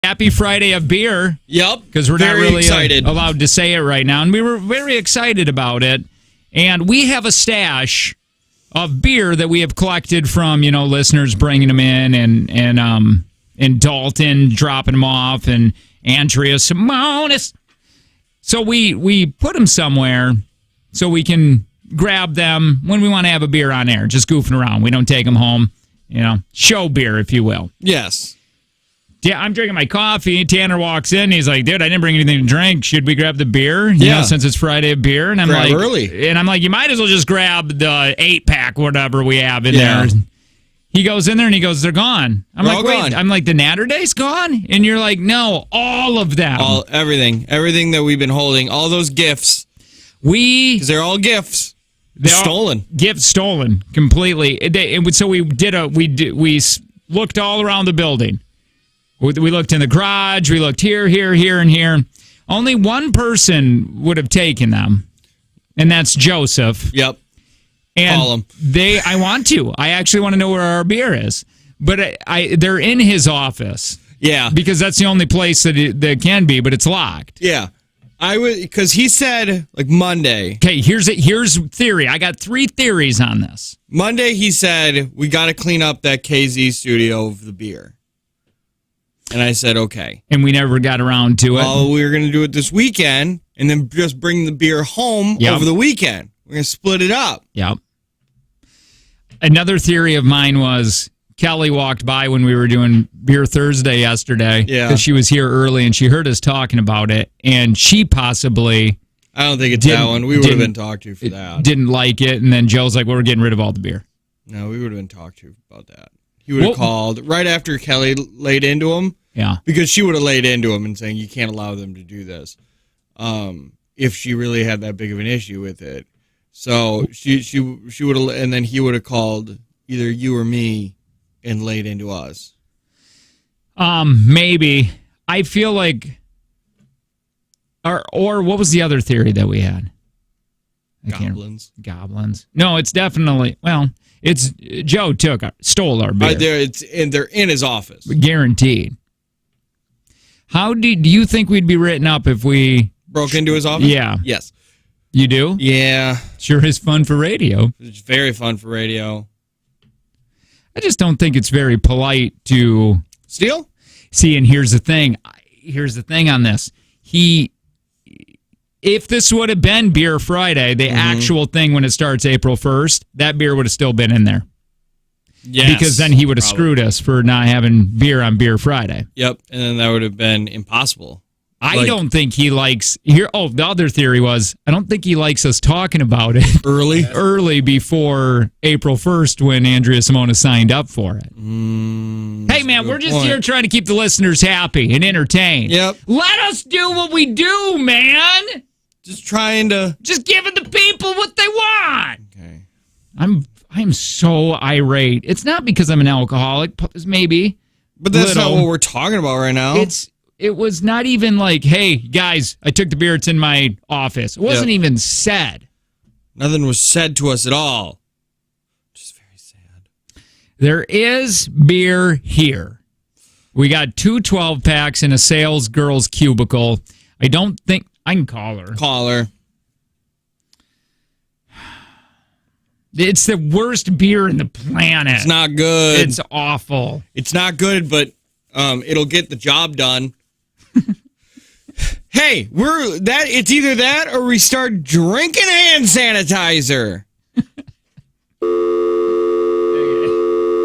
Happy Friday of beer. Yep. Because we're not really excited. allowed to say it right now. And we were very excited about it. And we have a stash of beer that we have collected from, listeners bringing them in and Dalton dropping them off and Andrea Simonis. So we put them somewhere so we can grab them when we want to have a beer on air, just goofing around. We don't take them home, show beer, if you will. Yes. Yeah, I'm drinking my coffee. Tanner walks in. He's like, dude, I didn't bring anything to drink. Should we grab the beer? Since it's Friday of beer. And I'm grab like, early. And I'm like, you might as well just grab the 8-pack, whatever we have in there. He goes in there and he goes, they're gone. I'm like, wait, gone. I'm like, the Natter Day's gone? And you're like, no, all of them. Everything that we've been holding, all those gifts. Because they're all gifts. Stolen. Gifts stolen completely. So we looked all around the building. We looked in the garage. We looked here, and here. Only one person would have taken them, and that's Joseph. Yep. And call him. I want to. I actually want to know where our beer is, but they're in his office. Yeah. Because that's the only place that can be, but it's locked. Yeah. Because he said Monday. Okay, here's theory. I got 3 theories on this. Monday he said we got to clean up that KZ studio of the beer. And I said, okay. And we never got around to it. Well, we were going to do it this weekend and then just bring the beer home over the weekend. We're going to split it up. Yep. Another theory of mine was Kelly walked by when we were doing Beer Thursday yesterday. Yeah. Because she was here early and she heard us talking about it. And she possibly... I don't think it's that one. We would have been talked to for that. Didn't like it. And then Joe's like, well, we're getting rid of all the beer. No, we would have been talked to about that. He would have called right after Kelly laid into him. Yeah. Because she would have laid into him and saying, you can't allow them to do this. If she really had that big of an issue with it. So she would have, and then he would have called either you or me and laid into us. Maybe. I feel like, or what was the other theory that we had? Goblins. No, it's definitely, it's Joe stole our beer. They're in his office. Guaranteed. How do you think we'd be written up if we broke into his office? Yeah. Yes. You do? Yeah. Sure is fun for radio. It's very fun for radio. I just don't think it's very polite to steal. See, and here's the thing. Here's the thing on this. If this would have been Beer Friday, the actual thing when it starts April 1st, that beer would have still been in there. Yes. Because then he would have screwed us for not having beer on Beer Friday. Yep. And then that would have been impossible. I don't think he likes the other theory was I don't think he likes us talking about it early before April 1st when Andrea Simona signed up for it. Hey man, we're just here trying to keep the listeners happy and entertained. Yep. Let us do what we do, man. Just trying to giving the people what they want. Okay. I'm so irate. It's not because I'm an alcoholic, maybe. But that's not what we're talking about right now. It was not even like, hey, guys, I took the beer. It's in my office. It wasn't even said. Nothing was said to us at all. Just very sad. There is beer here. We got 2 12-packs in a sales girl's cubicle. I don't think... I can call her. Call her. It's the worst beer in the planet. It's not good. It's awful. It's not good, but it'll get the job done. Hey, it's either that or we start drinking hand sanitizer.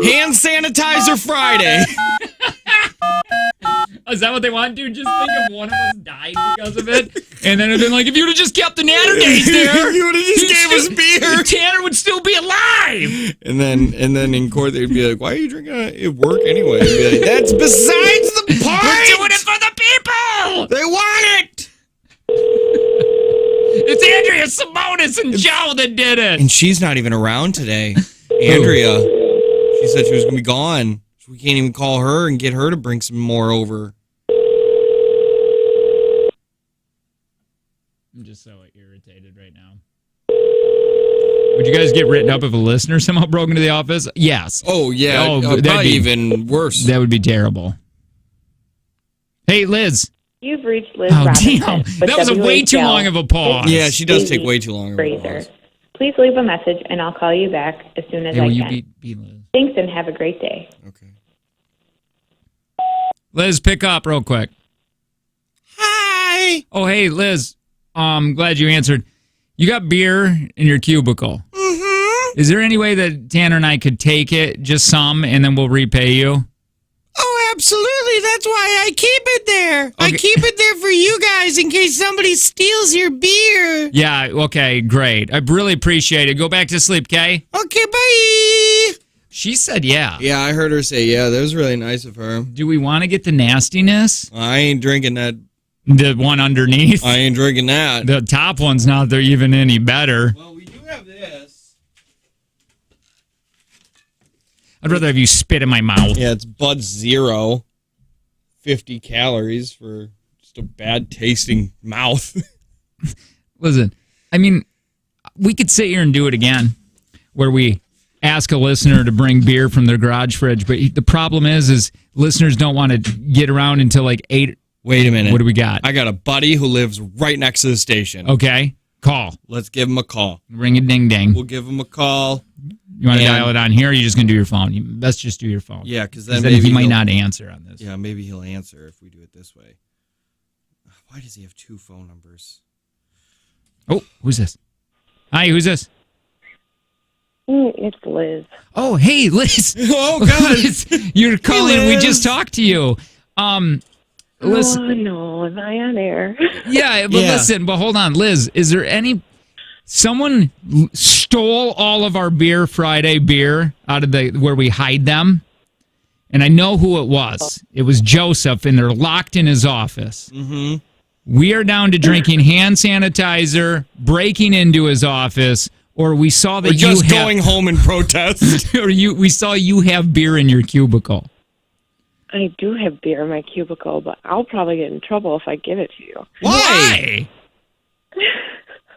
Hand sanitizer Friday. Is that what they want, dude? Just think if one of us died because of it, and then it'd been like, if you'd have just kept the Natter Days there, you would have just gave us beer. Tanner would still be alive. And then in court they'd be like, why are you drinking at work anyway? I'd be like, that's besides the point. We're doing it for the people. They want it. It's Andrea Simonis and Joe that did it. And she's not even around today. Andrea, she said she was going to be gone. So we can't even call her and get her to bring some more over. I'm just so irritated right now. Would you guys get written up if a listener somehow broke into the office? Yes. Oh, yeah. That'd be even worse. That would be terrible. Hey, Liz. You've reached Liz Oh, Robinson. damn. with That was a way too WHL long of a pause. Yeah, she does take way too long. Fraser. Please leave a message, and I'll call you back as soon as Hey, I will can. you be Liz? Thanks, and have a great day. Okay. Liz, pick up real quick. Hi. Oh, hey, Liz. Glad you answered. You got beer in your cubicle. Mm-hmm. Is there any way that Tanner and I could take it, just some, and then we'll repay you? Oh, absolutely. That's why I keep it there. I Okay. keep it there for you guys in case somebody steals your beer. Yeah, okay, great. I really appreciate it. Go back to sleep, okay? Okay, bye. She said yeah. Yeah, I heard her say yeah. That was really nice of her. Do we want to get the nastiness? I ain't drinking that. The one underneath? I ain't drinking that. The top one's not there even any better. Well, we do have this. I'd rather have you spit in my mouth. Yeah, it's Bud Zero. 50 calories for just a bad tasting mouth. Listen, I mean, we could sit here and do it again, where we ask a listener to bring beer from their garage fridge, but the problem is listeners don't want to get around until like 8. Wait a minute. What do we got? I got a buddy who lives right next to the station. Okay, call. Let's give him a call. Ring a ding ding. We'll give him a call. You want to and- dial it on here, or are you just going to do your phone? Let's just do your phone. Yeah, because then Then maybe he might he'll- not answer on this. Yeah, maybe he'll answer if we do it this way. Why does he have 2 phone numbers? Oh, who's this? Hi, who's this? It's Liz. Oh, hey, Liz. Oh, God. Liz, you're calling. Hey, We Liz. just talked to you. Listen, Oh, no, am I on air? yeah, but Yeah. listen, but hold on, Liz. Is there someone stole all of our beer Friday beer out of where we hide them? And I know who it was. It was Joseph, and they're locked in his office. Mm-hmm. We are down to drinking hand sanitizer, breaking into his office, or we saw that We're just going home in protest. or we saw you have beer in your cubicle. I do have beer in my cubicle, but I'll probably get in trouble if I give it to you. Why?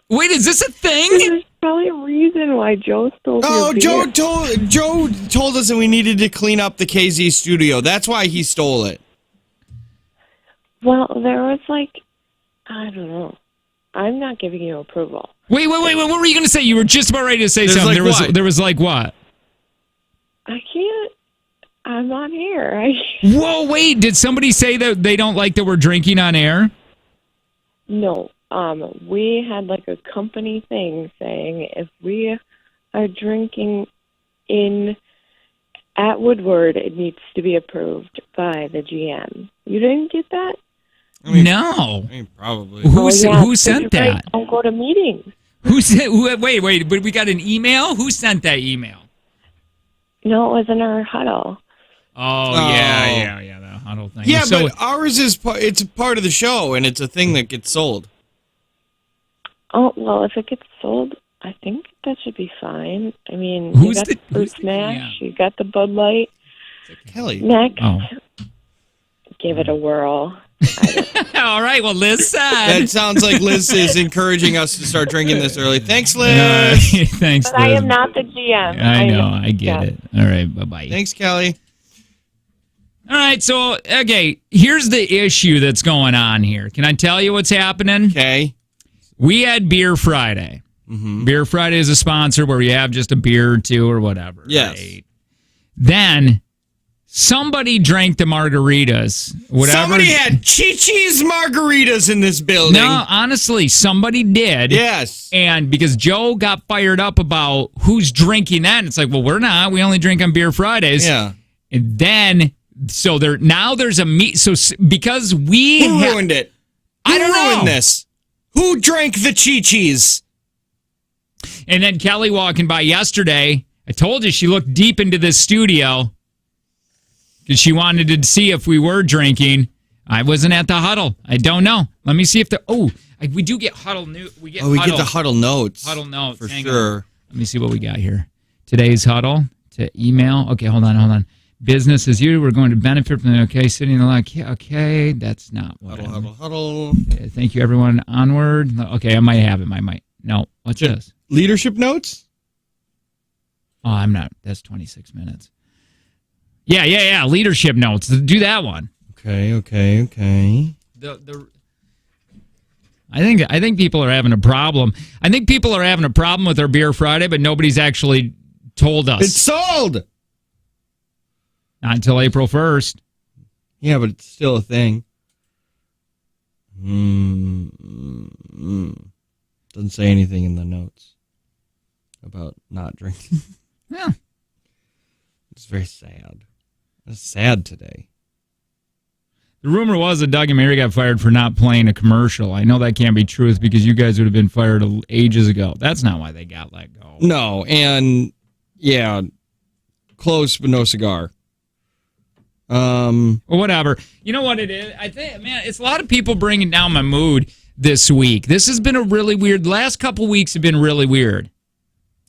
Wait, is this a thing? There's probably a reason why Joe stole Oh, your beer. Joe told us that we needed to clean up the KZ studio. That's why he stole it. Well, there was I don't know. I'm not giving you approval. Wait. What were you going to say? You were just about ready to say There's something. like what? There was like what? I can't. I'm on air. Whoa, wait. Did somebody say that they don't like that we're drinking on air? No. We had a company thing saying if we are drinking at Woodward, it needs to be approved by the GM. You didn't get that? I mean, No. I mean, probably. Who Yeah, sent because that? I don't go to meetings. Who sent? Wait. But we got an email. Who sent that email? No, it was in our huddle. Oh, Oh. yeah. The huddle thing. Yeah, So- but ours is it's a part of the show, and it's a thing that gets sold. Oh, well, if it gets sold, I think that should be fine. I mean, Who's you got the- the Fruit who's the- Smash, yeah. you got the Bud Light. Kelly. Next, Oh. give it a whirl. All right. Well, Liz said. That sounds like Liz is encouraging us to start drinking this early. Thanks, All Liz. right, thanks, But Liz. I am not the GM. I know. am- I get yeah. it. All right. Bye-bye. Thanks, Kelly. All right. So, okay. Here's the issue that's going on here. Can I tell you what's happening? Okay. We had Beer Friday. Mm-hmm. Beer Friday is a sponsor where we have just a beer or two or whatever. Yes. Right? Then somebody drank the margaritas. Whatever. Somebody had Chi-Chi's margaritas in this building. No, honestly, somebody did. Yes. And because Joe got fired up about who's drinking that, and it's like, well, we're not. We only drink on Beer Fridays. Yeah. And then, so there's a meet. So because we Who ruined it? I don't Who know. ruined this? Who drank the Chi-Chi's? And then Kelly walking by yesterday, I told you she looked deep into this studio because she wanted to see if we were drinking. I wasn't at the huddle. I don't know. Let me see if we do get huddle new. We get We get the huddle notes. huddle notes For Hang sure. on. Let me see what we got here. Today's huddle to email. Okay, hold on. Business as usual. We're going to benefit from the sitting in the line. Okay, that's not what Huddle. Thank you, everyone. Onward. Okay, I might have it. I might. No. What's this? Leadership notes? Oh, I'm not. That's 26 minutes. Yeah. Leadership notes. Do that one. Okay. I think people are having a problem. I think people are having a problem with our Beer Friday, but nobody's actually told us. It's sold! Not until April 1st. Yeah, but it's still a thing. Doesn't say anything in the notes about not drinking. Yeah. It's very sad. It's sad today. The rumor was that Doug and Mary got fired for not playing a commercial. I know that can't be truth because you guys would have been fired ages ago. That's not why they got let go. No, and yeah, close but no cigar. Or whatever. You know what it is? I think, man, it's a lot of people bringing down my mood this week. This has been a really weird. Last couple weeks have been really weird.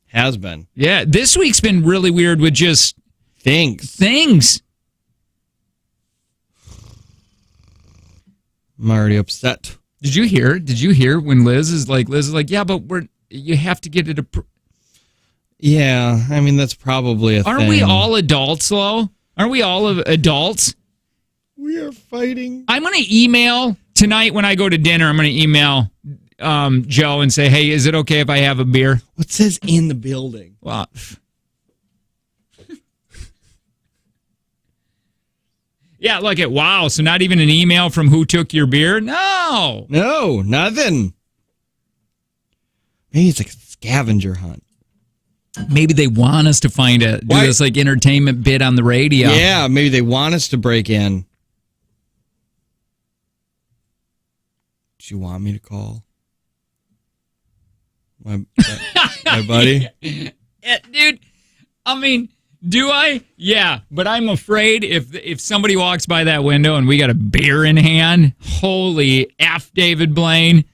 Has been. Yeah, this week's been really weird with just things. I'm already upset. Did you hear when Liz is like, yeah, but you have to get it Yeah, I mean, that's probably a thing. Aren't we all adults, though? Aren't we all adults? We are fighting. I'm going to email tonight when I go to dinner. I'm going to email Joe and say, hey, is it okay if I have a beer? What says in the building? Well, yeah, look at, wow, so not even an email from who took your beer? No, nothing. Maybe it's like a scavenger hunt. Maybe they want us to do this like entertainment bit on the radio. Yeah, maybe they want us to break in. Do you want me to call my buddy? Dude, I mean, do I? Yeah, but I'm afraid if somebody walks by that window and we got a beer in hand, holy F, David Blaine,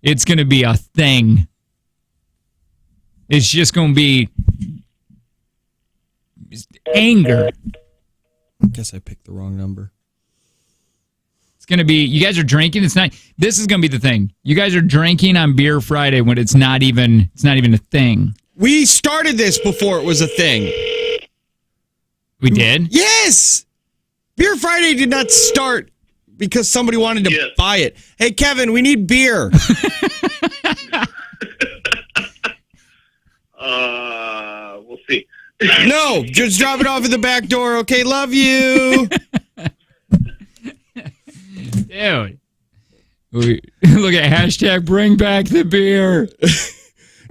it's going to be a thing. It's just going to be anger. I guess I picked the wrong number. It's going to be, you guys are drinking. This is going to be the thing. You guys are drinking on Beer Friday when it's not even a thing. We started this before it was a thing. We did? Yes! Beer Friday did not start because somebody wanted to buy it. Hey, Kevin, we need beer. We'll see. No, just drop it off at the back door. Okay, love you. Dude. Look at hashtag bring back the beer.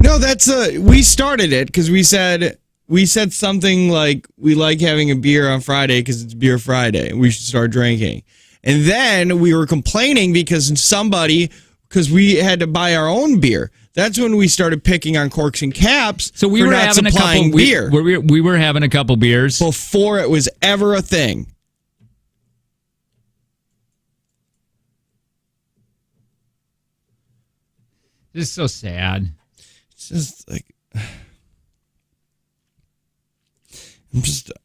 No, that's we started it because we said something like we like having a beer on Friday because it's Beer Friday. We should start drinking. And then we were complaining because we had to buy our own beer. That's when we started picking on corks and caps. So we were having a couple beer. We were having a couple beers before it was ever a thing. This is so sad. It's just like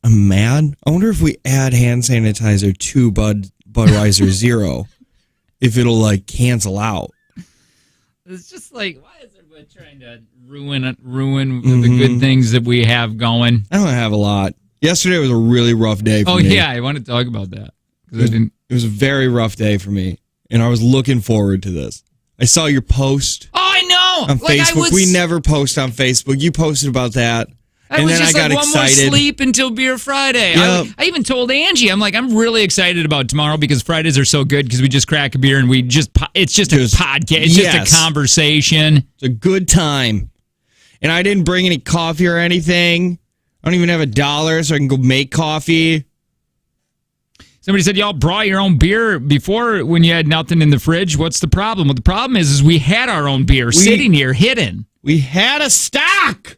I'm mad. I wonder if we add hand sanitizer to Budweiser Zero, if it'll like cancel out. It's just like, why is everybody trying to ruin the good things that we have going? I don't have a lot. Yesterday was a really rough day for me. Oh, yeah, I want to talk about that. It was a very rough day for me, and I was looking forward to this. I saw your post. Oh, I know! On Facebook. We never post on Facebook. You posted about that. And then I got excited. One more sleep until Beer Friday. Yep. I even told Angie, I'm like, I'm really excited about tomorrow because Fridays are so good because we just crack a beer and it's just a podcast. It's just a conversation. It's a good time. And I didn't bring any coffee or anything. I don't even have $1 so I can go make coffee. Somebody said y'all brought your own beer before when you had nothing in the fridge. What's the problem? Well, the problem is we had our own beer sitting here hidden. We had a stock.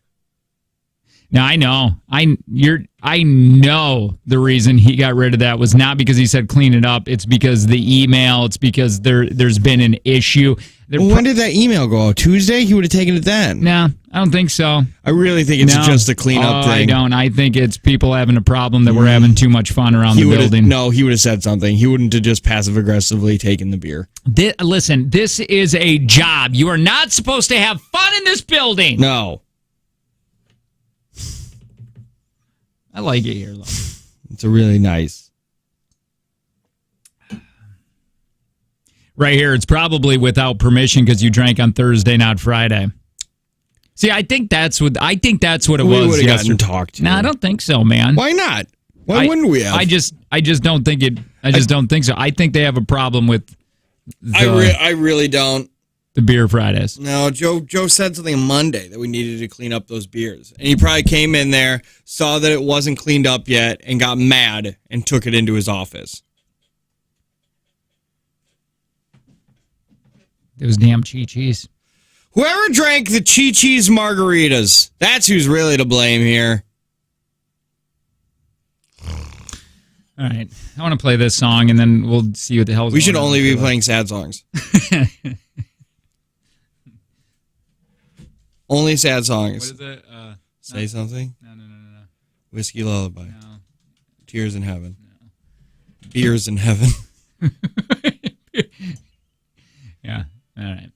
Now I know. I know the reason he got rid of that was not because he said clean it up. It's because the email. It's because there's been an issue. When did that email go out? Tuesday? He would have taken it then. No, I don't think so. I really think it's just a cleanup thing. I don't. I think it's people having a problem that we're having too much fun around the building. No, he would have said something. He wouldn't have just passive aggressively taken the beer. Listen, this is a job. You are not supposed to have fun in this building. No. I like it here, though. It's a really nice. Right here, it's probably without permission because you drank on Thursday, not Friday. See, I think that's what it We was. would have yesterday. gotten talked to. No, I don't think so, man. Why not? Why wouldn't we have? I just don't think it. I just don't think so. I think they have a problem with. I really don't. The beer Fridays. No, Joe said something Monday that we needed to clean up those beers, and he probably came in there, saw that it wasn't cleaned up yet, and got mad and took it into his office. Those damn Chi-Chis. Whoever drank the Chi-Chi's margaritas, that's who's really to blame here. All right. I want to play this song, and then we'll see what the hell's We going should on only be with it. playing sad songs. Only sad songs. What is it? Say something? No. Whiskey Lullaby. No. Tears in Heaven. No. Beers in Heaven. Yeah. All right.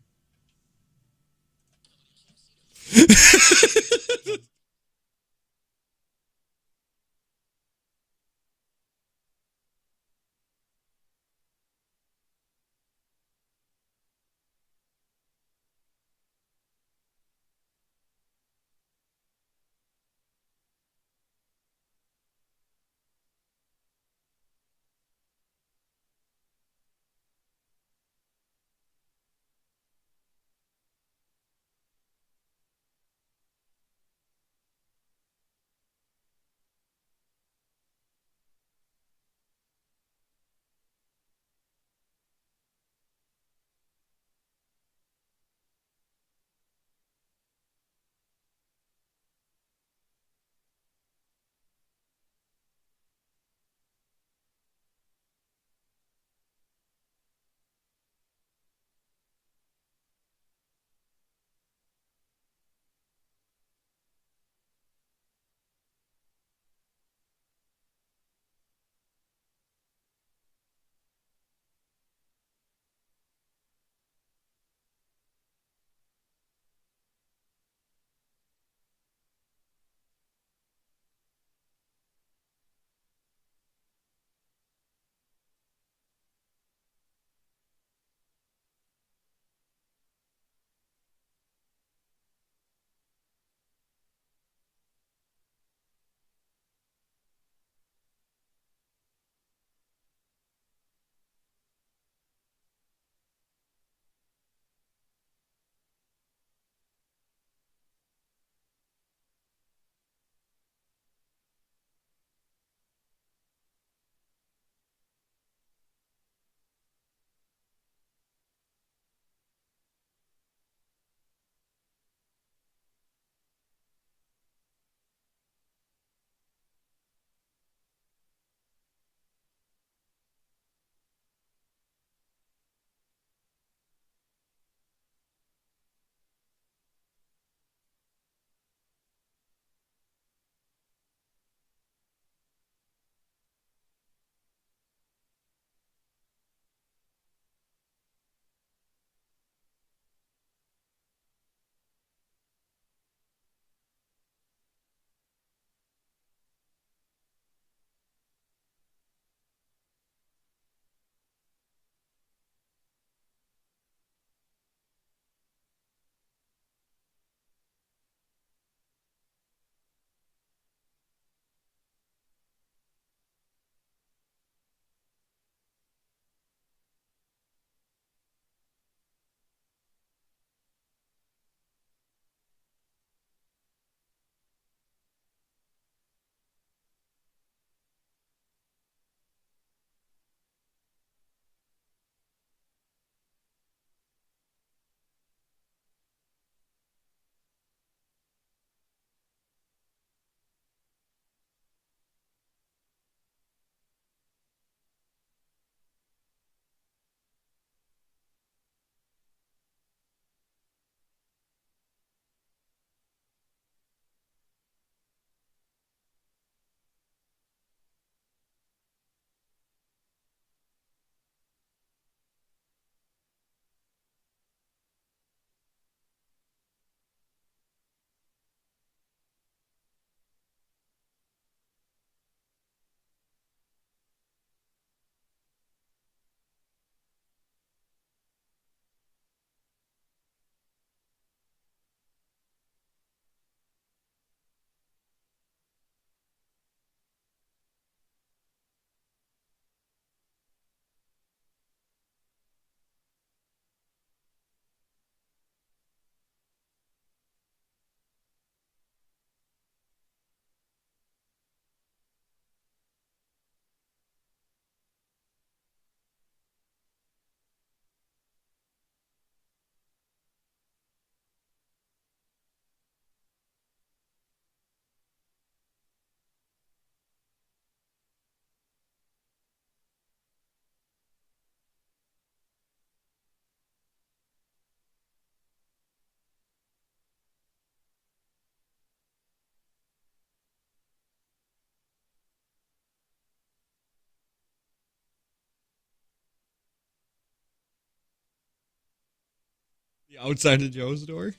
Outside of Joe's door?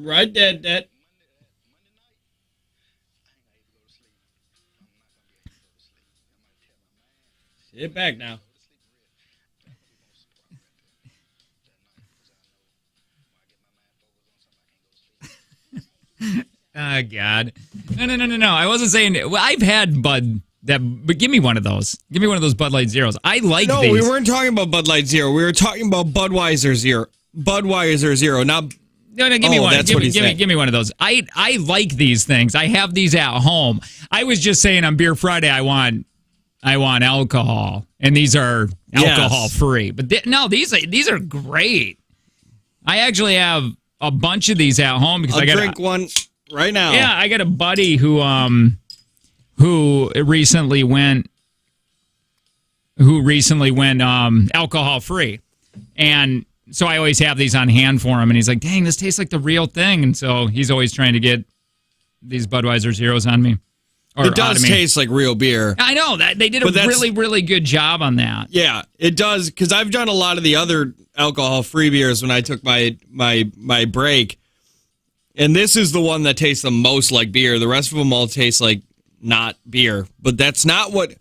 Right, Dad. Sit back now. Oh, God. No. I wasn't saying... Well, I've had Bud... But give me one of those. Give me one of those Bud Light Zeros. I like No, these. we weren't talking about Bud Light Zero. We were talking about Budweiser Zero. Budweiser Zero, not... No, give me one. That's what he's saying. Give me one of those. I like these things. I have these at home. I was just saying on Beer Friday I want alcohol, and these are alcohol free. But these are great. I actually have a bunch of these at home because I'll I got drink one right now. Yeah, I got a buddy who recently went alcohol free, and so I always have these on hand for him, and he's like, dang, this tastes like the real thing. And so he's always trying to get these Budweiser Zeros on me. It does taste like real beer. I know that they did a really, really good job on that. Yeah, it does, because I've done a lot of the other alcohol-free beers when I took my break, and this is the one that tastes the most like beer. The rest of them all taste like not beer, but that's not what...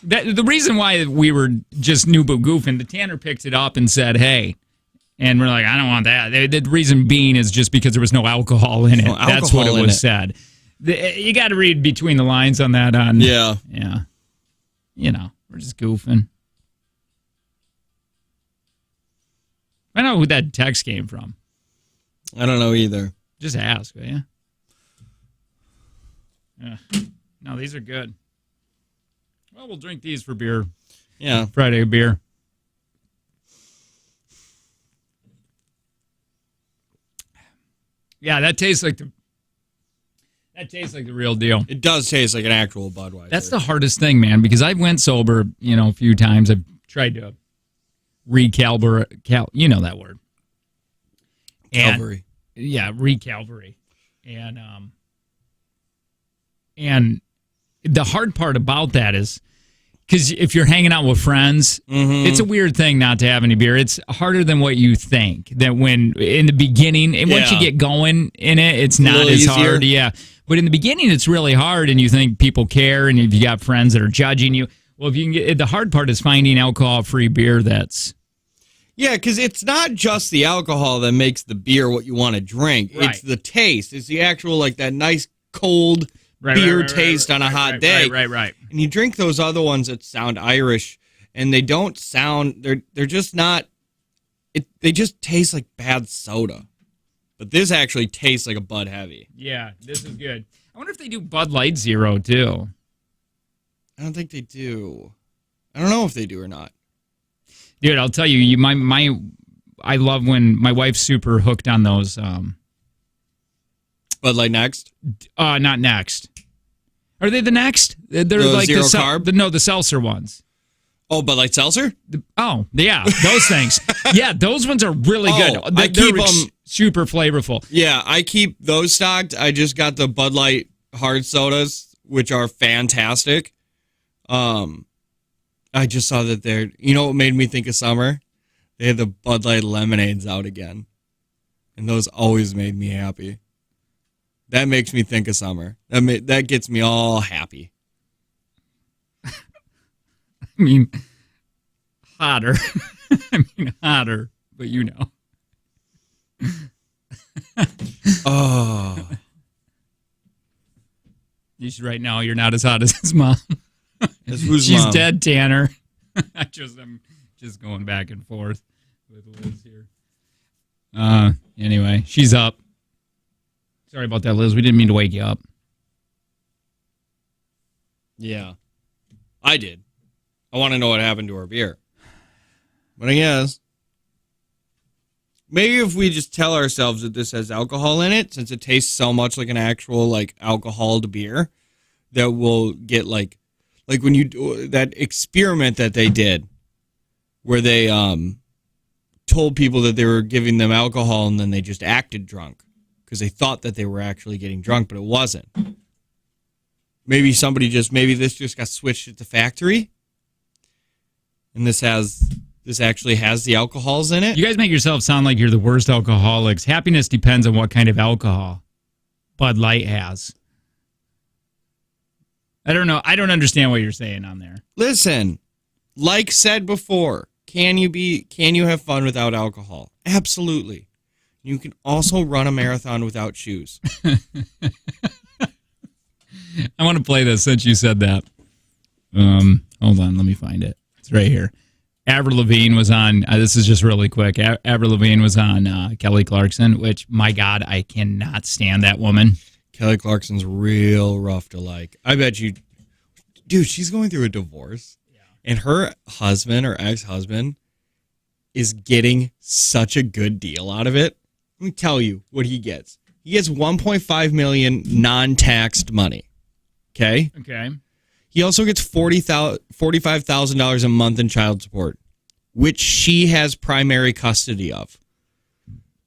The reason why we were just new boo goofing, the Tanner picked it up and said, hey, and we're like, I don't want that. The reason being is just because there was no alcohol in it. That's what it was said. You got to read between the lines on that. Yeah. You know, we're just goofing. I don't know who that text came from. I don't know either. Just ask, will you? Yeah. No, these are good. Well, we'll drink these for beer. Yeah. Friday beer. Yeah, that tastes like the real deal. It does taste like an actual Budweiser. That's the hardest thing, man, because I went sober, a few times. I've tried to recalibrate, you know that word. Calvary. Yeah, recalvary. And the hard part about that is, because if you're hanging out with friends, it's a weird thing not to have any beer. It's harder than what you think. That when in the beginning, and once you get going in it, it's not as hard. Yeah, but in the beginning, it's really hard, and you think people care, and if you got friends that are judging you, well, if you can get the hard part is finding alcohol-free beer that's. Yeah, because it's not just the alcohol that makes the beer what you want to drink. Right. It's the taste. It's the actual that nice cold. Beer taste on a hot day. Right. And you drink those other ones that sound Irish, and they don't sound, they're just not, they just taste like bad soda. But this actually tastes like a Bud Heavy. Yeah, this is good. I wonder if they do Bud Light Zero, too. I don't think they do. I don't know if they do or not. Dude, I'll tell you, I love when my wife's super hooked on those. Bud Light Next? Not Next. Are they the Next? They're the like zero carb? the seltzer ones. Oh, Bud Light Seltzer? Yeah, those things. Yeah, those ones are really good. I keep them super flavorful. Yeah, I keep those stocked. I just got the Bud Light hard sodas, which are fantastic. I just saw that they're, what made me think of summer? They had the Bud Light lemonades out again. And those always made me happy. That makes me think of summer. That gets me all happy. I mean, hotter. Hotter, but you know. Oh. Right now, you're not as hot as his mom. Who's She's mom? dead, Tanner. I'm just going back and forth with Liz here. Anyway, she's up. Sorry about that, Liz. We didn't mean to wake you up. Yeah. I did. I want to know what happened to our beer. But I guess maybe if we just tell ourselves that this has alcohol in it, since it tastes so much like an actual alcoholed beer, that will get like when you do that experiment that they did where they told people that they were giving them alcohol and then they just acted drunk because they thought that they were actually getting drunk, but it wasn't. Maybe this just got switched at the factory and this actually has the alcohols in it. You guys make yourself sound like you're the worst alcoholics. Happiness depends on what kind of alcohol Bud Light has. I don't know. I don't understand what you're saying on there. Listen, like said before, can you have fun without alcohol? Absolutely. You can also run a marathon without shoes. I want to play this since you said that. Hold on, let me find it. It's right here. Avril Lavigne was on, this is just really quick. Avril Lavigne was on Kelly Clarkson, which, my God, I cannot stand that woman. Kelly Clarkson's real rough to like. I bet you, dude, she's going through a divorce. Yeah. And her husband or ex-husband is getting such a good deal out of it. Let me tell you what he gets. He gets $1.5 million non-taxed money. Okay? Okay. He also gets $45,000 a month in child support, which she has primary custody of.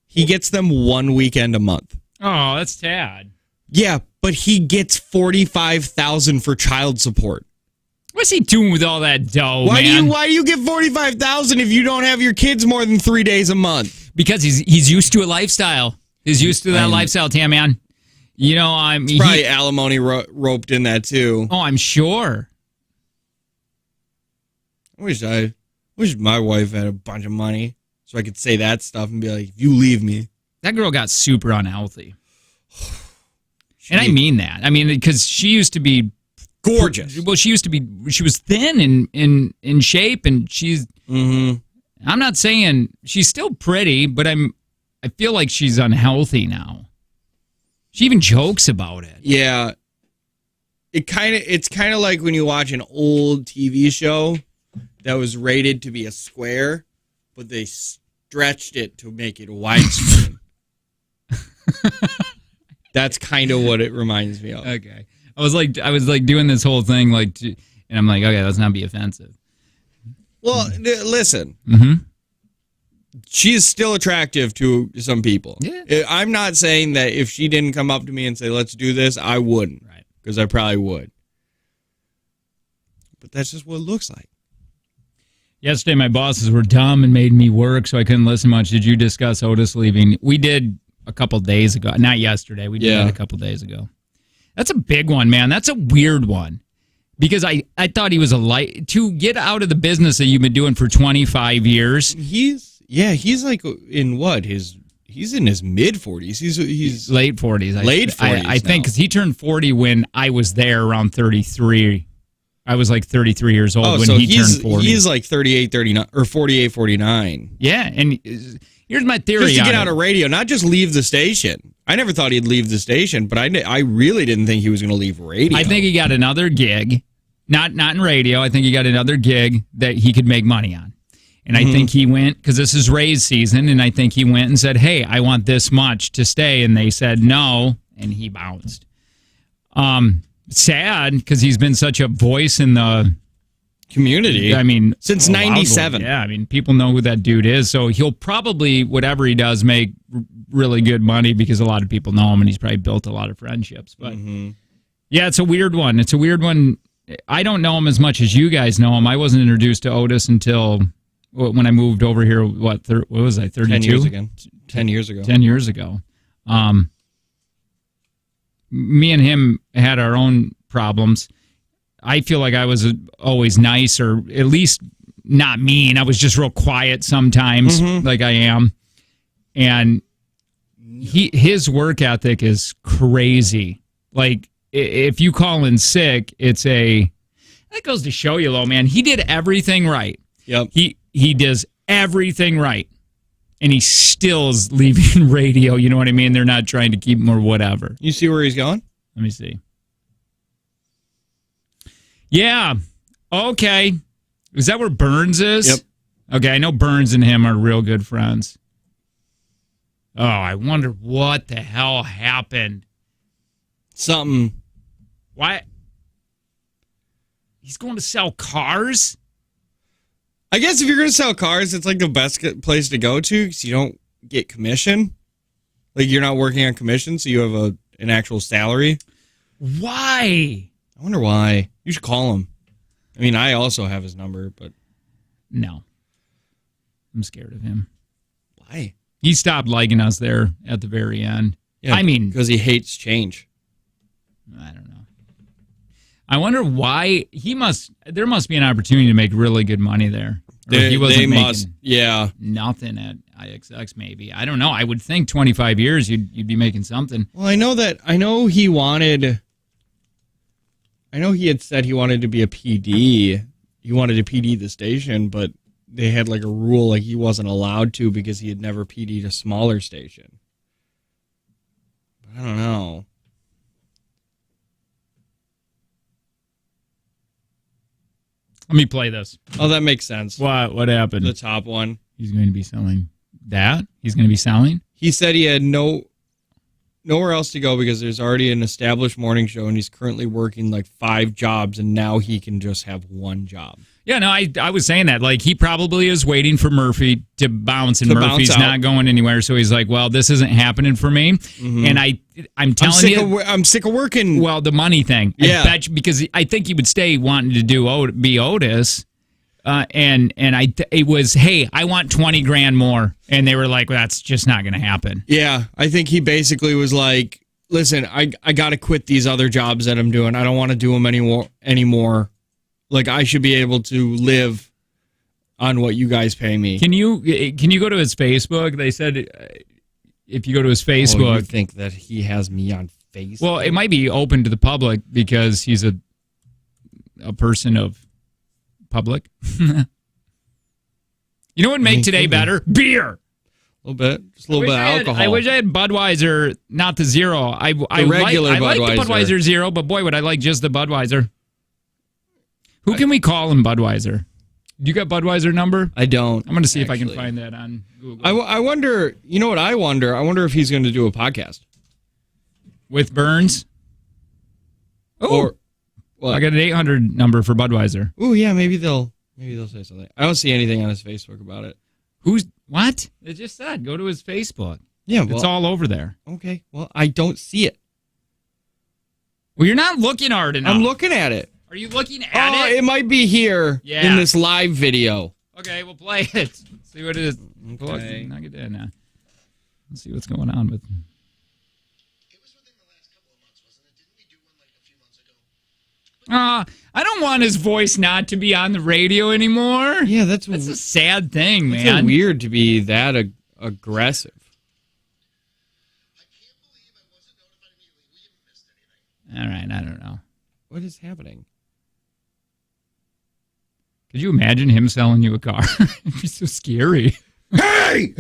He gets them one weekend a month. Oh, that's tad. Yeah, but he gets $45,000 for child support. What's he doing with all that dough, man? Why do you get $45,000 if you don't have your kids more than 3 days a month? Because he's used to a lifestyle. He's used to that lifestyle, Tam, man. You know, probably alimony roped in that too. Oh, I'm sure. I wish my wife had a bunch of money so I could say that stuff and be like, "You leave me." That girl got super unhealthy, and I mean that. I mean, because she used to be gorgeous. Well, she was thin and in shape, and she's. Mm-hmm. I'm not saying she's still pretty, but I feel like she's unhealthy now. She even jokes about it. Yeah. It's kind of like when you watch an old TV show that was rated to be a square, but they stretched it to make it widescreen. That's kind of what it reminds me of. Okay. I was like doing this whole thing and I'm like, okay, let's not be offensive. Well, listen. Mm-hmm. She is still attractive to some people. Yeah. I'm not saying that if she didn't come up to me and say, "Let's do this," I wouldn't. Right. Because I probably would. But that's just what it looks like. Yesterday, my bosses were dumb and made me work, so I couldn't listen much. Did you discuss Otis leaving? We did a couple days ago. Not yesterday. We did that a couple days ago. That's a big one, man. That's a weird one. Because I thought he was to get out of the business that you've been doing for 25 years. He's like in what? He's in his mid 40s. He's late 40s. Late 40s. I think because he turned 40 when I was there around 33. I was like 33 years old when he turned 40. He's like 38, 39, or 48, 49. Yeah, and here's my theory. Just to get out of radio, not just leave the station. I never thought he'd leave the station, but I really didn't think he was going to leave radio. I think he got another gig, not in radio. I think he got another gig that he could make money on. And I think he went, because this is raise season, and I think he went and said, "Hey, I want this much to stay." And they said no, and he bounced. Sad, because he's been such a voice in the community. I mean, since 97. Yeah, I mean, people know who that dude is. So he'll probably, whatever he does, make really good money because a lot of people know him, and he's probably built a lot of friendships. But yeah, it's a weird one. It's a weird one. I don't know him as much as you guys know him. I wasn't introduced to Otis until when I moved over here. What was I? 32? 10 years ago. 10 years ago. 10 years ago. Me and him had our own problems. I feel like I was always nice, or at least not mean. I was just real quiet sometimes, like I am. And his work ethic is crazy. Like, if you call in sick, that goes to show you, though, man. He did everything right. Yep. He does everything right. And he still is leaving radio. You know what I mean? They're not trying to keep him or whatever. You see where he's going? Let me see. Yeah. Okay. Is that where Burns is? Yep. Okay, I know Burns and him are real good friends. Oh, I wonder what the hell happened. Something. Why? He's going to sell cars? I guess if you're going to sell cars, it's like the best place to go to because you don't get commission. Like you're not working on commission, so you have an actual salary. Why? I wonder why. You should call him. I mean, I also have his number, but... No. I'm scared of him. Why? He stopped liking us there at the very end. Yeah, I mean... because he hates change. I don't know. I wonder why there must be an opportunity to make really good money there. He wasn't making nothing at IXX maybe. I don't know. I would think 25 years you'd be making something. Well, I know he had said he wanted to be a PD. He wanted to PD the station, but they had like a rule like he wasn't allowed to because he had never PD'd a smaller station. But I don't know. Let me play this. Oh, that makes sense. What happened? The top one. He's going to be selling that? He's going to be selling? He said he had nowhere else to go because there's already an established morning show and he's currently working like 5 jobs and now he can just have 1 job. Yeah, no, I was saying that. Like, he probably is waiting for Murphy to bounce, and Murphy's not going anywhere. So he's like, well, this isn't happening for me. Mm-hmm. And I'm telling you. I'm sick of working. Well, the money thing. Yeah. I bet you, because I think he would stay wanting to be Otis. It was, hey, I want 20 grand more. And they were like, well, that's just not going to happen. Yeah, I think he basically was like, listen, I got to quit these other jobs that I'm doing. I don't want to do them anymore. Like, I should be able to live on what you guys pay me. Can you go to his Facebook? They said if you go to his Facebook. Oh, you think that he has me on Facebook? Well, it might be open to the public because he's a person of public. You know what would make today better? Beer. A little bit. Just a little bit of alcohol. I wish I had Budweiser, not the zero. I regular Budweiser. I like the Budweiser zero, but boy, would I like just the Budweiser. Who can we call in Budweiser? You got Budweiser number? I don't. I'm going to see if I can find that on Google. I wonder, you know what I wonder? I wonder if he's going to do a podcast. With Burns? Oh, I got an 800 number for Budweiser. Oh, yeah, maybe they'll say something. I don't see anything on his Facebook about it. What? It just said, go to his Facebook. Yeah, well, it's all over there. Okay, well, I don't see it. Well, you're not looking hard enough. I'm looking at it. Are you looking at it? Oh, it might be here in this live video. Okay, we'll play it. Let's see what it is. Okay. Knock it down now. Let's see what's going on with. It was within the last couple of months, wasn't it? Didn't we do one like a few months ago? I don't want his voice not to be on the radio anymore. Yeah, that's a sad thing, man. It's weird to be that aggressive. I can't believe I wasn't notified immediately. We haven't missed anything. All right, I don't know. What is happening? Could you imagine him selling you a car? It'd be so scary. Hey!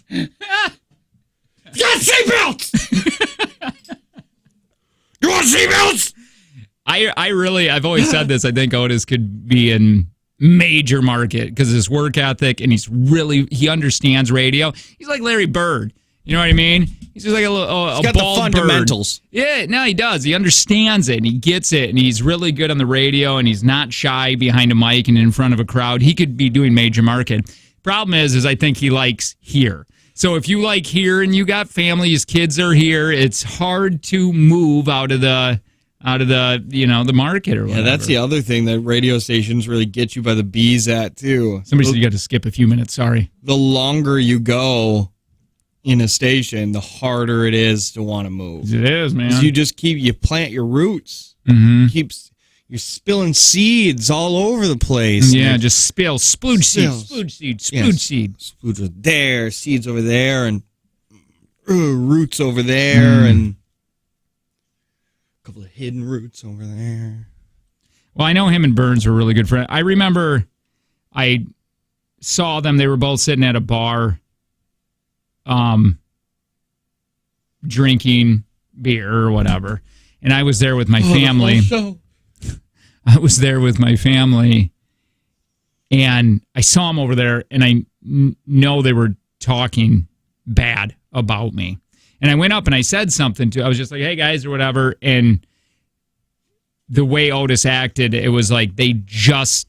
You got seatbelts! You want seatbelts? I've always said this. I think Otis could be in major market because of his work ethic and he understands radio. He's like Larry Bird. You know what I mean? He's just like a got bald the fundamentals. Bird. Yeah, no, he does. He understands it and he gets it and he's really good on the radio and he's not shy behind a mic and in front of a crowd. He could be doing major market. Problem is I think he likes here. So if you like here and you got family, his kids are here, it's hard to move out of the the market or whatever. Yeah, that's the other thing that radio stations really get you by the bees at too. Somebody said you got to skip a few minutes. Sorry. The longer you go in a station, the harder it is to want to move. It is, man. You plant your roots. Mm-hmm. You're spilling seeds all over the place. Yeah, just spill. Splooge seed. Splooge there, seeds over there, and roots over there, and a couple of hidden roots over there. Well, I know him and Burns were really good friends. I remember I saw them. They were both sitting at a bar drinking beer or whatever. And I was there with my family. I was there with my family, and I saw them over there, and I know they were talking bad about me. And I went up and I said something I was just like, hey, guys, or whatever, and the way Otis acted, it was like they just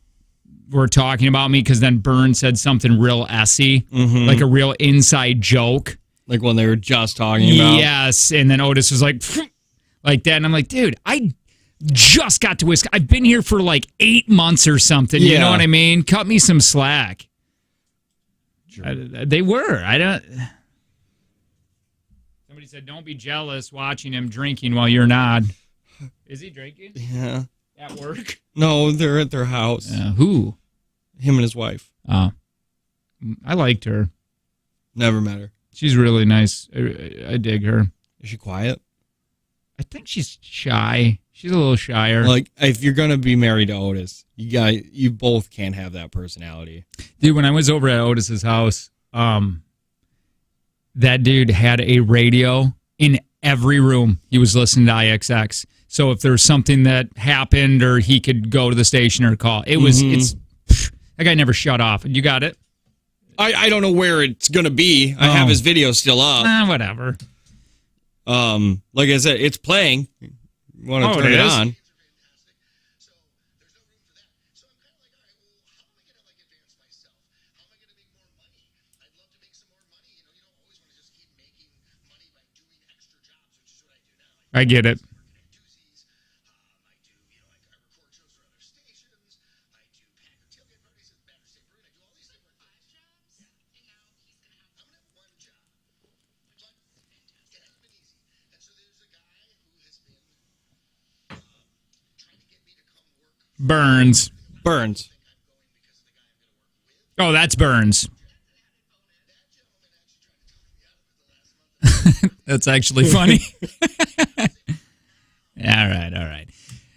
were talking about me because then Byrne said something real essy, like a real inside joke. Like when they were just talking about. Yes, and then Otis was like that, and I'm like, dude, I just got to Wisconsin. I've been here for like 8 months or something. You know what I mean? Cut me some slack. They were. I don't. Somebody said, don't be jealous watching him drinking while you're not. Is he drinking? Yeah. At work? No, they're at their house. Who? Him and his wife. Oh. I liked her. Never met her. She's really nice. I dig her. Is she quiet? I think she's shy. She's a little shyer. Like, if you're going to be married to Otis, you both can't have that personality. Dude, when I was over at Otis's house, that dude had a radio in every room. He was listening to IXX. So if there's something that happened or he could go to the station or call, that guy never shut off. You got it? I don't know where it's going to be. I have his video still up. Whatever. Like I said, it's playing. You want to turn it on? I get it. Burns. Oh, that's Burns. That's actually funny. All right.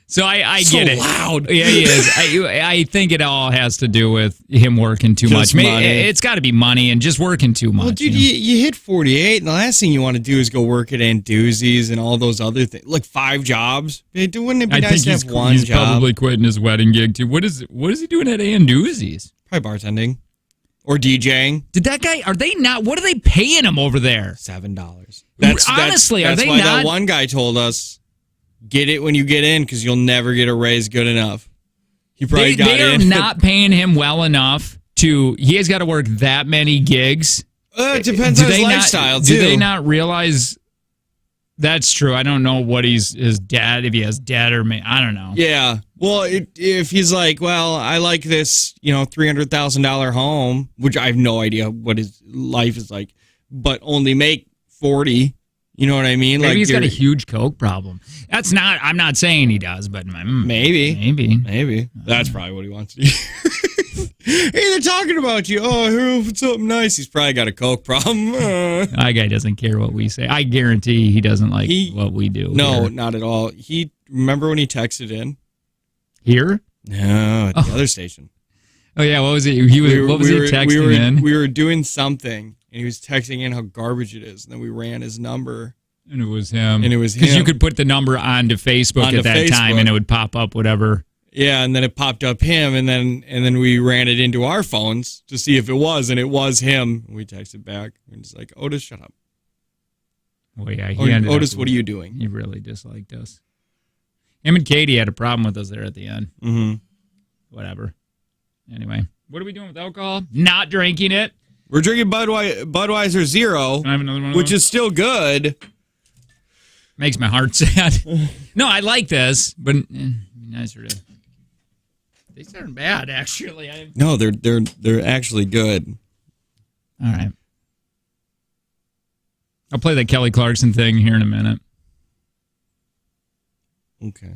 So I get it. Loud. Yeah, he is. I think it all has to do with him working too much. Money. It's got to be money and just working too much. Well, dude, you hit 48, and the last thing you want to do is go work at Anduzzi's and all wose other things. Like 5 jobs. Wouldn't it be nice to have one he's job? Probably quitting his wedding gig too. What is he doing at Anduzzi's? Probably bartending or DJing. Did that guy? Are they not? What are they paying him over there? $7. Honestly, that's are they why not? That one guy told us, get it when you get in because you'll never get a raise good enough. He probably got They are in. not paying him well enough he has got to work that many gigs. It depends on his lifestyle, too. Do they not realize that's true? I don't know what his dad, if he has debt or I don't know. Yeah. Well, if he's like, well, I like this, $300,000 home, which I have no idea what his life is like, but only make 40. You know what I mean? Maybe he's got a huge coke problem. I'm not saying he does, but maybe. That's probably what he wants to do. Hey, they're talking about you. Oh, I heard something nice. He's probably got a coke problem. That guy doesn't care what we say. I guarantee he doesn't like what we do. No, here. not at all. Remember when he texted in? Here? No, at the other station. Oh, yeah. What was it? What was he texting in? We were doing something. And he was texting in how garbage it is. And then we ran his number. And it was him. Because you could put the number onto Facebook at that time and it would pop up whatever. Yeah, and then it popped up him, and then we ran it into our phones to see if it was, and it was him. We texted back. And it's like, Otis, shut up. Well, yeah. Otis, what are you doing? He really disliked us. Him and Katie had a problem with us there at the end. Mm-hmm. Whatever. Anyway, what are we doing with alcohol? Not drinking it. We're drinking Budweiser Zero, Can I have another one of which those? is still good. Makes my heart sad. No, I like this, but nicer to. These aren't bad, actually. No, they're actually good. All right. I'll play that Kelly Clarkson thing here in a minute. Okay.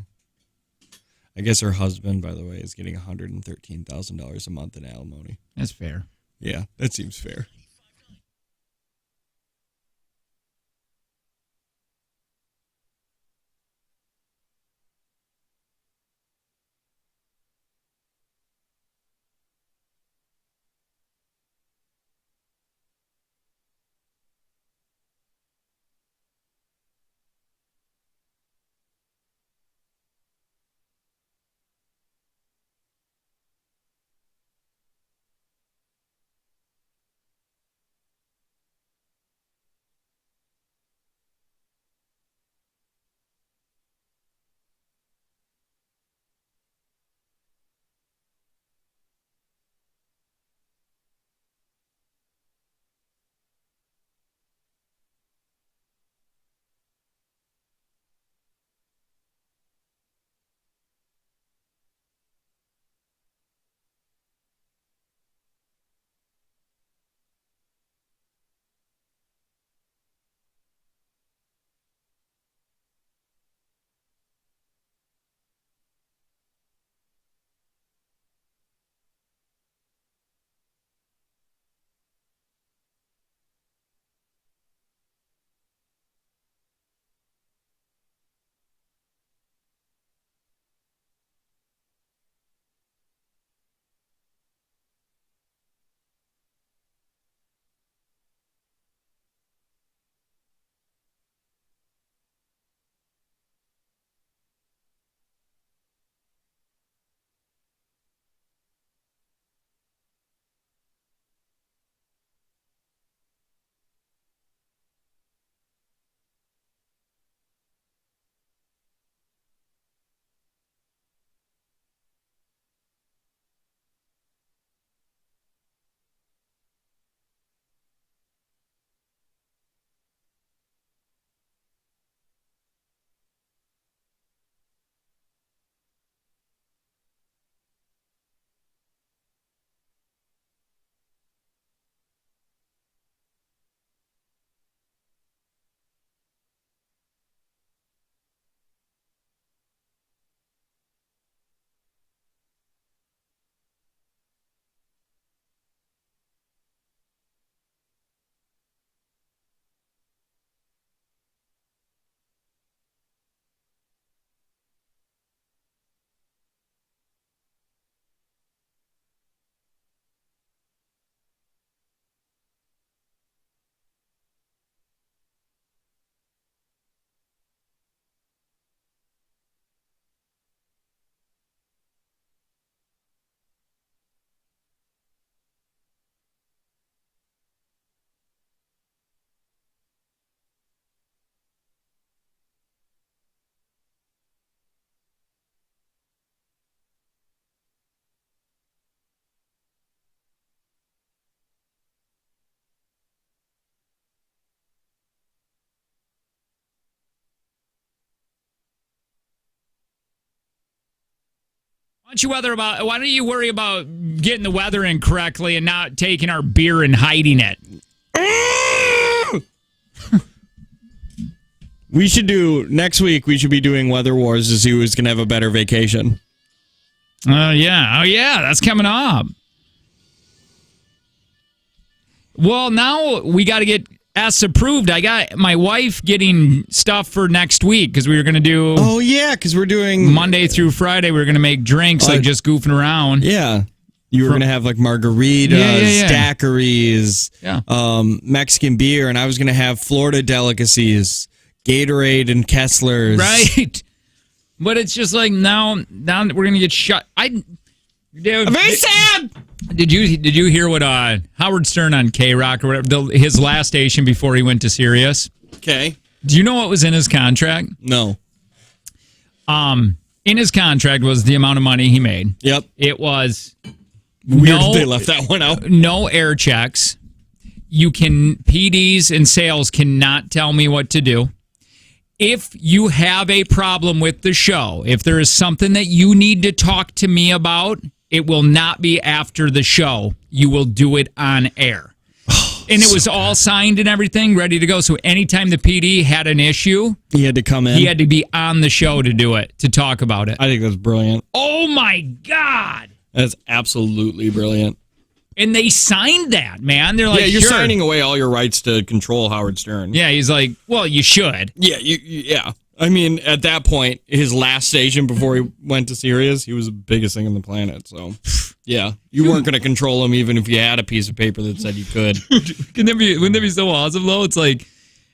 I guess her husband, by the way, is getting $113,000 a month in alimony. That's fair. Yeah, that seems fair. Why don't you worry about getting the weather in correctly and not taking our beer and hiding it? We should do next week. We should be doing Weather Wars to see who's gonna have a better vacation. Oh yeah, that's coming up. Well, now we got to get S approved. I got my wife getting stuff for next week because we were going to do. Oh yeah, because we're doing Monday through Friday. We were going to make drinks, like just goofing around. Yeah, you were going to have like margaritas, daiquiris, Mexican beer, and I was going to have Florida delicacies, Gatorade and Kesslers. Right, but it's just like now we're going to get shut. I'm very sad. Did you hear what Howard Stern on K-Rock or whatever, his last station before he went to Sirius? Okay. Do you know what was in his contract? No. In his contract was the amount of money he made. Yep. It was weird they left that one out. No air checks. PDs and sales cannot tell me what to do. If you have a problem with the show, if there is something that you need to talk to me about, it will not be after the show. You will do it on air. And it was all signed and everything, ready to go. So anytime the PD had an issue, he had to come in. He had to be on the show to do it, to talk about it. I think that's brilliant. Oh, my God. That's absolutely brilliant. And they signed that, man. They're like, yeah, you're sure. signing away all your rights to control Howard Stern. Yeah, he's like, well, you should. Yeah, yeah. I mean, at that point, his last station before he went to Sirius, he was the biggest thing on the planet. So, yeah, you weren't going to control him even if you had a piece of paper that said you could. Wouldn't that be so awesome, though? It's like,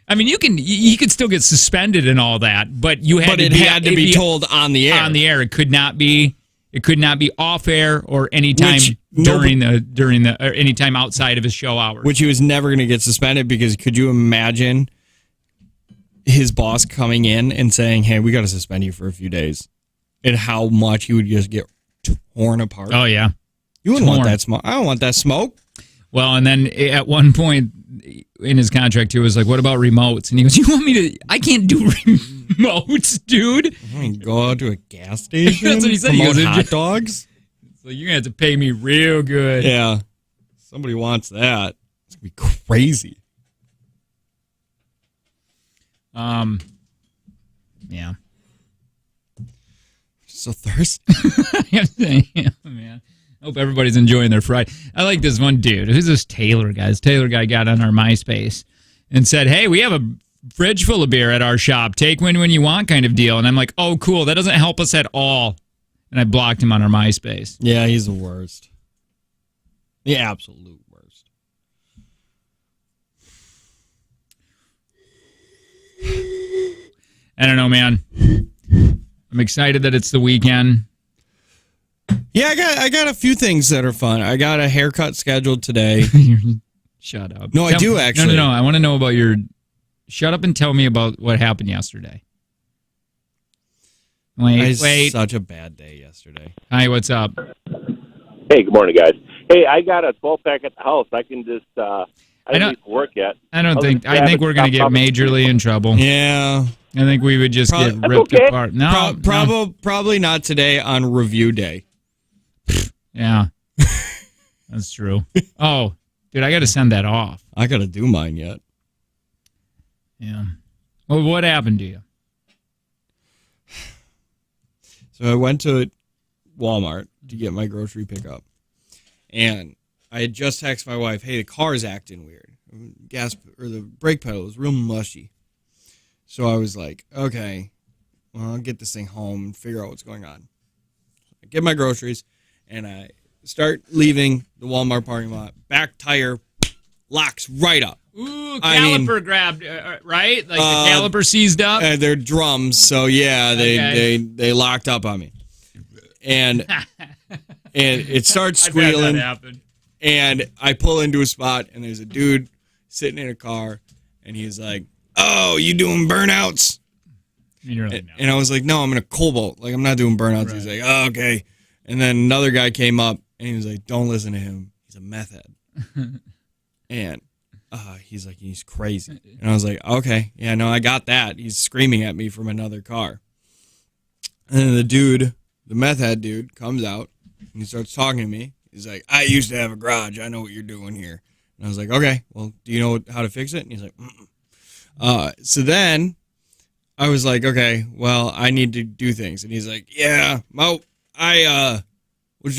I mean, you could still get suspended and all that, but it had to be told on the air. On the air, it could not be off air or anytime during the or anytime outside of his show hours. Which he was never going to get suspended because could you imagine his boss coming in and saying, "Hey, we got to suspend you for a few days," and how much he would just get torn apart? Oh yeah, you wouldn't want that smoke. I don't want that smoke. Well, and then at one point in his contract, he was like, "What about remotes?" And he goes, "You want me to? I can't do remotes, dude. I mean, go out to a gas station. That's what he said. Promote he goes, hot dogs. So you're gonna have to pay me real good." Yeah, somebody wants that. It's gonna be crazy. Yeah. So thirsty. Yeah, man. I hope everybody's enjoying their Friday. I like this one dude. Who's this Taylor guy? This Taylor guy got on our MySpace and said, "Hey, we have a fridge full of beer at our shop. Take one when you want," kind of deal. And I'm like, "Oh, cool. That doesn't help us at all." And I blocked him on our MySpace. Yeah, he's the worst. The absolute worst. I don't know, man. I'm excited that it's the weekend. Yeah, I got a few things that are fun. I got a haircut scheduled today. Shut up. No, I do actually. No. I want to know about your... Shut up and tell me about what happened yesterday. Wait. Such a bad day yesterday. Hi, what's up? Hey, good morning, guys. Hey, I got a 12-pack at the house. I can just... I don't leave for work yet. I think we're going to get majorly in trouble. Yeah. I think we would just get ripped apart. No, probably not today on review day. Yeah. That's true. Oh, dude, I got to send that off. I got to do mine yet. Yeah. Well, what happened to you? So I went to Walmart to get my grocery pickup. And I had just texted my wife, "Hey, the car's acting weird. The brake pedal is real mushy." So I was like, okay, well, I'll get this thing home and figure out what's going on. I get my groceries, and I start leaving the Walmart parking lot. Back tire locks right up. Ooh, caliper grabbed, right? Like the caliper seized up? They're drums, so yeah, they locked up on me. And it starts squealing. I've had that happen. And I pull into a spot, and there's a dude sitting in a car, and he's like, "Oh, you doing burnouts?" And I was like, "No, I'm in a Cobalt. Like, I'm not doing burnouts." Right. He's like, "Oh, okay." And then another guy came up, and he was like, "Don't listen to him. He's a meth head." And he's like, "He's crazy." And I was like, "Okay, yeah, no, I got that." He's screaming at me from another car. And then the dude the meth head dude comes out and he starts talking to me. He's like, I used to have a garage. I know what you're doing here. And I was like, okay, well, do you know how to fix it? And he's like, so then I was like, okay, well, I need to do things. And he's like, yeah, what's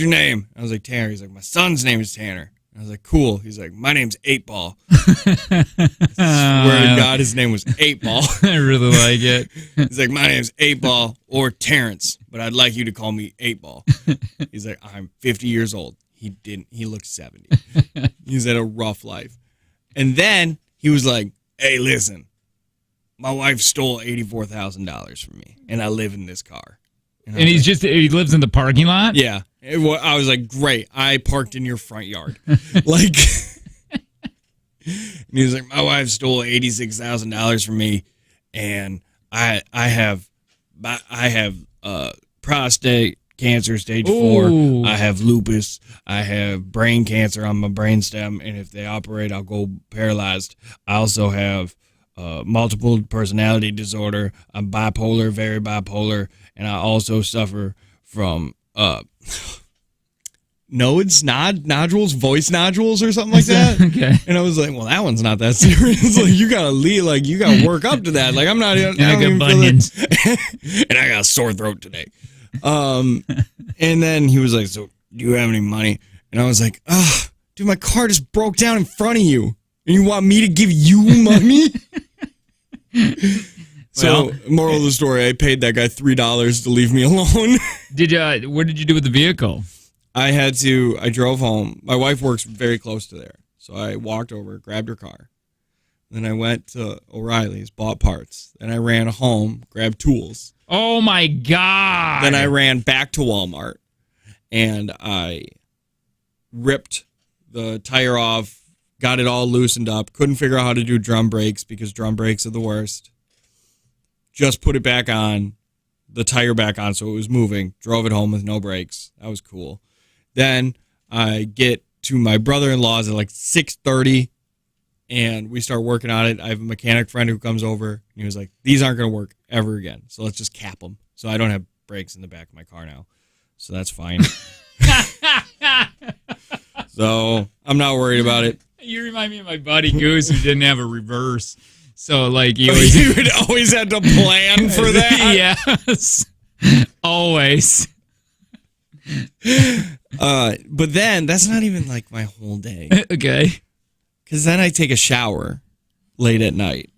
your name? I was like, Tanner. He's like, my son's name is Tanner. I was like, cool. He's like, my name's 8 Ball. I swear to God, his name was 8 Ball. I really like it. He's like, my name's 8 Ball or Terrence, but I'd like you to call me 8 Ball. He's like, I'm 50 years old. He looked 70. He's had a rough life. And then he was like, hey, listen, my wife stole $84,000 from me, and I live in this car. And he lives in the parking lot? Yeah. I was like, great. I parked in your front yard. Like, and he was like, my wife stole $86,000 from me, and I have prostate cancer stage 4. I have lupus. I have brain cancer on my brainstem, and if they operate, I'll go paralyzed. I also have multiple personality disorder. I'm bipolar, very bipolar, and I also suffer from nodules, voice nodules, or something like that. Okay. And I was like, well, that one's not that serious. Like, you gotta leave. Like, you gotta work up to that. Like, I'm not. I got bunions. And I got a sore throat today. And then he was like, so do you have any money? And I was like, dude, my car just broke down in front of you, and you want me to give you money? So, moral of the story, I paid that guy $3 to leave me alone. What did you do with the vehicle? I drove home. My wife works very close to there. So I walked over, grabbed her car. Then I went to O'Reilly's, bought parts. Then I ran home, grabbed tools. Oh, my God. Then I ran back to Walmart, and I ripped the tire off, got it all loosened up. Couldn't figure out how to do drum brakes because drum brakes are the worst. Just put it back on, the tire back on so it was moving. Drove it home with no brakes. That was cool. Then I get to my brother-in-law's at like 6:30, and we start working on it. I have a mechanic friend who comes over, and he was like, these aren't going to work ever again, so let's just cap them. So I don't have brakes in the back of my car now, so that's fine. So I'm not worried about it. You remind me of my buddy Goose who didn't have a reverse. So, like, you would always have to plan for that? Yes. Always. But then, that's not even, like, my whole day. Okay. Because then I take a shower late at night.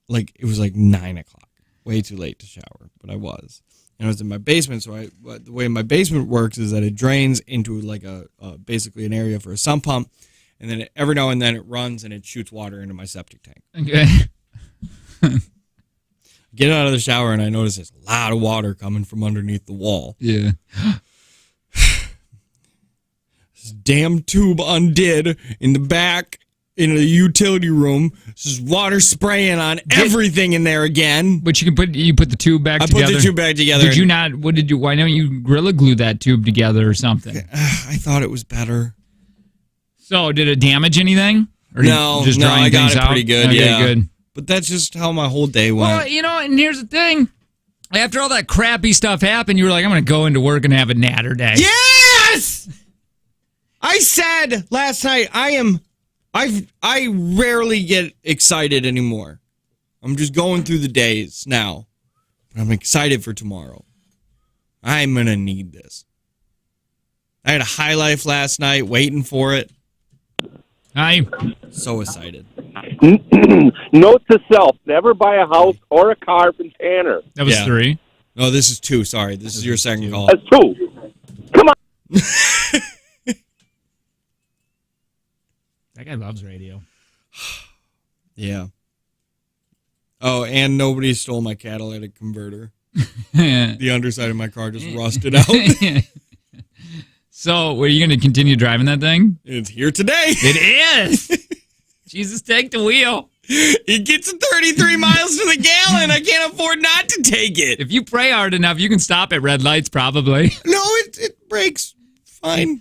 Like, it was like 9 o'clock. Way too late to shower, but I was. And I was in my basement, so the way my basement works is that it drains into, like, basically an area for a sump pump. And then every now and then it runs and it shoots water into my septic tank. Okay. Get out of the shower and I notice there's a lot of water coming from underneath the wall. Yeah. This damn tube undid in the back in the utility room. There's water spraying on everything in there again. But you put the tube back together. I put the tube back together. Why don't you Gorilla Glue that tube together or something? I thought it was better. So, did it damage anything? Or no, I got it pretty good. Okay, yeah, good. But that's just how my whole day went. Well, and here's the thing. After all that crappy stuff happened, you were like, I'm going to go into work and have a natter day. Yes! I said last night, I rarely get excited anymore. I'm just going through the days now. But I'm excited for tomorrow. I'm going to need this. I had a high life last night, waiting for it. I'm so excited. Note to self: never buy a house or a car from Tanner. That was 3. No, this is 2. Sorry, this is your second call. That's 2. Come on. That guy loves radio. Yeah. Oh, and nobody stole my catalytic converter. The underside of my car just rusted out. So, are you going to continue driving that thing? It's here today. It is. Jesus, take the wheel. It gets 33 miles to the gallon. I can't afford not to take it. If you pray hard enough, you can stop at red lights, probably. No, it brakes fine.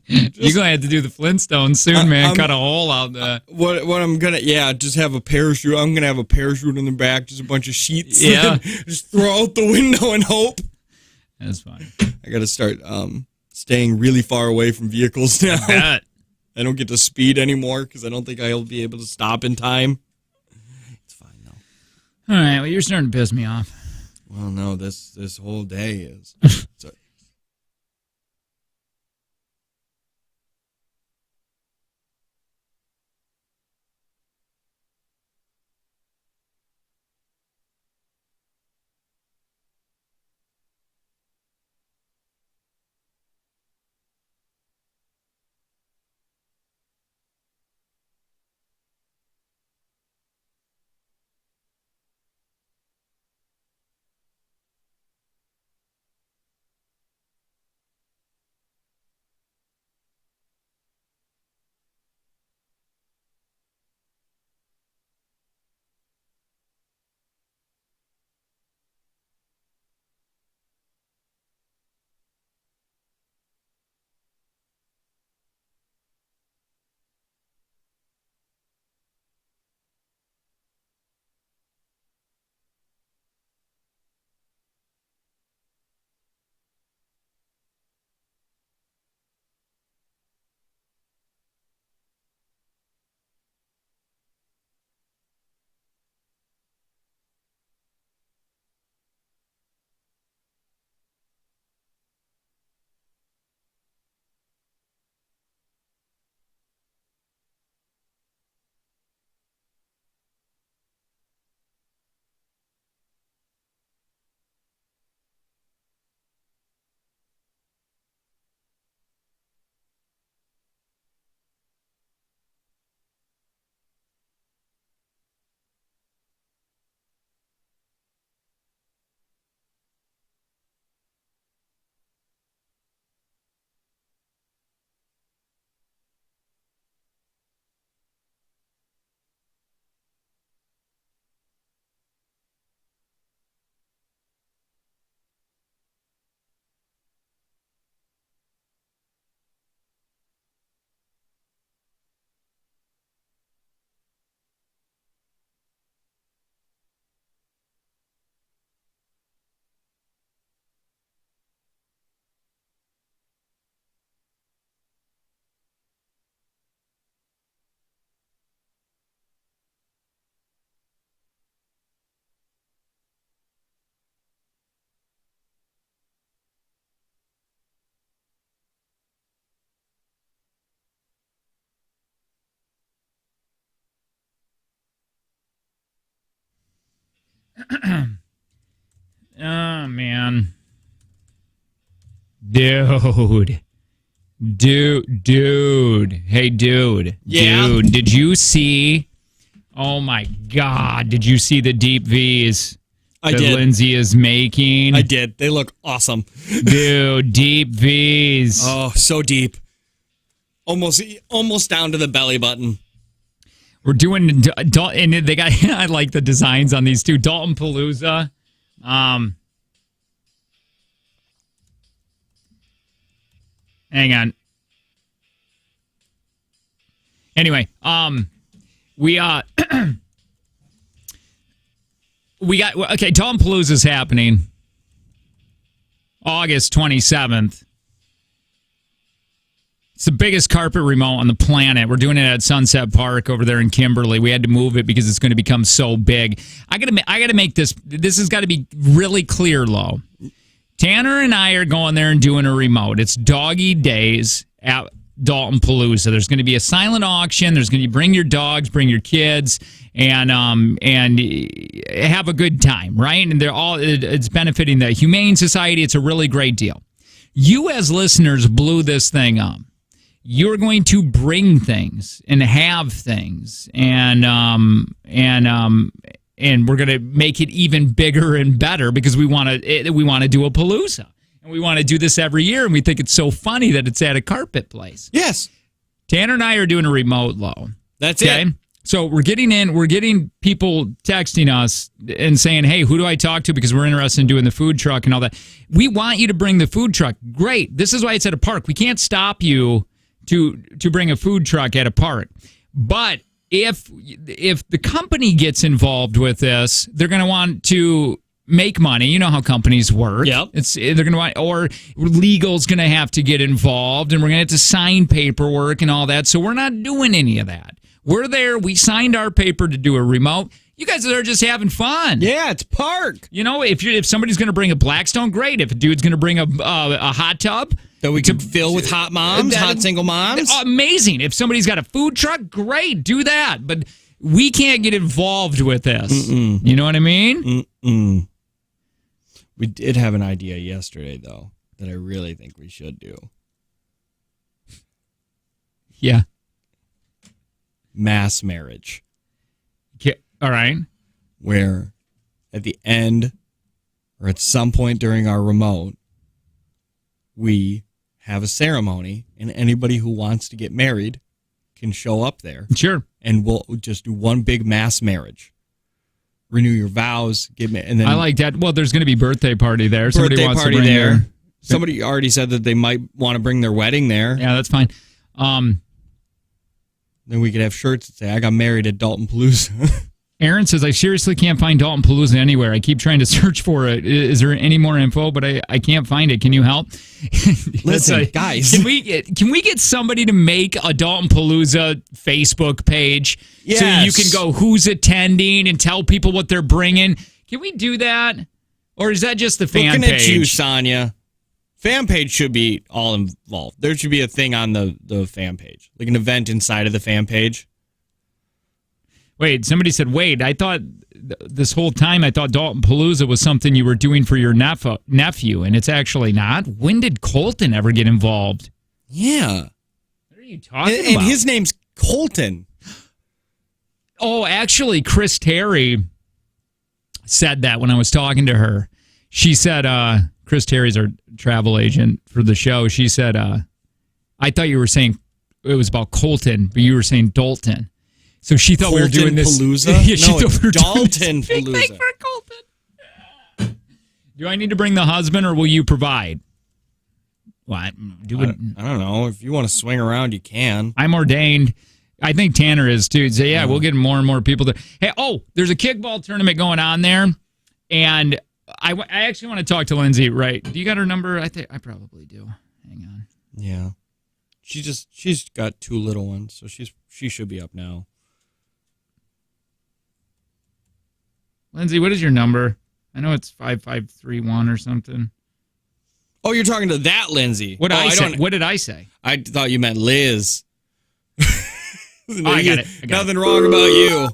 You're going to have to do the Flintstones soon, man. Cut a hole out there. What I'm going to, just have a parachute. I'm going to have a parachute in the back, just a bunch of sheets. Yeah. Just throw out the window and hope. That's fine. I got to start staying really far away from vehicles now. I don't get to speed anymore because I don't think I'll be able to stop in time. It's fine though. All right, well, you're starting to piss me off. Well, no, this whole day is. So, Oh, man. Dude. Hey, dude. Yeah? Dude, did you see... Oh, my God. Did you see the deep Vs I that did. Lindsay is making? I did. They look awesome. Dude, deep Vs. Oh, so deep. Almost down to the belly button. We're doing... And they got... I like the designs on these two. Dalton Palooza. Hang on. Anyway, we got okay. Dalton Palooza's happening August 27th. It's the biggest carpet remote on the planet. We're doing it at Sunset Park over there in Kimberly. We had to move it because it's going to become so big. I gotta make this. This has got to be really clear, Lo. Tanner and I are going there and doing a remote. It's doggy days at Dalton Palooza. There's going to be a silent auction. There's going to bring your dogs, bring your kids, and have a good time, right? And it's benefiting the Humane Society. It's a really great deal. You as listeners blew this thing up. You're going to bring things and have things, and we're going to make it even bigger and better because we want to do a Palooza. And we want to do this every year, and we think it's so funny that it's at a carpet place. Yes. Tanner and I are doing a remote, Lo. That's it. So we're getting people texting us and saying, hey, who do I talk to? Because we're interested in doing the food truck and all that. We want you to bring the food truck. Great. This is why it's at a park. We can't stop you to bring a food truck at a park. But if the company gets involved with this, they're going to want to make money. You know how companies work. Yep. They're going to want, or legal's going to have to get involved, and we're going to have to sign paperwork and all that. So we're not doing any of that. We're there. We signed our paper to do a remote. You guys are just having fun. Yeah, it's park. You know, if somebody's going to bring a Blackstone, great. If a dude's going to bring a hot tub that we can fill with hot moms, hot single moms, amazing. If somebody's got a food truck, great, do that. But we can't get involved with this. You know what I mean? We did have an idea yesterday, though, that I really think we should do. Yeah. Mass marriage. All right. Where at the end or at some point during our remote, we have a ceremony and anybody who wants to get married can show up there. Sure. And we'll just do one big mass marriage. Renew your vows, get married. And then I like that. Well, there's going to be birthday party there. Somebody wants to bring there. Somebody already said that they might want to bring their wedding there. Yeah, that's fine. Then we could have shirts that say, I got married at Dalton Palooza. Aaron says, I seriously can't find Dalton Palooza anywhere. I keep trying to search for it. Is there any more info? But I can't find it. Can you help? Listen, guys. Can we get somebody to make a Dalton Palooza Facebook page so you can go who's attending and tell people what they're bringing? Can we do that? Or is that just the fan Looking page? At you, Sonia. Fan page should be all involved. There should be a thing on the fan page, like an event inside of the fan page. Wait, somebody said, wait, I thought this whole time I thought Dalton Palooza was something you were doing for your nephew, and it's actually not. When did Colton ever get involved? Yeah. What are you talking about? And his name's Colton. Oh, actually, Chris Terry said that when I was talking to her. She said, Chris Terry's our travel agent for the show. She said, I thought you were saying it was about Colton, but you were saying Dalton. So she thought Colton we were doing this. Palooza? Yeah, she thought we were Dalton doing this Palooza. for Colton. Do I need to bring the husband, or will you provide? What? I don't know. If you want to swing around, you can. I'm ordained. I think Tanner is too. So yeah, we'll get more and more people there. Hey, there's a kickball tournament going on there, and I actually want to talk to Lindsay. Right? Do you got her number? I think I probably do. Hang on. Yeah, she's got two little ones, so she should be up now. Lindsay, what is your number? I know it's 5531 or something. Oh, you're talking to that Lindsay. What did I say? I thought you meant Liz. I got it. Nothing wrong about you.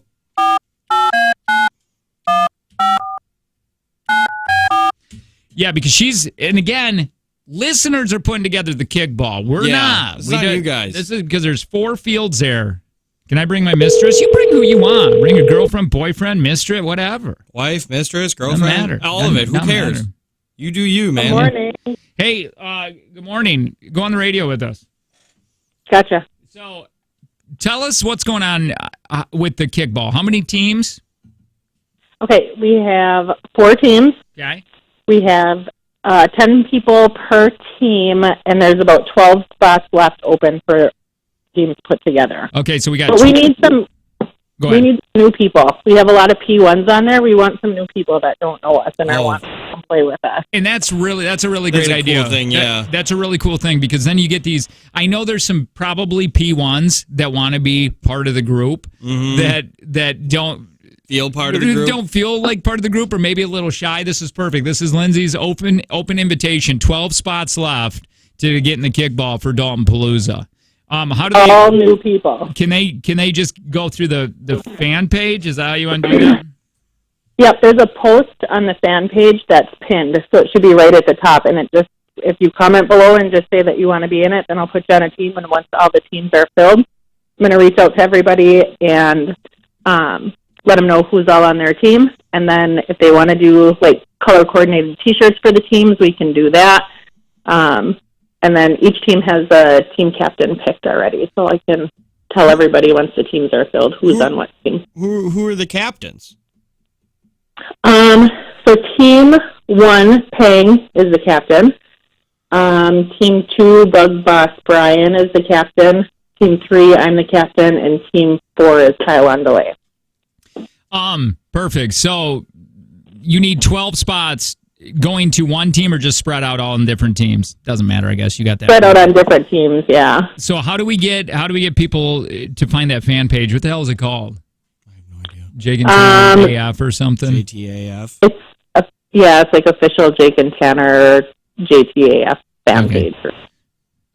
Yeah, because and again, listeners are putting together the kickball. We're not. It's not you guys. This is because there's 4 fields there. Can I bring my mistress? You bring who you want. Bring a girlfriend, boyfriend, mistress, whatever. Wife, mistress, girlfriend. Doesn't matter. All of it. Who cares? Matter. You do you, man. Good morning. Hey, good morning. Go on the radio with us. Gotcha. So tell us what's going on with the kickball. How many teams? Okay, we have 4 teams. Okay. We have 10 people per team, and there's about 12 spots left open for teams put together. Okay, so we got. But we need some. Go We ahead. need new people. We have a lot of P1s on there. We want some new people that don't know us and are wanting to come play with us. And that's a really great a idea. Cool thing, yeah. That's a really cool thing because then you get these. I know there's some probably P1s that want to be part of the group that don't feel part of the group. Don't feel like part of the group or maybe a little shy. This is perfect. This is Lindsay's open invitation. 12 spots left to get in the kickball for Dalton Palooza. How do they? All new people. Can they just go through the fan page? Is that how you want to do that? Yep, there's a post on the fan page that's pinned, so it should be right at the top. And it just, if you comment below and just say that you want to be in it, then I'll put you on a team. And once all the teams are filled, I'm going to reach out to everybody and let them know who's all on their team. And then if they want to do like color coordinated T-shirts for the teams, we can do that. And then each team has a team captain picked already, so I can tell everybody once the teams are filled who's on what team. Who are the captains? So team 1, Peng, is the captain. Team 2, Bug Boss Brian is the captain. Team 3, I'm the captain, and team 4 is Kyle on the way. Perfect. So you need 12 spots going to one team or just spread out all in different teams? Doesn't matter, I guess. You got that. Spread out on different teams, yeah. So how do we get people to find that fan page? What the hell is it called? I have no idea. Jake and Tanner AF or something? JTAF. It's like official Jake and Tanner JTAF fan page.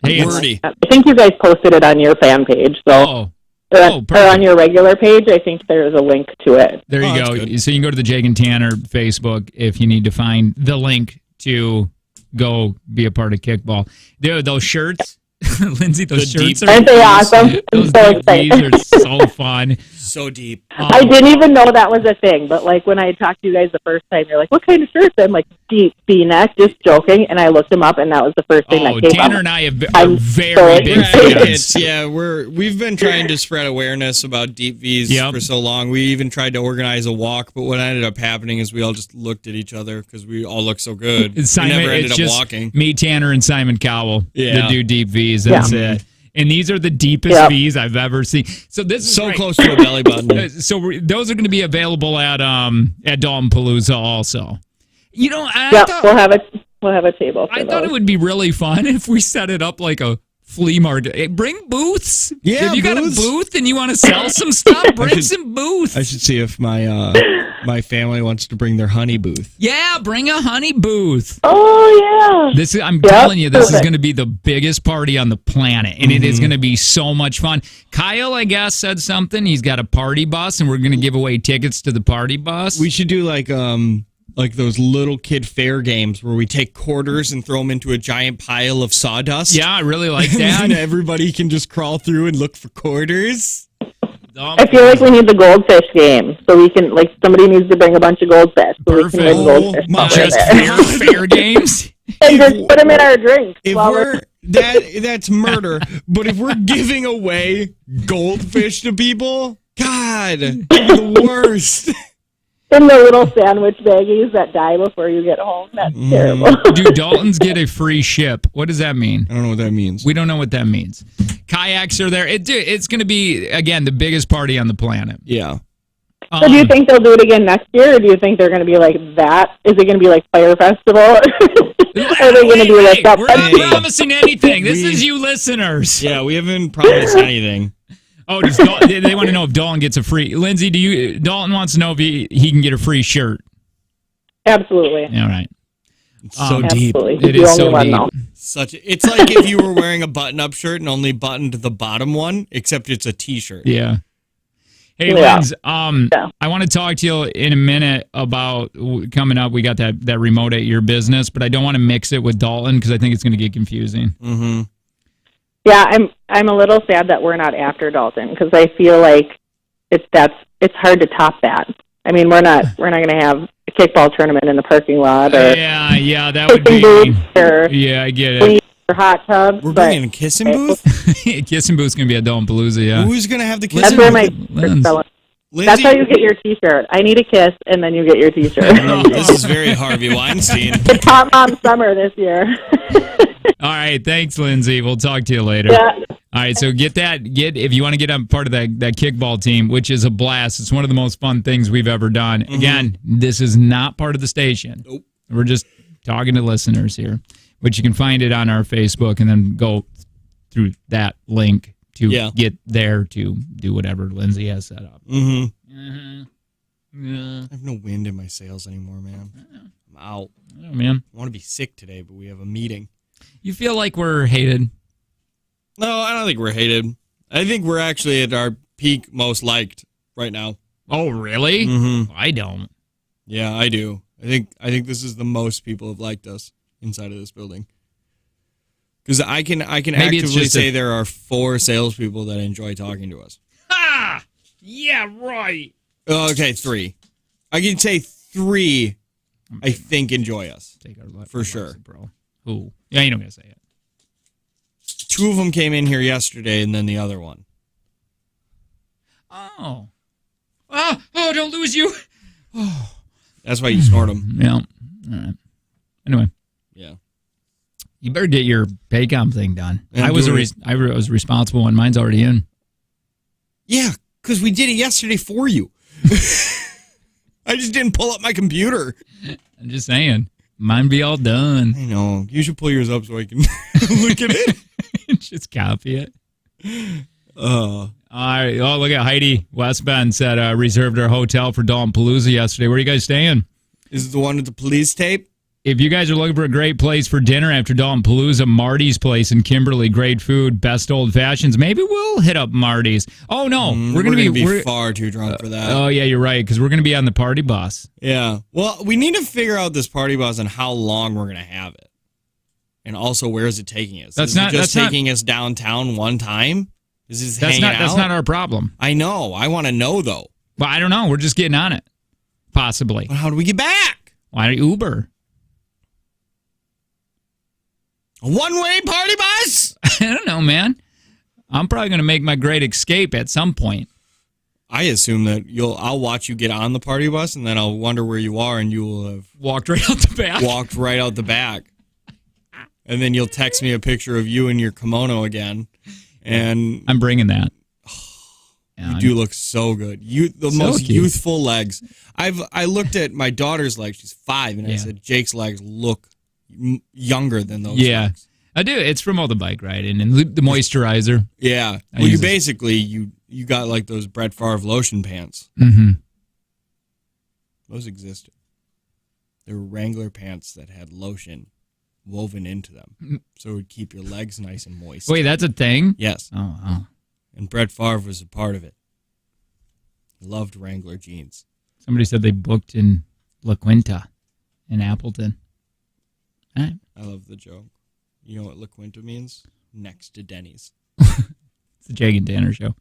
Hey, wordy. I think you guys posted it on your fan page, so or on your regular page. I think there's a link to it. There you go. So you can go to the Jake and Tanner Facebook if you need to find the link to go be a part of kickball. Those shirts, Lindsay, those shirts aren't they awesome? Those so these are so fun. So deep. I didn't even know that was a thing, but like when I talked to you guys the first time, you're like, "What kind of shirts?" I'm like, "Deep V-neck," just joking, and I looked them up, and that was the first thing that came Tanner up. and I are very big fans. Yeah, we've been trying to spread awareness about deep V's for so long. We even tried to organize a walk, but what ended up happening is we all just looked at each other because we all look so good. We never ended up walking. Me, Tanner, and Simon Cowell that do deep V's. That's it. And these are the deepest V's I've ever seen. So this is so close to a belly button. So those are going to be available at Dalton Palooza also. You know, we'll have a table. I thought it would be really fun if we set it up like a flea market. Bring booths. Yeah, if you got a booth and you want to sell some stuff, bring some booths. I should see if my family wants to bring their honey booth. Yeah, bring a honey booth. Oh yeah. I'm telling you, this is going to be the biggest party on the planet, and it is going to be so much fun. Kyle, I guess, said something. He's got a party bus, and we're going to give away tickets to the party bus. We should do like those little kid fair games where we take quarters and throw them into a giant pile of sawdust. Yeah, I really like that. And everybody can just crawl through and look for quarters. I feel like we need the goldfish game, so we can somebody needs to bring a bunch of goldfish. So Perfect. We can goldfish Just fair games. And just put them in our drinks. That's murder. But if we're giving away goldfish to people, God, it'd be the worst. In the little sandwich baggies that die before you get home. That's terrible. Do Daltons get a free ship? What does that mean? I don't know what that means. We don't know what that means. Kayaks are there. It's going to be, again, the biggest party on the planet. Yeah. So do you think they'll do it again next year, or do you think they're going to be like that? Is it going to be like Fire Festival? Are they going to do like that? We're not promising anything. This is you listeners. Yeah, we haven't promised anything. Oh, they want to know if Dalton gets a free. Lindsay, Dalton wants to know if he can get a free shirt. Absolutely. All right. It's so deep. It is so deep. It's like if you were wearing a button-up shirt and only buttoned the bottom one, except it's a T-shirt. Yeah. Hey, Linz, I want to talk to you in a minute about coming up. We got that remote at your business, but I don't want to mix it with Dalton because I think it's going to get confusing. Mm-hmm. Yeah, I'm a little sad that we're not after Dalton because I feel like it's hard to top that. I mean, we're not going to have a kickball tournament in the parking lot or that would be I get it. Or hot tubs. We're bringing a kissing booth. Kissing booth's going to be at Dalton Palooza. Yeah. Who's going to have the kissing booth? That's where That's how you get your T-shirt. I need a kiss, and then you get your T-shirt. This is very Harvey Weinstein. It's Hot Mom Summer this year. All right, thanks, Lindsay. We'll talk to you later. Yeah. All right, so get if you want to get on part of that kickball team, which is a blast. It's one of the most fun things we've ever done. Mm-hmm. Again, this is not part of the station. Nope. We're just talking to listeners here, which you can find it on our Facebook and then go through that link to get there to do whatever Lindsay has set up. Mm-hmm. Mm-hmm. Yeah. I have no wind in my sails anymore, man. I'm out. Oh, man. I want to be sick today, but we have a meeting. You feel like we're hated? No, I don't think we're hated. I think we're actually at our peak most liked right now. Oh, really? Mm-hmm. I don't. Yeah, I do. I think this is the most people have liked us inside of this building. Because I can actively say there are 4 salespeople that enjoy talking to us. Ha! Yeah, right. Okay, 3. I can say 3. I think enjoy us. Take our for sure, bro. Who? Yeah, you don't gotta say it. 2 of them came in here yesterday, and then the other one. Oh, don't lose you. Oh, that's why you snort them. Yeah. All right. Anyway. Yeah. You better get your Paycom thing done. I was responsible and mine's already in. Yeah, because we did it yesterday for you. I just didn't pull up my computer. I'm just saying. Mine be all done. I know. You should pull yours up so I can look at it. Just copy it. All right. Oh, look at Heidi West Bend said reserved our hotel for Dalton Palooza yesterday. Where are you guys staying? Is it the one with the police tape? If you guys are looking for a great place for dinner after Dalton Palooza, Marty's place in Kimberly, great food, best old fashions. Maybe we'll hit up Marty's. Oh no, we're gonna be far too drunk for that. Oh yeah, you're right, because we're gonna be on the party bus. Yeah. Well, we need to figure out this party bus and how long we're gonna have it, and also where is it taking us? Is it just taking us downtown one time? Is this hanging out? That's not our problem. I know. I want to know though. Well, I don't know. We're just getting on it, possibly. But how do we get back? Why don't you Uber? A one-way party bus? I don't know, man. I'm probably going to make my great escape at some point. I assume that I'll watch you get on the party bus, and then I'll wonder where you are, and you will have walked right out the back. Walked right out the back. And then you'll text me a picture of you in your kimono again. And I'm bringing that. You do look so good. The most youthful legs. I looked at my daughter's legs. She's 5, and I said, Jake's legs look younger than those. Yeah, legs. I do. It's from all the bike riding and the moisturizer. Yeah. Well, you basically you got like those Brett Favre lotion pants. Mm-hmm. Those existed. They were Wrangler pants that had lotion woven into them, so it would keep your legs nice and moist. Wait, that's a thing? Yes. Oh, wow. And Brett Favre was a part of it. He loved Wrangler jeans. Somebody said they booked in La Quinta in Appleton. All right. I love the joke. You know what La Quinta means? Next to Denny's. It's the Jake and Tanner show.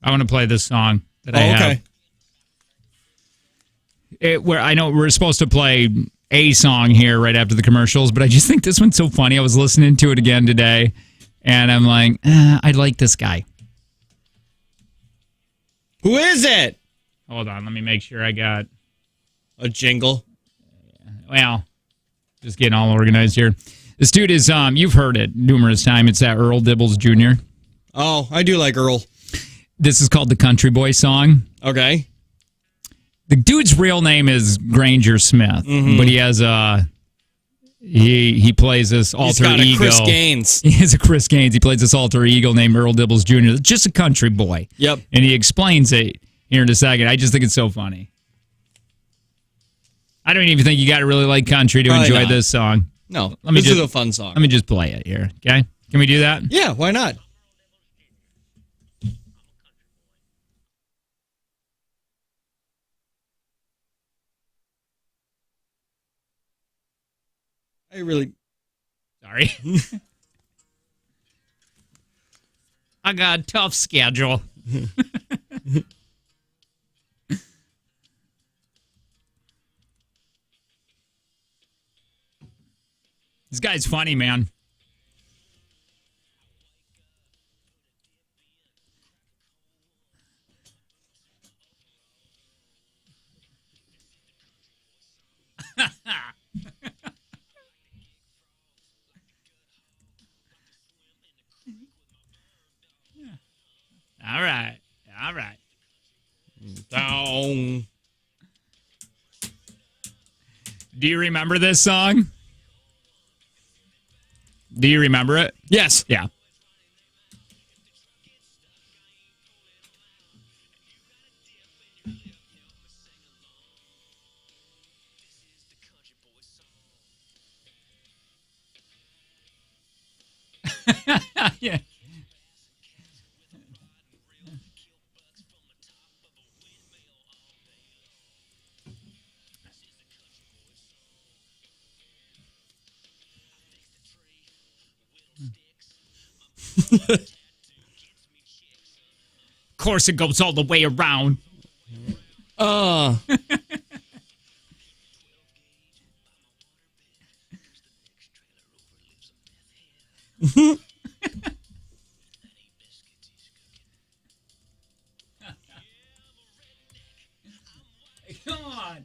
I want to play this song that I have. Where I know we're supposed to play a song here right after the commercials, but I just think this one's so funny. I was listening to it again today, And I'm like, I like this guy. Who is it? Hold on, let me make sure I got a jingle. Well, just getting all organized here. This dude is, you've heard it numerous times. It's that Earl Dibbles Jr. Oh, I do like Earl. This is called the Country Boy Song. Okay. The dude's real name is Granger Smith, but he has he plays this alter ego. He's got a Chris Gaines. He has a Chris Gaines. He plays this alter ego named Earl Dibbles Jr. Just a country boy. Yep. And he explains it here in a second. I just think it's so funny. I don't even think you got to really like country to Probably enjoy not. this song. No, this is a fun song. Let me just play it here, okay? Can we do that? Yeah, why not? I really... Sorry. I got a tough schedule. This guy's funny, man. All right. All right. Down. Do you remember this song? Do you remember it? Yes. Yeah. Yeah. Of course, it goes all the way around. Come on.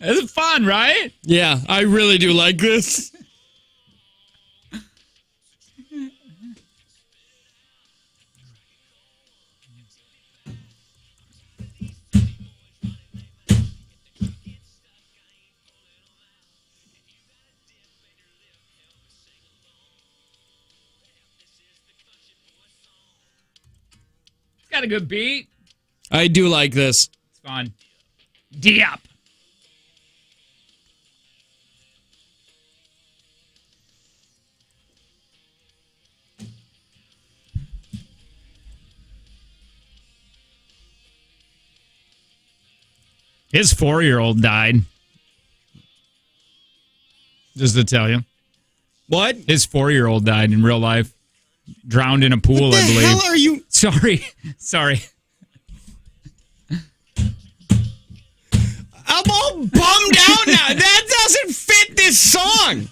This is fun, right? Yeah, I really do like this. It's got a good beat. I do like this. It's fun. D up. His 4-year-old died. Just to tell you. What? His 4-year-old died in real life. Drowned in a pool, What the I believe. hell are you? Sorry. I'm all bummed out now. That doesn't fit this song.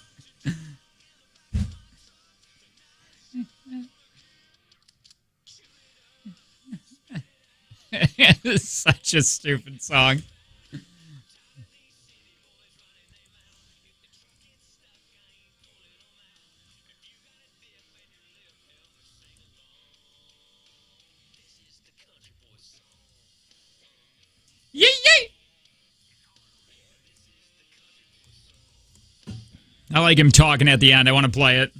It's such a stupid song. Yay, yay! I like him talking at the end. I want to play it.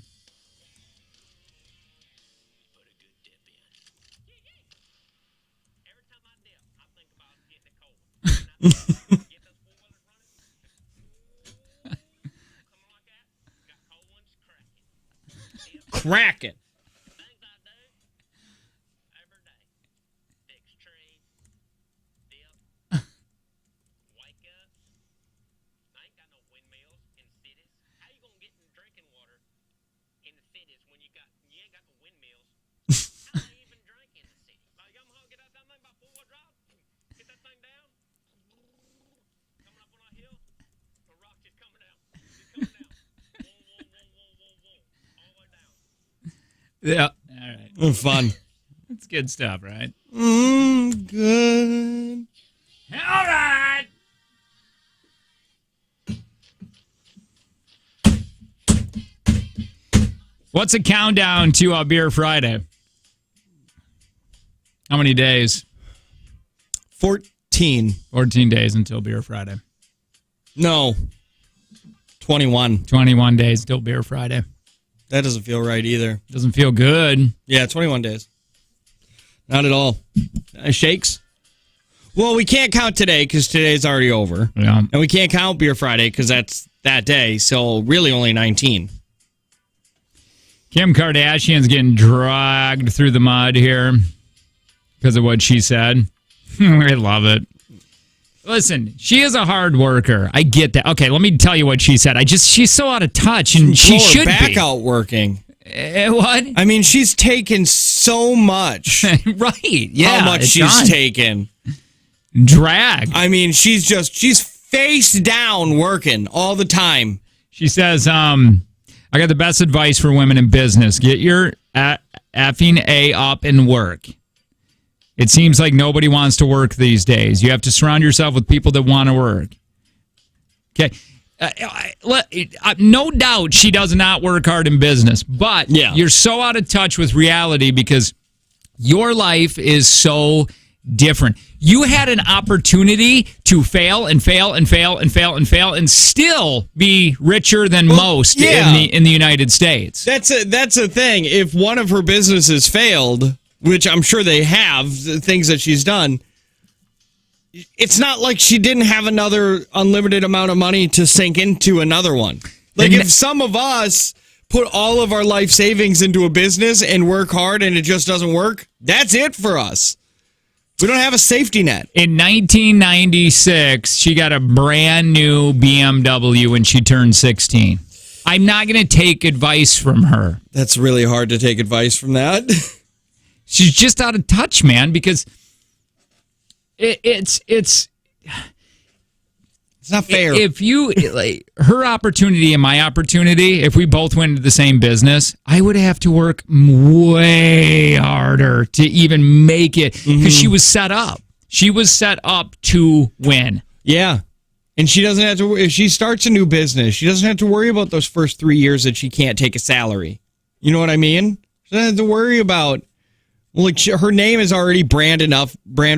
Crack it. Yeah. All right. Fun. It's good stuff, right? Good. All right. What's a countdown to Beer Friday? How many days? 14. 14 days until Beer Friday. No. 21. 21 days till Beer Friday. That doesn't feel right either. Doesn't feel good. Yeah, 21 days. Not at all. Shakes? Well, we can't count today because today's already over. Yeah. And we can't count Beer Friday because that's that day. So really only 19. Kim Kardashian's getting dragged through the mud here because of what she said. I love it. Listen, she is a hard worker. I get that. Okay, let me tell you what she said. She's so out of touch, and she should back be. out working. What? I mean, she's taken so much. Right. Yeah. How much she's taken. Drag. I mean, she's face down working all the time. She says, I got the best advice for women in business. Get your effing A up and work. It seems like nobody wants to work these days. You have to surround yourself with people that want to work. Okay. No doubt she does not work hard in business, but you're so out of touch with reality because your life is so different. You had an opportunity to fail and fail and fail and fail and fail and still be richer than most in the United States. That's a thing. If one of her businesses failed, which I'm sure they have, the things that she's done, it's not like she didn't have another unlimited amount of money to sink into another one. Like if some of us put all of our life savings into a business and work hard and it just doesn't work, that's it for us. We don't have a safety net. In 1996, she got a brand new BMW when she turned 16. I'm not going to take advice from her. That's really hard to take advice from that. She's just out of touch, man, because it's not fair. If you her opportunity and my opportunity, if we both went into the same business, I would have to work way harder to even make it because she was set up. She was set up to win. Yeah. And she doesn't have to, if she starts a new business, she doesn't have to worry about those first 3 years that she can't take a salary. You know what I mean? She doesn't have to worry about, her name is already brand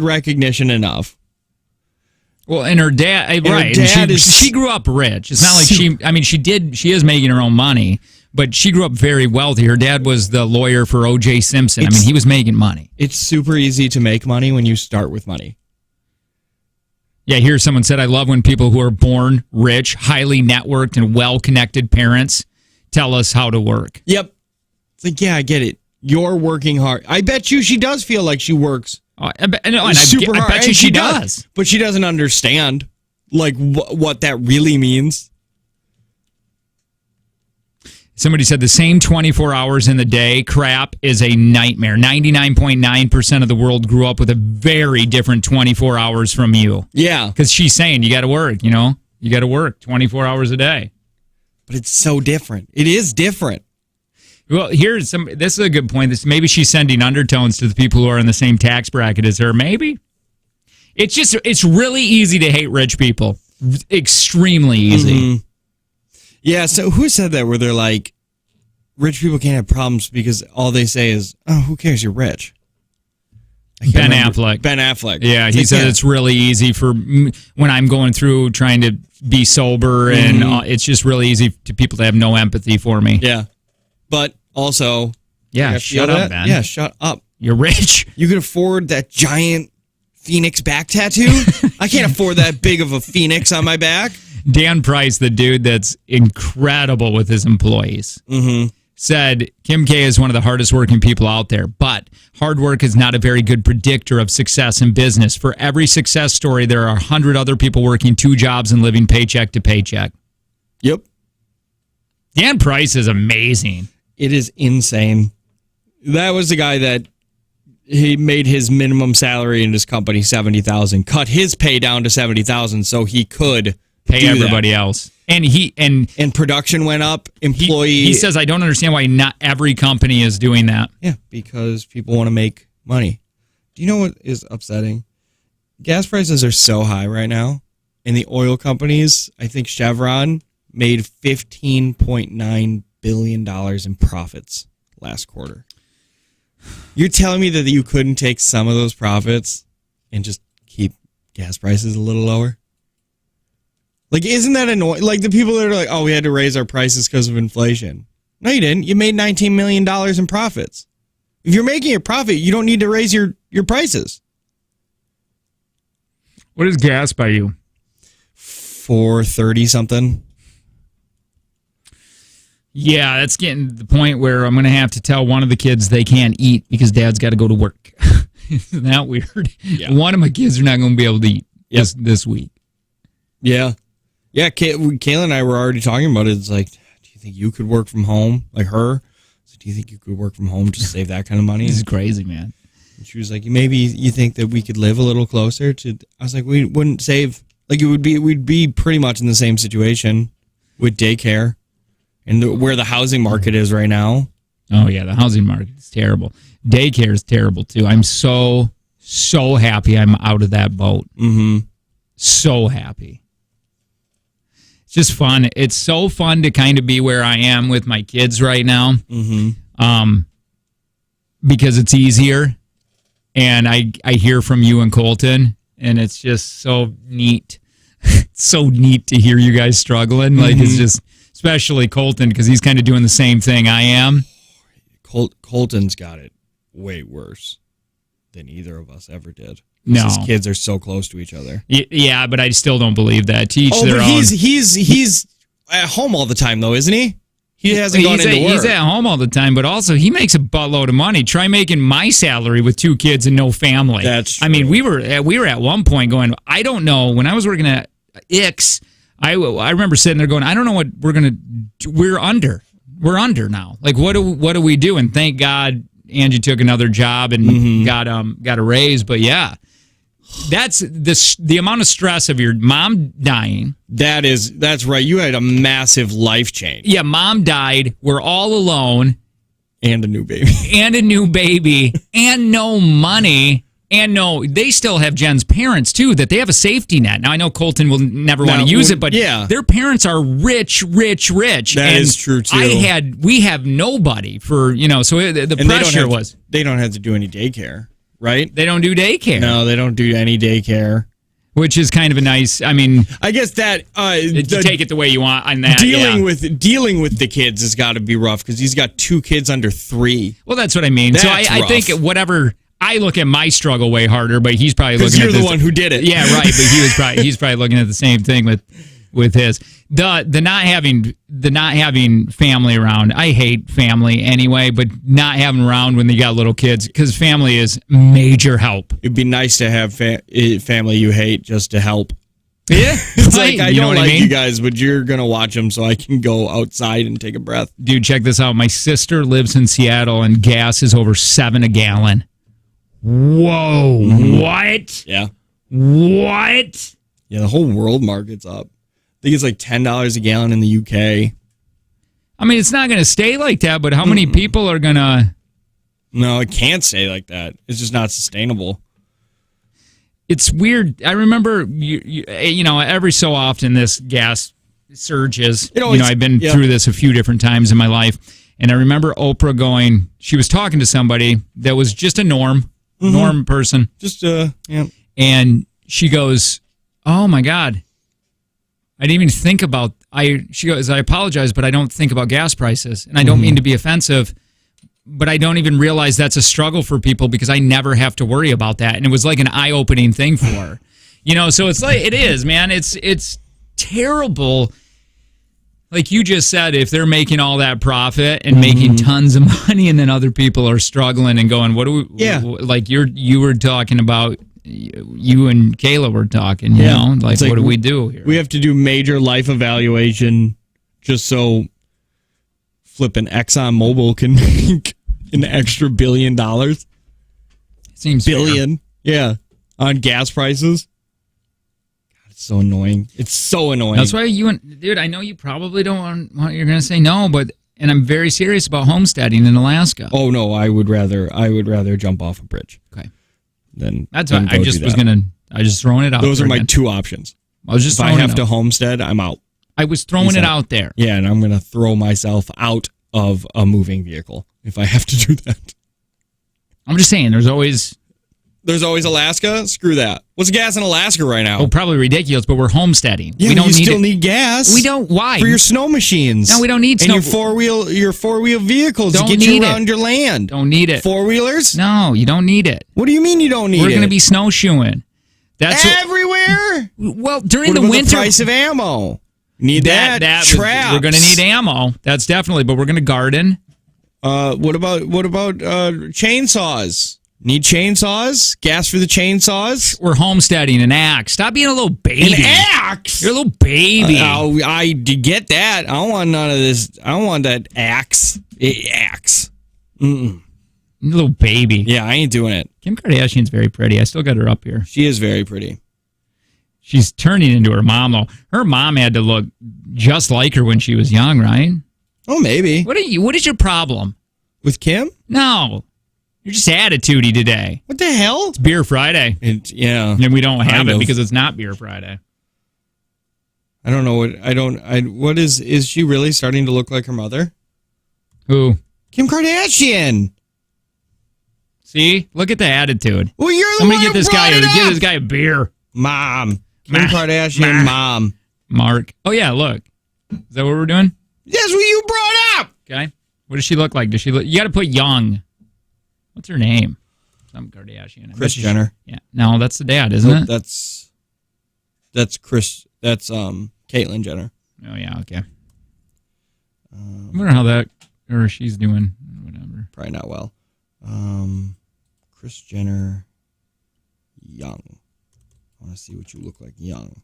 recognition enough. Well, and her dad, right? She grew up rich. It's not like she is making her own money, but she grew up very wealthy. Her dad was the lawyer for O.J. Simpson. He was making money. It's super easy to make money when you start with money. Yeah, here someone said, I love when people who are born rich, highly networked, and well-connected parents tell us how to work. Yep. It's like, yeah, I get it. You're working hard. I bet you she does feel like she works super hard. I bet you she does. But she doesn't understand what that really means. Somebody said the same 24 hours in the day crap is a nightmare. 99.9% of the world grew up with a very different 24 hours from you. Yeah. Because she's saying you got to work, You got to work 24 hours a day. But it's so different. It is different. Well, this is a good point. Maybe she's sending undertones to the people who are in the same tax bracket as her. Maybe. It's really easy to hate rich people. Extremely easy. Mm-hmm. Yeah, so who said that where they're like, rich people can't have problems because all they say is, oh, who cares, you're rich? Ben Affleck. Ben Affleck. Yeah, he said it's really easy for when I'm going through trying to be sober, and it's just really easy to people to have no empathy for me. Yeah. But also, shut up, Ben. Yeah, shut up. You're rich. You can afford that giant phoenix back tattoo? I can't afford that big of a phoenix on my back. Dan Price, the dude that's incredible with his employees, said Kim K is one of the hardest working people out there, but hard work is not a very good predictor of success in business. For every success story, there are 100 other people working 2 jobs and living paycheck to paycheck. Yep. Dan Price is amazing. It is insane. That was the guy that he made his minimum salary in his company $70,000, cut his pay down to $70,000 so he could pay do that. everybody else. And production went up. he says, I don't understand why not every company is doing that. Yeah, because people want to make money. Do you know what is upsetting? Gas prices are so high right now, and the oil companies, I think Chevron made $15.9 billion in profits last quarter. You're telling me that you couldn't take some of those profits and just keep gas prices a little lower? Like, isn't that annoying? Like, the people that are like, oh, we had to raise our prices because of inflation. No, you didn't. You made $19 million in profits. If you're making a profit, you don't need to raise your prices. What is gas by you? $4.30 something. Yeah, that's getting to the point where I'm going to have to tell one of the kids they can't eat because dad's got to go to work. Isn't that weird? Yeah. One of my kids are not going to be able to eat this week. Yeah. Yeah, Kayla and I were already talking about it. It's like, do you think you could work from home? Like her? So do you think you could work from home to save that kind of money? This is crazy, man. And she was like, maybe you think that we could live a little closer to... I was like, we wouldn't save... Like, we'd be pretty much in the same situation with daycare and where the housing market is right now. Oh, yeah, the housing market is terrible. Daycare is terrible, too. I'm so happy I'm out of that boat. Mm-hmm. So happy. It's just fun. It's so fun to kind of be where I am with my kids right now. Mm-hmm. Because it's easier. And I hear from you and Colton, and it's just so neat. It's so neat to hear you guys struggling. Like, it's just, especially Colton, because he's kind of doing the same thing I am. Colton's got it way worse than either of us ever did. No. His kids are so close to each other. Yeah, but I still don't believe that. To each their but own. He's at home all the time, though, isn't he? He hasn't gone into work. He's at home all the time, but also he makes a buttload of money. Try making my salary with 2 kids and no family. That's true. I mean, we were at one point going, I don't know. When I was working at Ix, I remember sitting there going, I don't know what we're going to do. We're under now. Like, what do we do? And thank God Angie took another job and got a raise. But yeah, that's the amount of stress of your mom dying. That's right. You had a massive life change. Yeah, mom died. We're all alone. And a new baby. And no money. And no, they still have Jen's parents, too, that they have a safety net. Now, I know Colton will never want to use it, but their parents are rich. That is true, too. We have nobody for, so the pressure was. They don't have to do any daycare, right? They don't do daycare. No, they don't do any daycare. Which is kind of a nice, I mean. I guess that. Take it the way you want on that. Dealing with the kids has got to be rough because he's got 2 kids under 3. Well, that's what I mean. So I think whatever. I look at my struggle way harder, but he's probably looking at you're the one who did it. Yeah, right. But he's probably looking at the same thing with his the not having family around. I hate family anyway, but not having around when they got little kids because family is major help. It'd be nice to have family you hate just to help. Yeah, it's like I don't like you guys, but you're gonna watch them so I can go outside and take a breath. Dude, check this out. My sister lives in Seattle, and gas is over $7 a gallon. Whoa! What? Yeah. What? Yeah, the whole world market's up. I think it's like $10 a gallon in the UK. I mean, it's not going to stay like that, but how many people are going to... No, it can't stay like that. It's just not sustainable. It's weird. I remember, every so often this gas surges. I've been through this a few different times in my life, and I remember Oprah going, she was talking to somebody that was just a norm person. Just, yeah. And she goes, oh, my God. I didn't even think about, she goes, I apologize, but I don't think about gas prices. And I don't mean to be offensive, but I don't even realize that's a struggle for people because I never have to worry about that. And it was like an eye-opening thing for her. So it's like, it is, man. It's terrible. Like you just said, if they're making all that profit and making tons of money and then other people are struggling and going, what do we, like you were talking about, you and Kayla were talking, like what do we do here? We have to do major life evaluation just so flipping ExxonMobil can make an extra $1 billion. Seems billion. Fair. Yeah. On gas prices. God, so annoying. It's so annoying. That's why dude, I know you probably don't want you're going to say no, and I'm very serious about homesteading in Alaska. Oh no, I would rather jump off a bridge. Okay. That's why I just was going to just throwing it out. Those are my again. two options. I was just if I have to homestead, I'm out. I was throwing it out there. Yeah, and I'm going to throw myself out of a moving vehicle if I have to do that. I'm just saying, there's always Alaska. Screw that. What's gas in Alaska right now? Oh, probably ridiculous, but we're homesteading. Yeah, we don't you need still need gas. We don't. Why? For your snow machines. No, we don't need and snow. your four wheel vehicles Don't to get need you it. around your land. Don't need it. Four wheelers? No, you don't need it. What do you mean you don't need it? We're going to be snowshoeing. That's everywhere. Well, during what the about winter, the price of ammo. Need that traps. We're going to need ammo. That's definitely. But we're going to garden. What about chainsaws? Need chainsaws? Gas for the chainsaws? We're homesteading an axe. Stop being a little baby. An axe? You're a little baby. I get that. I don't want none of this. I don't want that axe. Axe. Mm-mm. Little baby. Yeah, I ain't doing it. Kim Kardashian's very pretty. I still got her up here. She is very pretty. She's turning into her mom, though. Her mom had to look just like her when she was young, right? Oh, maybe. What is your problem? With Kim? No. You're just attitudey today. What the hell? It's Beer Friday. Yeah. And we don't have kind it of. because it's not Beer Friday. I don't know what is she really starting to look like her mother? Who? Kim Kardashian. See? Look at the attitude. Well, you're the Somebody one get this who brought guy it give up. this guy a beer. Mom. Kim Kardashian mom. Mark. Oh yeah, look. Is that what we're doing? That's what you brought up. Okay. What does she look like? Does she look? You got to put young. What's her name? Some Kardashian. Kris Jenner. Yeah. No, that's the dad, isn't it? That's Chris. That's Caitlyn Jenner. Oh yeah. Okay. I wonder how that or she's doing. Whatever. Probably not well. Kris Jenner. Young. I want to see what you look like young.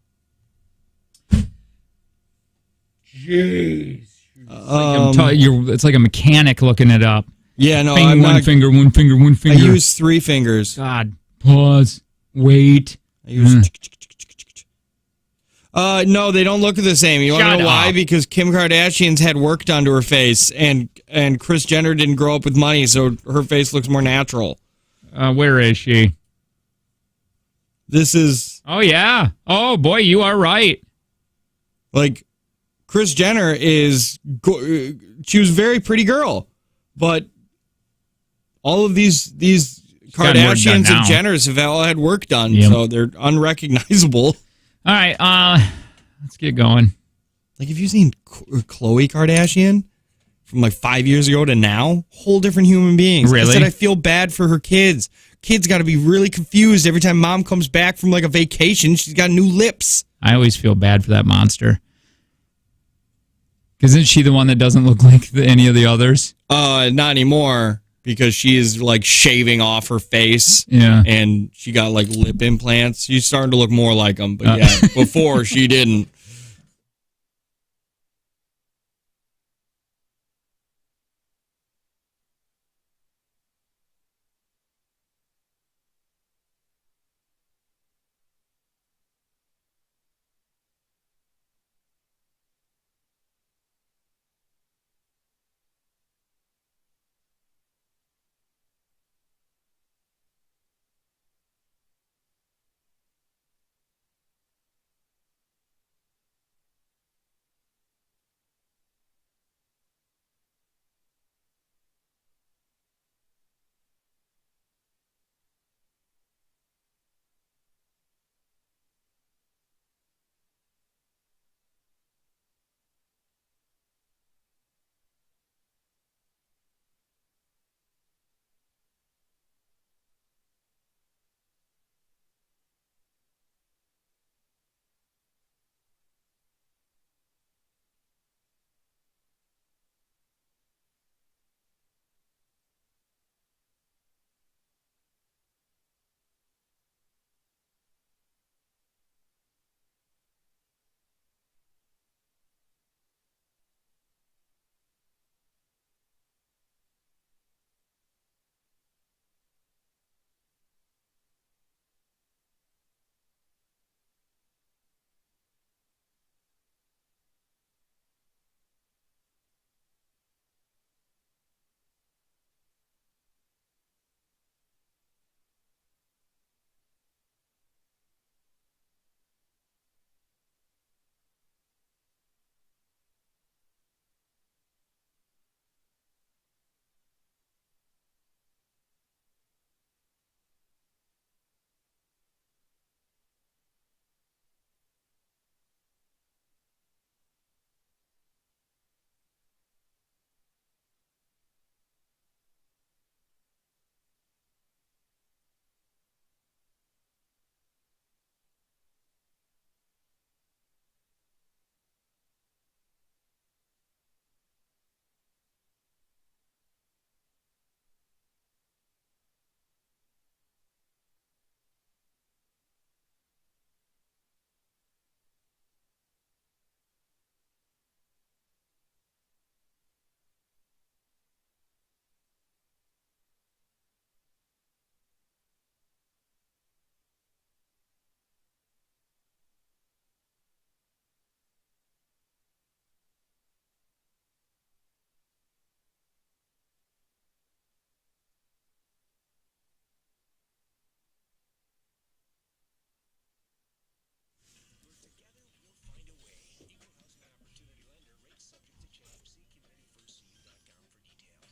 Jeez. It's like a mechanic looking it up. Yeah, no, One finger. I use 3 fingers. God. Pause. Wait. I use. No, they don't look the same. You want to know why? Because Kim Kardashian's had work done to her face, and Kris Jenner didn't grow up with money, so her face looks more natural. Where is she? This is. Oh yeah. Oh boy, you are right. Like, Kris Jenner is. She was a very pretty girl, but all of these Kardashians and Jenners have all had work done, so they're unrecognizable. All right, let's get going. Like, have you seen Khloe Kardashian from like 5 years ago to now? Whole different human beings. Really? I said I feel bad for her kids. Kids got to be really confused every time mom comes back from like a vacation. She's got new lips. I always feel bad for that monster. Because isn't she the one that doesn't look like any of the others? Not anymore, because she is like shaving off her face. Yeah. And she got like lip implants. She's starting to look more like them. But yeah, before she didn't.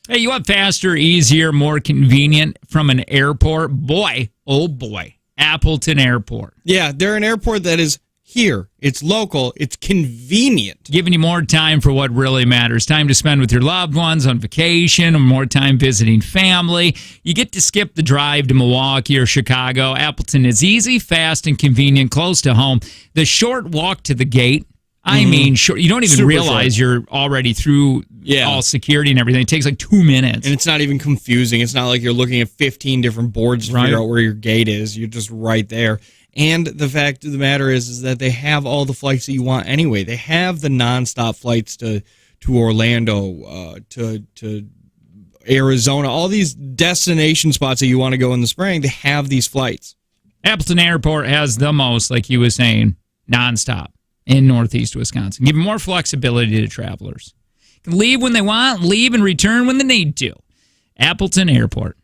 Hey, you want faster, easier, more convenient from an airport? Boy, oh boy, Appleton Airport. Yeah, they're an airport that is here. It's local. It's convenient. Giving you more time for what really matters. Time to spend with your loved ones on vacation or more time visiting family. You get to skip the drive to Milwaukee or Chicago. Appleton is easy, fast, and convenient, close to home. The short walk to the gate, I mean, short, you don't even Super realize short. you're already through all security and everything. It takes like 2 minutes. And it's not even confusing. It's not like you're looking at 15 different boards to figure out where your gate is. You're just right there. And the fact of the matter is that they have all the flights that you want anyway. They have the nonstop flights to Orlando, to Arizona, all these destination spots that you want to go in the spring. They have these flights. Appleton Airport has the most, like you were saying, nonstop in Northeast Wisconsin, giving more flexibility to travelers. You can leave when they want, leave and return when they need to. Appleton Airport.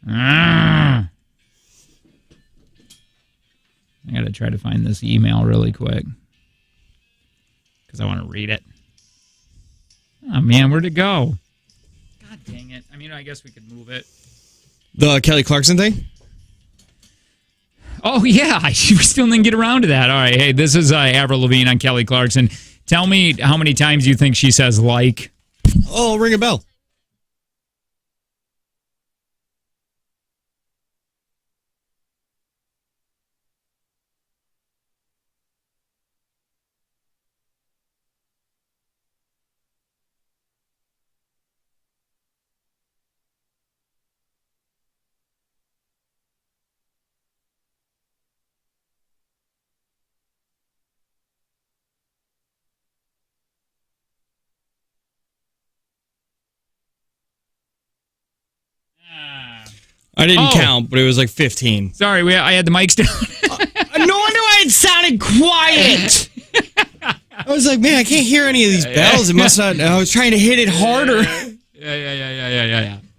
I got to try to find this email really quick because I want to read it. Oh, man, where'd it go? God dang it. I mean, I guess we could move it. The Kelly Clarkson thing? Oh, yeah. We still didn't get around to that. All right. Hey, this is Avril Lavigne on Kelly Clarkson. Tell me how many times you think she says like. Oh, ring a bell. I didn't count, but it was like 15. Sorry, I had the mics down. No wonder why it sounded quiet. I was like, man, I can't hear any of these bells. It must not. I was trying to hit it harder.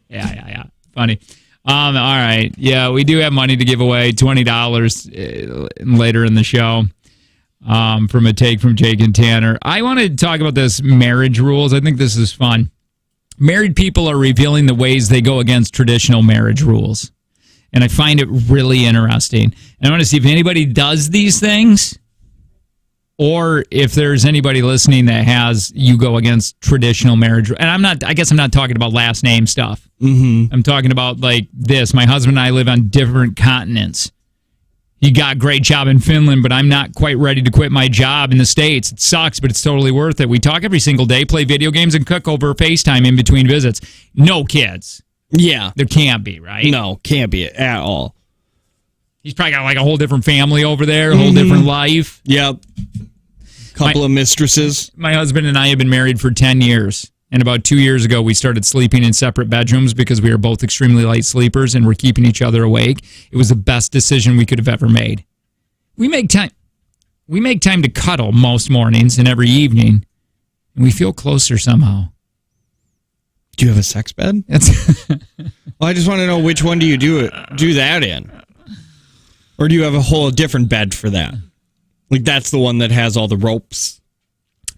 Yeah. Funny. All right. Yeah, we do have money to give away, $20 later in the show from a take from Jake and Tanner. I want to talk about this marriage rules. I think this is fun. Married people are revealing the ways they go against traditional marriage rules. And I find it really interesting. And I want to see if anybody does these things or if there's anybody listening that has you go against traditional marriage. And I guess I'm not talking about last name stuff. Mm-hmm. I'm talking about like this. My husband and I live on different continents. He got a great job in Finland, but I'm not quite ready to quit my job in the States. It sucks, but it's totally worth it. We talk every single day, play video games, and cook over FaceTime in between visits. No kids. Yeah. There can't be, right? No, can't be at all. He's probably got like a whole different family over there, a whole different life. Yep. Couple of mistresses. My husband and I have been married for 10 years. And about 2 years ago, we started sleeping in separate bedrooms because we are both extremely light sleepers and we're keeping each other awake. It was the best decision we could have ever made. We make time to cuddle most mornings and every evening, and we feel closer somehow. Do you have a sex bed? Well, I just want to know which one do you do that in? Or do you have a whole different bed for that? Like that's the one that has all the ropes.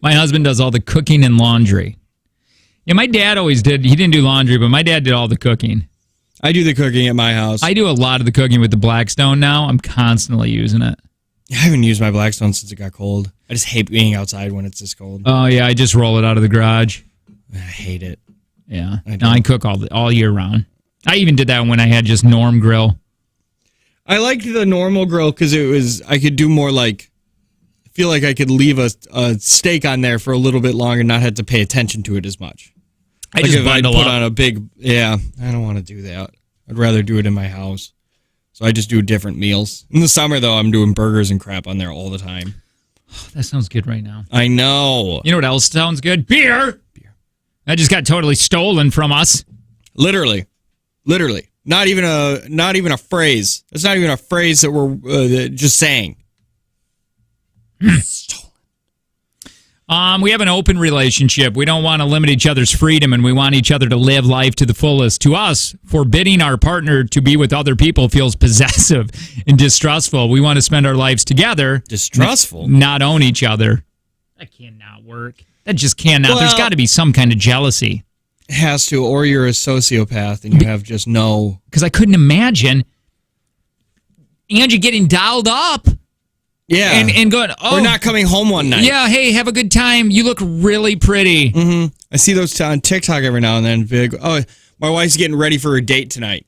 My husband does all the cooking and laundry. Yeah, my dad always did. He didn't do laundry, but my dad did all the cooking. I do the cooking at my house. I do a lot of the cooking with the Blackstone now. I'm constantly using it. I haven't used my Blackstone since it got cold. I just hate being outside when it's this cold. Oh, yeah, I just roll it out of the garage. I hate it. Yeah. I cook all year round. I even did that when I had just Norm Grill. I liked the normal grill because I could do more like, I feel like I could leave a steak on there for a little bit longer and not have to pay attention to it as much. I just bundle up. On a big, I don't want to do that. I'd rather do it in my house. So I just do different meals. In the summer, though, I'm doing burgers and crap on there all the time. Oh, that sounds good right now. I know. You know what else sounds good? Beer. That just got totally stolen from us. Literally. Not even a phrase. It's not even a phrase that we're just saying. Stolen. We have an open relationship. We don't want to limit each other's freedom, and we want each other to live life to the fullest. To us, forbidding our partner to be with other people feels possessive and distrustful. We want to spend our lives together. Distrustful? Not own each other. That cannot work. That just cannot. Well, there's got to be some kind of jealousy. It has to, or you're a sociopath and you have just no... Because I couldn't imagine Angie getting dialed up. Yeah. And going, oh. We're not coming home one night. Yeah, hey, have a good time. You look really pretty. Mm-hmm. I see those on TikTok every now and then. Big. Oh, my wife's getting ready for her date tonight.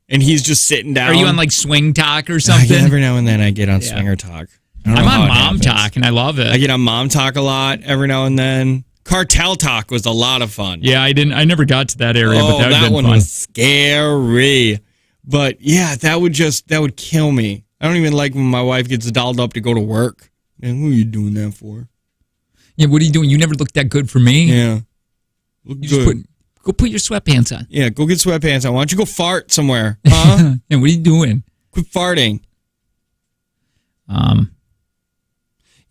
And he's just sitting down. Are you on like Swing Talk or something? Every now and then I get on Swinger Talk. I'm on Mom Talk and I love it. I get on Mom Talk a lot every now and then. Cartel Talk was a lot of fun. Yeah, I never got to that area, but that one fun. Was scary. But yeah, that would kill me. I don't even like when my wife gets dolled up to go to work. Man, who are you doing that for? Yeah, what are you doing? You never looked that good for me. Yeah. Look good. Go put your sweatpants on. Yeah, go get sweatpants on. Why don't you go fart somewhere? Huh? Yeah, what are you doing? Quit farting.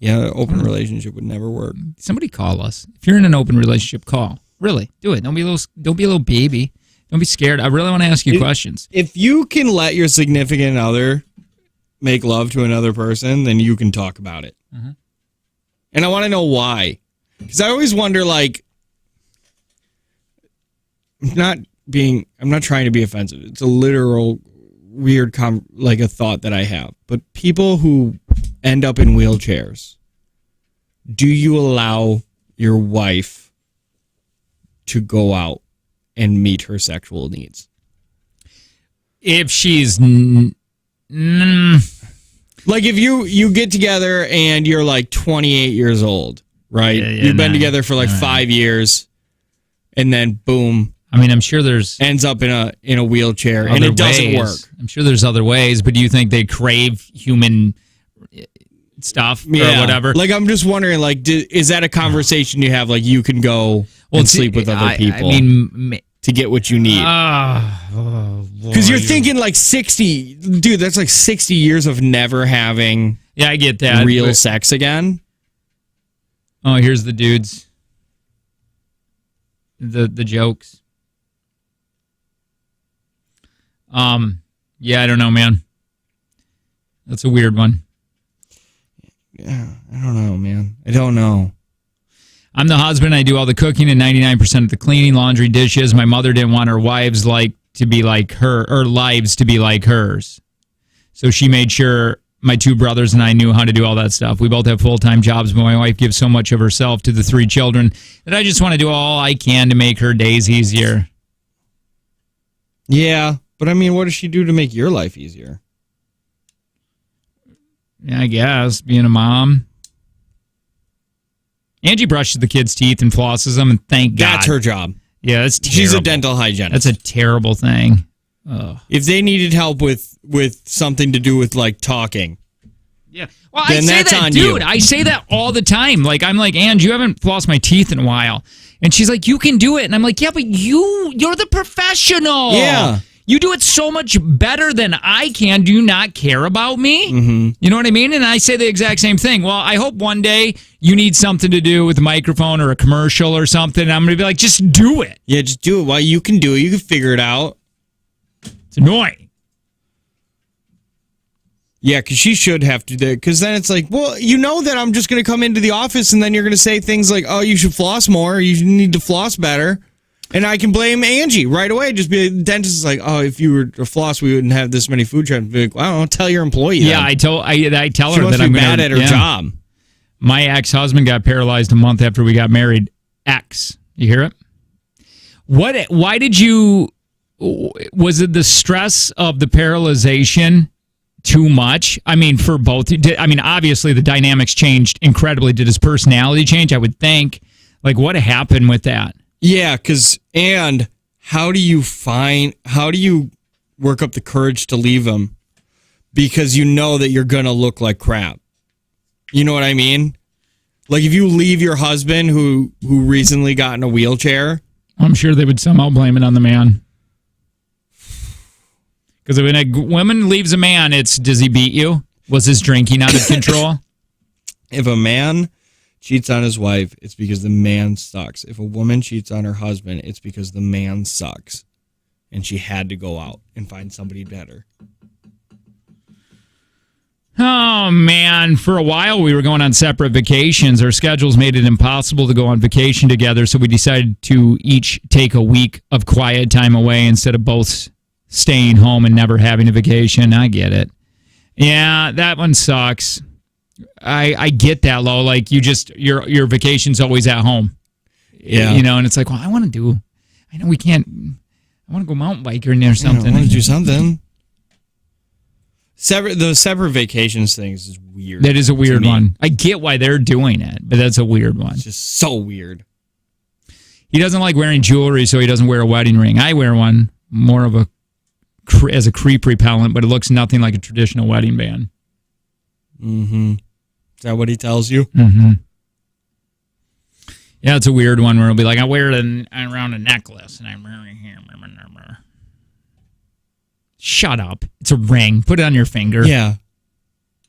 Yeah, an open relationship would never work. Somebody call us. If you're in an open relationship, call. Really, do it. Don't be a little baby. Don't be scared. I really want to ask you questions. If you can let your significant other make love to another person, then you can talk about it. Mm-hmm. And I want to know why. Because I always wonder, like, I'm not trying to be offensive. It's a literal weird, a thought that I have. But people who end up in wheelchairs, do you allow your wife to go out and meet her sexual needs? If she's... Like if you get together and you're like 28 years old, right? Yeah, You've been together for like 5 years, and then boom. I mean, I'm sure there's ends up in a wheelchair, and it doesn't work. I'm sure there's other ways, but do you think they crave human stuff or whatever? Like I'm just wondering, like, is that a conversation you have? Like you can go and sleep with other people. I mean, to get what you need. Because you're thinking like 60, dude, that's like 60 years of never having I get that. Real sex again. Oh, here's the dudes. The jokes. Yeah, I don't know, man. That's a weird one. Yeah, I don't know, man. I don't know. I'm the husband. I do all the cooking and 99% of the cleaning, laundry, dishes. My mother didn't want her wives to be like her, or lives to be like hers. So she made sure my two brothers and I knew how to do all that stuff. We both have full-time jobs, but my wife gives so much of herself to the 3 children that I just want to do all I can to make her days easier. Yeah, but I mean, what does she do to make your life easier? Yeah, I guess, being a mom. Angie brushes the kids' teeth and flosses them, and thank God. That's her job. Yeah, that's terrible. She's a dental hygienist. That's a terrible thing. Ugh. If they needed help with something to do with, like, talking. Yeah. Well, then I say that's that, on dude. you. I say that all the time. Like, I'm like, Angie, you haven't flossed my teeth in a while. And she's like, you can do it. And I'm like, yeah, but you're the professional. Yeah. You do it so much better than I can. Do you not care about me? Mm-hmm. You know what I mean? And I say the exact same thing. Well, I hope one day you need something to do with a microphone or a commercial or something. And I'm going to be like, just do it. Yeah, just do it. Well, you can do it. You can figure it out. It's annoying. Yeah, because she should have to do it. Because then it's like, well, you know that I'm just going to come into the office and then you're going to say things like, oh, you should floss more. You need to floss better. And I can blame Angie right away. Just be the dentist is like, oh, if you were to floss, we wouldn't have this many food traps. Be like, well, don't tell your employee. Yeah, then. I tell She her must that be I'm bad at her job. My ex-husband got paralyzed a month after we got married. Ex, you hear it? Why did you? Was it the stress of the paralyzation too much? I mean, for both. I mean, obviously the dynamics changed incredibly. Did his personality change? I would think. Like, what happened with that? Yeah, and how do you work up the courage to leave him? Because you know that you're going to look like crap. You know what I mean? Like if you leave your husband who recently got in a wheelchair. I'm sure they would somehow blame it on the man. Because when a woman leaves a man, it's, does he beat you? Was his drinking out of control? If a man cheats on his wife, it's because the man sucks. If a woman cheats on her husband, it's because the man sucks. And she had to go out and find somebody better. Oh, man. For a while, we were going on separate vacations. Our schedules made it impossible to go on vacation together, so we decided to each take a week of quiet time away instead of both staying home and never having a vacation. I get it. Yeah, that one sucks. I get that, Lo. Like, your vacation's always at home. Yeah. You know, and it's like, well, I know we can't, I want to go mountain biking or something. I want to do something. The separate vacations things is weird. That is a weird one. I get why they're doing it, but that's a weird one. It's just so weird. He doesn't like wearing jewelry, so he doesn't wear a wedding ring. I wear one more of as a creep repellent, but it looks nothing like a traditional wedding band. Mm-hmm. Is that what he tells you? Mm-hmm. Yeah, it's a weird one where he'll be like, I wear it around a necklace, and I'm wearing here. Shut up. It's a ring. Put it on your finger. Yeah.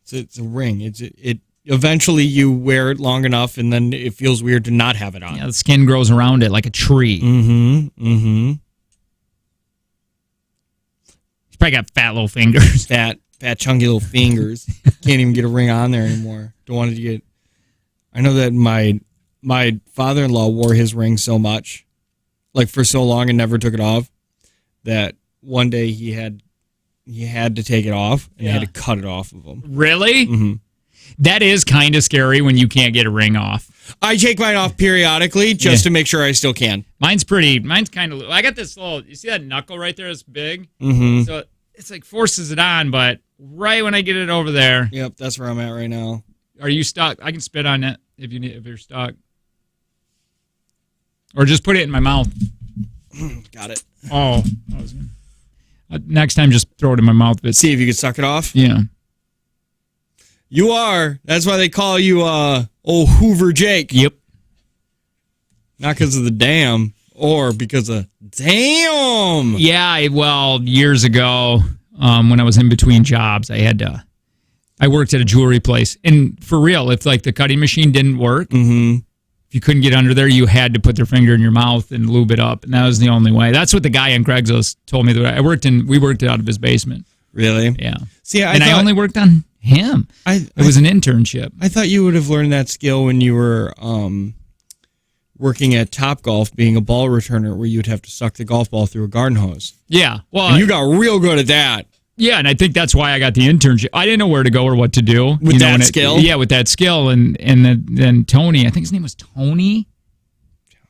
It's a ring. It eventually you wear it long enough, and then it feels weird to not have it on. Yeah, the skin grows around it like a tree. Mm-hmm. Mm-hmm. He's probably got fat little fingers. Fat, chunky little fingers. Can't even get a ring on there anymore. Don't want to get... I know that my father-in-law wore his ring so much, like for so long and never took it off, that one day he had to take it off and had to cut it off of him. Really? Mm-hmm. That is kind of scary when you can't get a ring off. I take mine off periodically just to make sure I still can. Mine's kind of... I got this little... You see that knuckle right there? It's big. Mm-hmm. So it's like forces it on, but right when I get it over there... Yep, that's where I'm at right now. Are you stuck? I can spit on it if you're stuck. Or just put it in my mouth. Got it. Oh. Next time, just throw it in my mouth. See if you can suck it off? Yeah. You are. That's why they call you old Hoover Jake. Yep. Not because of the dam, or because of damn. Yeah, well, years ago, when I was in between jobs, I worked at a jewelry place. And for real, if like the cutting machine didn't work, if you couldn't get under there, you had to put their finger in your mouth and lube it up, and that was the only way. That's what the guy on Craigslist told me. That we worked it out of his basement. Really? Yeah. See, I only worked on him. It was an internship. I thought you would have learned that skill when you were working at Topgolf, being a ball returner, where you'd have to suck the golf ball through a garden hose. Yeah. Well, and you got real good at that. Yeah, and I think that's why I got the internship. I didn't know where to go or what to do. With that skill? Yeah, with that skill. And then Tony, I think his name was Tony.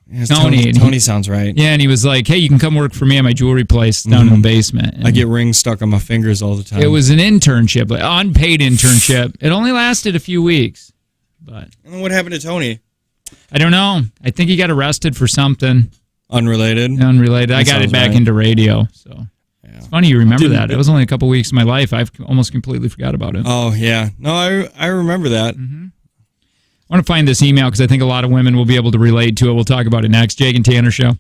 Yeah, Tony sounds right. Yeah, and he was like, hey, you can come work for me at my jewelry place down in the basement. And I get rings stuck on my fingers all the time. it was an internship, like unpaid internship. It only lasted a few weeks. But And then what happened to Tony? I don't know. I think he got arrested for something. Unrelated? Unrelated. I got it back into radio, so... It's funny you remember that. It was only a couple weeks of my life. I've almost completely forgot about it. Oh, yeah. No, I remember that. Mm-hmm. I want to find this email because I think a lot of women will be able to relate to it. We'll talk about it next. Jake and Tanner Show.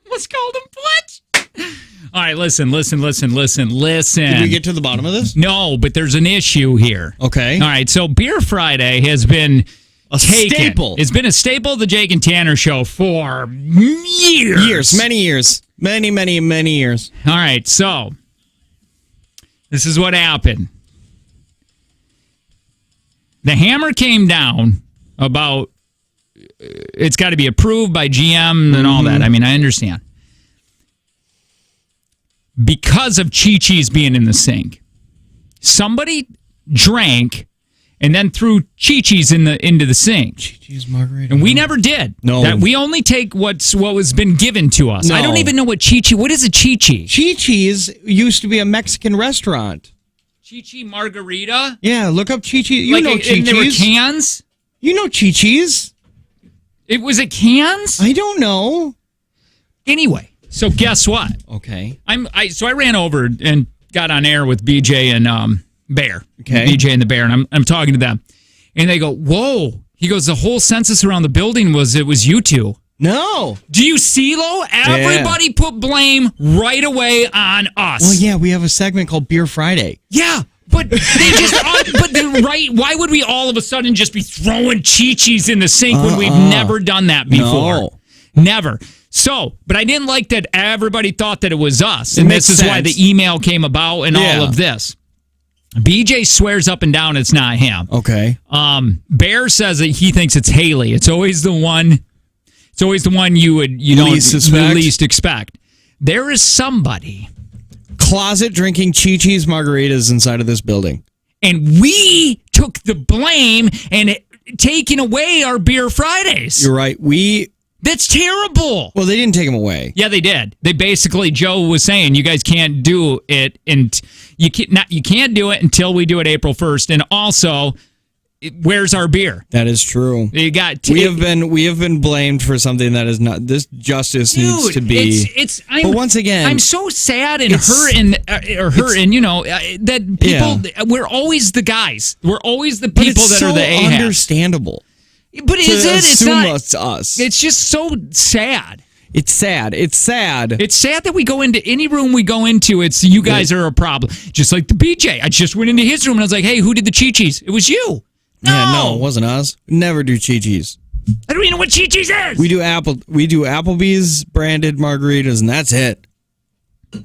almost called him Fletch. All right, listen. Did we get to the bottom of this? No, but there's an issue here. Okay. All right, so Beer Friday has been staple. It's been a staple of the Jake and Tanner show for years. Many years. Many years. All right, so this is what happened. The hammer came down about it's got to be approved by GM and all that. I mean, I understand. Because of Chi-Chi's being in the sink, somebody drank and then threw Chi-Chi's into the sink. Chi-Chi's margarita. And we never did. No. That we only take what was been given to us. No. I don't even know what Chi-Chi. What is a Chi-Chi? Chi-Chi's used to be a Mexican restaurant. Chi-Chi margarita? Yeah, look up Chi-Chi. You know Chi-Chi's. And there were cans? You know Chi-Chi's. It was at cans? I don't know. Anyway, so guess what? Okay. So I ran over and got on air with BJ and Bear. Okay. BJ and the Bear, and I'm talking to them. And they go, whoa. He goes, the whole census around the building was you two. No. Do you see, Lo? Everybody put blame right away on us. Well, yeah, we have a segment called Beer Friday. Yeah, but they just, why would we all of a sudden just be throwing Chi-Chi's in the sink when we've never done that before? No. Never. So, but I didn't like that everybody thought that it was us. And this is why the email came about and all of this. BJ swears up and down it's not him. Okay. Bear says that he thinks it's Haley. It's always the one you don't least expect. There is somebody closet drinking Chi-Chi's margaritas inside of this building. And we took the blame and taking away our Beer Fridays. You're right. That's terrible. Well, they didn't take them away. Yeah, they did. They basically, Joe was saying, you guys can't do it, and you can't do it until we do it April 1st. And also, where's our beer? That is true. We have been blamed for something that is not. This justice needs to be. But once again, I'm so sad and hurting, that people. We're always the guys. We're always the people that are the a-habs. Understandable. But is it? It's not. It's us. It's just so sad. It's sad. It's sad. It's sad that we go into any room we go into. It's you guys are a problem. Just like the BJ. I just went into his room and I was like, "Hey, who did the Chi-Chi's?" It was you. No. Yeah, no, it wasn't us. We never do Chi-Chi's. I don't even know what Chi-Chi's is. We do Applebee's branded margaritas, and that's it.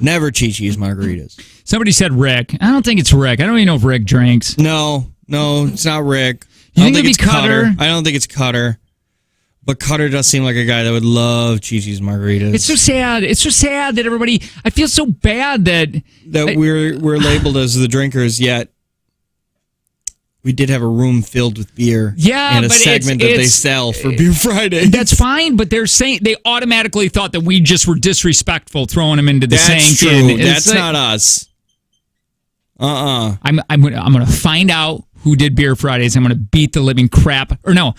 Never Chi-Chi's margaritas. Somebody said Rick. I don't think it's Rick. I don't even know if Rick drinks. No, it's not Rick. You think it'd be Cutter? I don't think it's Cutter. But Cutter does seem like a guy that would love Chi-Chi's margaritas. It's so sad. It's so sad that everybody. I feel so bad that we're labeled as the drinkers. Yet we did have a room filled with beer. Yeah, and a segment that they sell for Beer Friday. That's fine, but they're saying they automatically thought that we just were disrespectful throwing them into the sink. That's true. That's not us. I'm gonna find out who did Beer Fridays. I'm going to beat the living crap. Or no,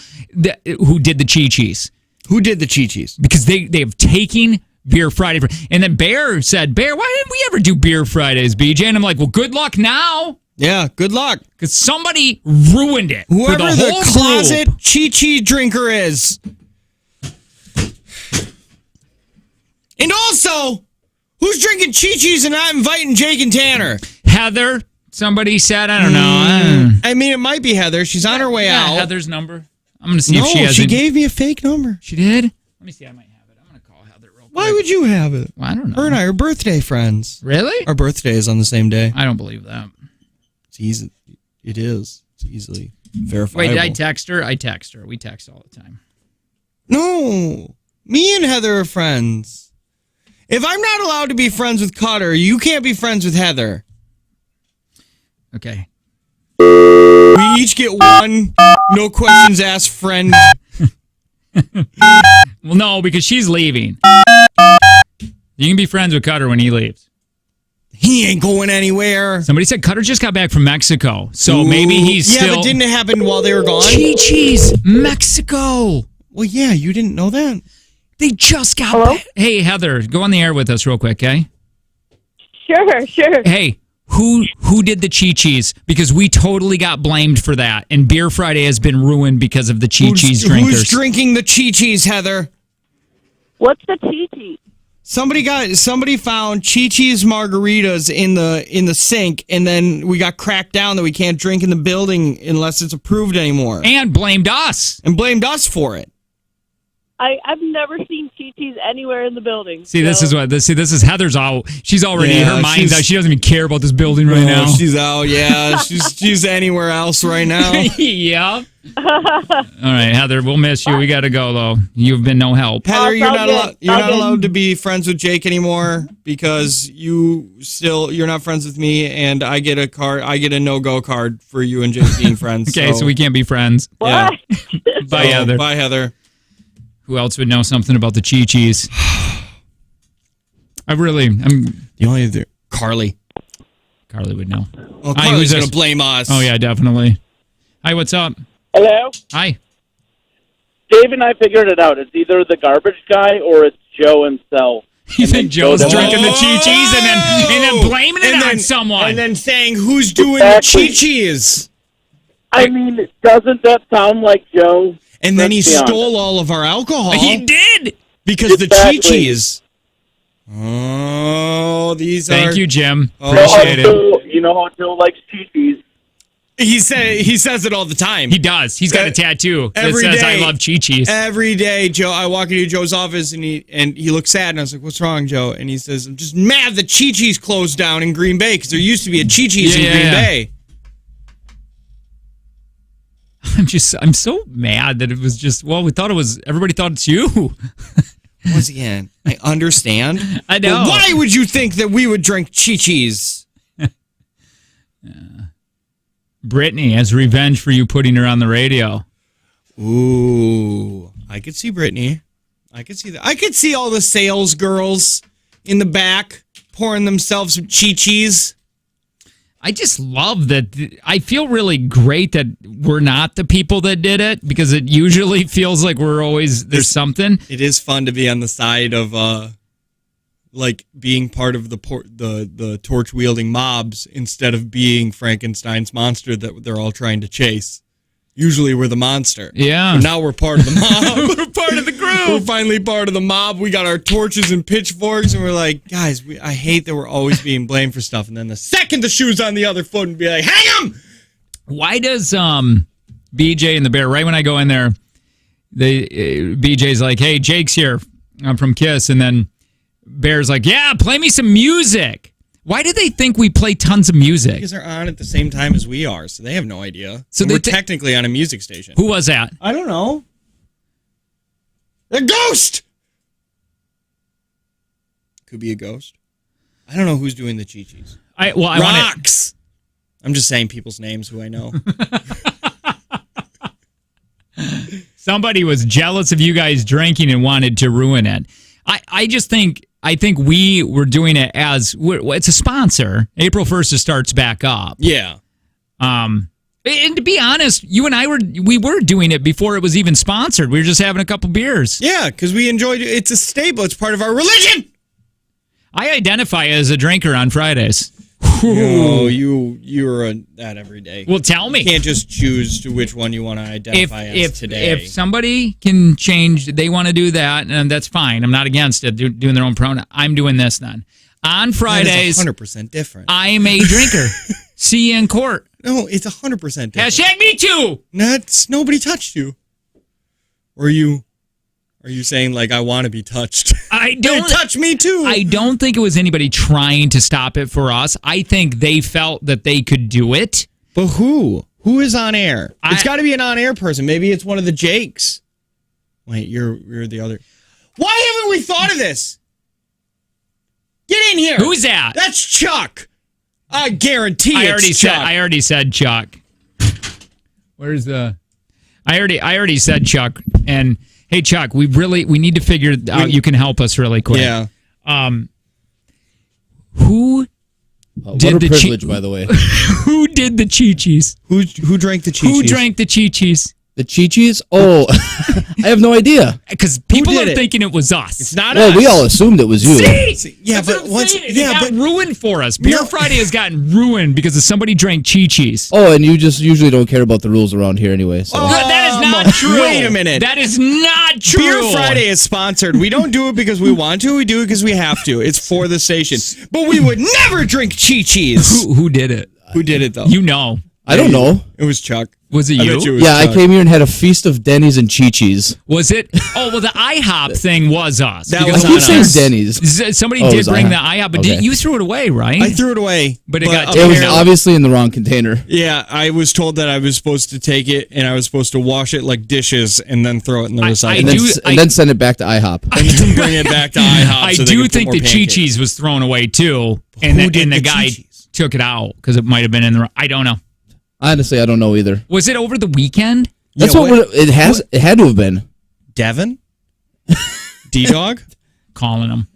who did the Chi-Chi's. Who did the Chi-Chi's? Because they have taken Beer Friday. And then Bear said, Bear, why didn't we ever do Beer Fridays, BJ? And I'm like, well, good luck now. Yeah, good luck. Because somebody ruined it. Whoever for the whole closet group. Chi-Chi drinker is. And also, who's drinking Chi-Chi's and not inviting Jake and Tanner? Heather. Somebody said, I don't know. I mean, it might be Heather. She's on her way out. Heather's number. I'm going to see if she has it. She gave me a fake number. She did? Let me see. I might have it. I'm going to call Heather real quick. Why would you have it? Well, I don't know. Her and I are birthday friends. Really? Our birthday is on the same day. I don't believe that. It's easy. It is. It's easily verifiable. Wait, did I text her? I text her. We text all the time. No. Me and Heather are friends. If I'm not allowed to be friends with Cutter, you can't be friends with Heather. Okay. We each get one no questions asked friend. Well, no, because she's leaving. You can be friends with Cutter when he leaves. He ain't going anywhere. Somebody said Cutter just got back from Mexico, so maybe he's still... Yeah, but didn't it happen while they were gone? Chi-Chi's, Mexico. Well, yeah, you didn't know that. They just got back. Hey, Heather, go on the air with us real quick, okay? Sure. Hey. Who did the Chi-Chi's? Because we totally got blamed for that. And Beer Friday has been ruined because of the Chi-Chi's drinkers. Who's drinking the Chi-Chi's, Heather? What's the Chi-Chi? Somebody found Chi-Chi's margaritas in the sink, and then we got cracked down that we can't drink in the building unless it's approved anymore. And blamed us. And blamed us for it. I've never seen Chi-Chi's anywhere in the building. See, this is Heather's out. She's already, her mind's out. She doesn't even care about this building right now. She's out, yeah. she's anywhere else right now. Yep. All right, Heather, we'll miss you. We got to go, though. You've been no help. Heather, you're not allowed to be friends with Jake anymore because you're not friends with me, and I get a no-go card for you and Jake being friends. Okay, so we can't be friends. Yeah. Bye, Heather. Bye, Heather. Who else would know something about the Chi-Chis? Carly. Carly would know. Well, Carly's going to blame us. Oh, yeah, definitely. Hi, what's up? Hello? Hi. Dave and I figured it out. It's either the garbage guy or it's Joe himself. You think Joe's drinking the Chi-Chis and then blaming it on someone? And then saying, who's doing the Chi-Chis? I mean, doesn't that sound like Joe? And then he stole all of our alcohol. He did! Because the Chi-Chis. Oh, Thank you, Jim. Appreciate it. You know how Joe likes Chi-Chis. He says it all the time. He does. He's got a tattoo that says, I love Chi-Chis. Every day, Joe, I walk into Joe's office, and he looks sad, and I was like, what's wrong, Joe? And he says, I'm just mad that Chi-Chi's closed down in Green Bay, because there used to be a Chi-Chi's in Green Bay. I'm so mad that it was just, everybody thought it's you. Once again, I understand. I know. But why would you think that we would drink Chi-Chis? Brittany has revenge for you putting her on the radio. Ooh, I could see Brittany. I could see that. I could see all the sales girls in the back pouring themselves some Chi-Chis. I just love that. I feel really great that we're not the people that did it because it usually feels like there's something. It is fun to be on the side of like being part of the torch wielding mobs instead of being Frankenstein's monster that they're all trying to chase. Usually we're the monster. Yeah. But now we're part of the mob. We're part of the group. We're finally part of the mob. We got our torches and pitchforks, and we're like, guys, I hate that we're always being blamed for stuff. And then the second the shoe's on the other foot, and be like, hang him! Why does BJ and the Bear, right when I go in there, BJ's like, hey, Jake's here. I'm from Kiss. And then Bear's like, yeah, play me some music. Why do they think we play tons of music? Because they're on at the same time as we are, so they have no idea. So we're technically on a music station. Who was that? I don't know. A ghost! Could be a ghost. I don't know who's doing the Chi-Chis. Rocks! I'm just saying people's names who I know. Somebody was jealous of you guys drinking and wanted to ruin it. I think we were doing it as it's a sponsor. April 1st it starts back up. Yeah. And to be honest, you and I were doing it before it was even sponsored. We were just having a couple beers. Yeah, because we enjoyed it. It's a staple. It's part of our religion. I identify as a drinker on Fridays. No, you're that every day. Well, tell me. You can't just choose to which one you want to identify as today. If somebody can change, they want to do that, and that's fine. I'm not against it. They're doing their own pronoun. I'm doing this then. On Fridays, 100% different. I'm a drinker. See you in court. No, it's 100% different. Hashtag me too. Nobody touched you. Or are you saying like I want to be touched? Don't touch me too. I don't think it was anybody trying to stop it for us. I think they felt that they could do it. But who? Who is on air? It's got to be an on-air person. Maybe it's one of the Jakes. Wait, you're the other. Why haven't we thought of this? Get in here. Who's that? That's Chuck. I guarantee it's Chuck. I already said Chuck. Where's the? I already said Chuck. And hey, Chuck, we need to figure out. You can help us really quick. Yeah. Who did what a the privilege, by the way? Who did the Chi-Chis? Who drank the Chi-Chis? Who drank the Chi-Chis? The Chi-Chis? Oh, I have no idea. Because people are thinking it was us. It's not us. Well, we all assumed it was you. See? Yeah, but it got ruined for us. Beer Friday has gotten ruined because somebody drank Chi-Chis. Oh, and you just usually don't care about the rules around here anyway. So. That has not true. Wait a minute. That is not true. Beer Friday is sponsored. We don't do it because we want to. We do it because we have to. It's for the station. But we would never drink Chi-Chi's. Who did it? Who did it, though? You know. I don't know. It was Chuck. Was it I you? bet it was Yeah, Chuck. I came here and had a feast of Denny's and Chi-Chi's. Was it? Oh, well, the IHOP thing was us. That Because was I keep on saying us. Denny's. somebody Oh, it did was bring IHOP. the IHOP, but Okay. you threw it away, right? I threw it away. But it got It was Yeah. obviously in the wrong container. Yeah, I was told that I was supposed to take it and I was supposed to wash it like dishes and then throw it in the I recycling. And then send it back to IHOP. And then bring it back to IHOP. I so they do can put think more the pancakes. Chi-Chi's was thrown away, too. Who And did the the guy Chi-Chi's? took it out because it might have been in the... I don't know. Honestly, I don't know either. Was it over the weekend? That's Yeah, what it has. It had to have been. Devin? D-Dog? Calling him.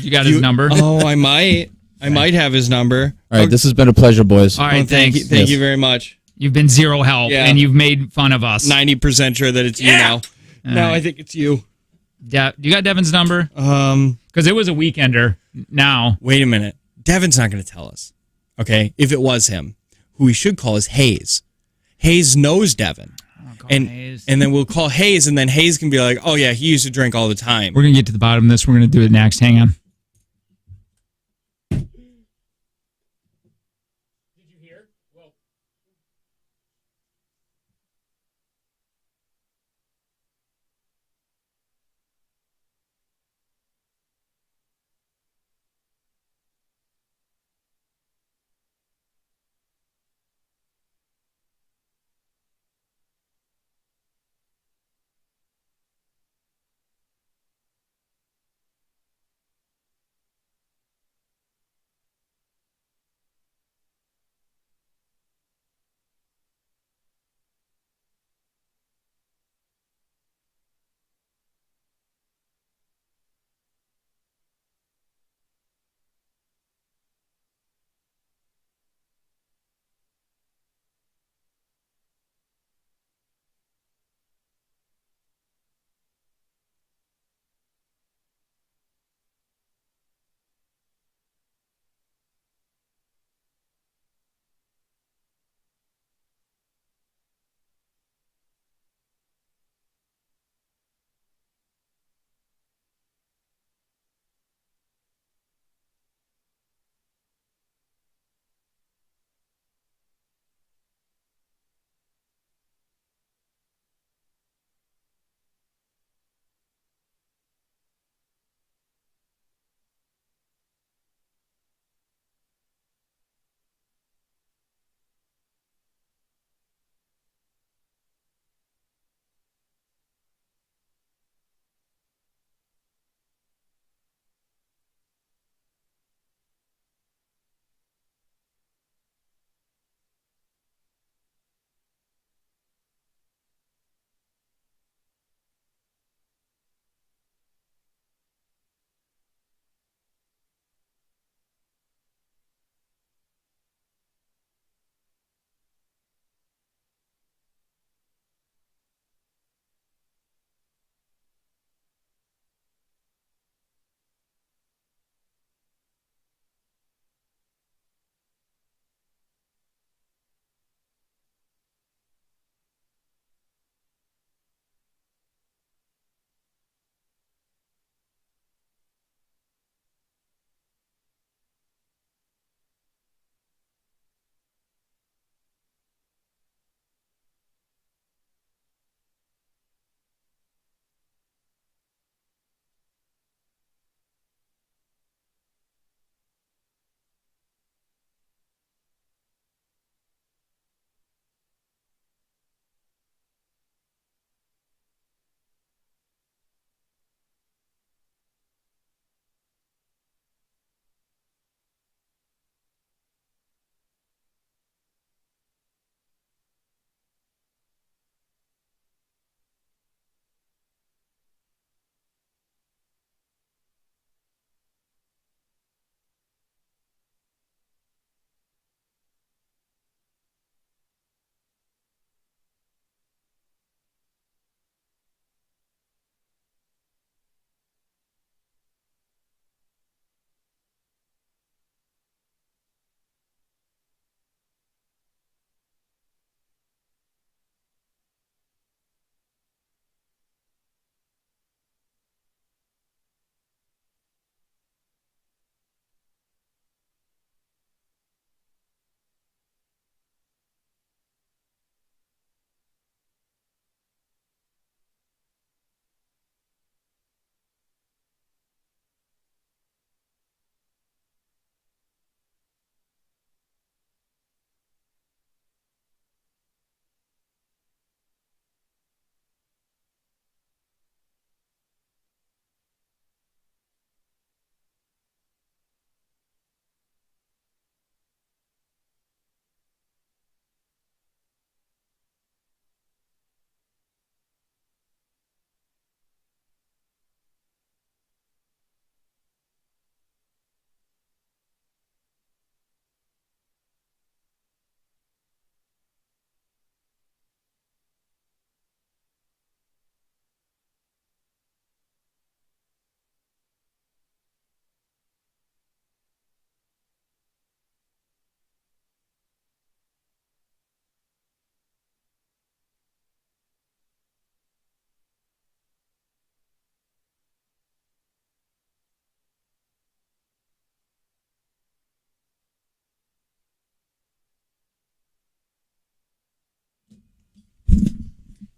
You got his number? Oh, I might. I might have his number. All right, this has been a pleasure, boys. All right, Oh, thank thanks. you. Thank Yes. you very much. You've been zero help, Yeah. and you've made fun of us. 90% sure that it's you now. Now right. I think it's you. You got Devin's number? Um, Because it was a weekender. Now. Wait a minute. Devin's not going to tell us. Okay? If it was him. Who we should call is Hayes. Hayes knows Devin. Hayes. And then we'll call Hayes, and then Hayes can be like, oh, yeah, he used to drink all the time. We're going to get to the bottom of this. We're going to do it next. Hang on.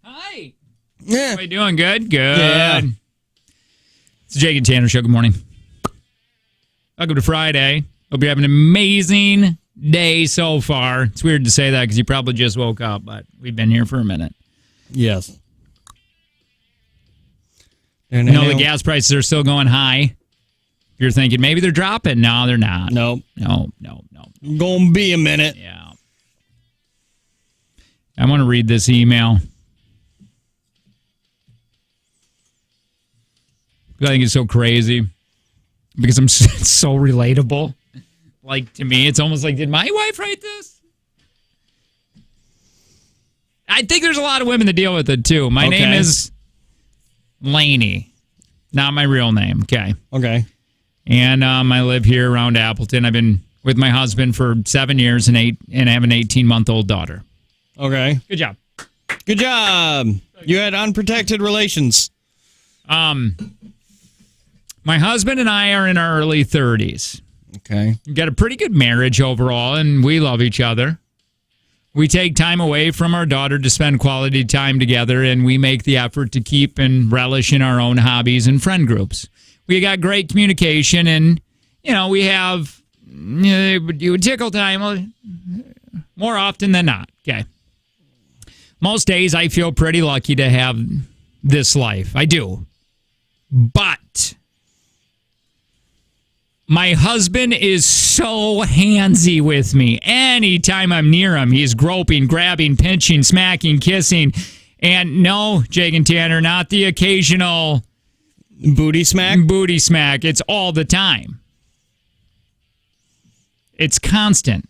Hi. Yeah. How you doing? Good? Good. Yeah. It's the Jake and Tanner Show. Good morning. Welcome to Friday. Hope you're having an amazing day so far. It's weird to say that because you probably just woke up, but we've been here for a minute. Yes. You know, the gas prices are still going high. You're thinking maybe they're dropping. No, they're not. Nope. No. Gonna be a minute. Yeah. I want to read this email. I think it's so crazy because I'm so relatable. Like, to me, it's almost like, did my wife write this? I think there's a lot of women that deal with it, too. My name is Laney. Not my real name. Okay. Okay. And I live here around Appleton. I've been with my husband for 7 years and I have an 18-month-old daughter. Okay. Good job. Good job. You had unprotected relations. My husband and I are in our early 30s. Okay. We've got a pretty good marriage overall, and we love each other. We take time away from our daughter to spend quality time together, and we make the effort to keep and relish in our own hobbies and friend groups. We got great communication, and, we have tickle time more often than not. Okay. Most days I feel pretty lucky to have this life. I do. But my husband is so handsy with me. Anytime I'm near him, he's groping, grabbing, pinching, smacking, kissing. And no, Jake and Tanner, not the occasional booty smack. It's all the time. It's constant.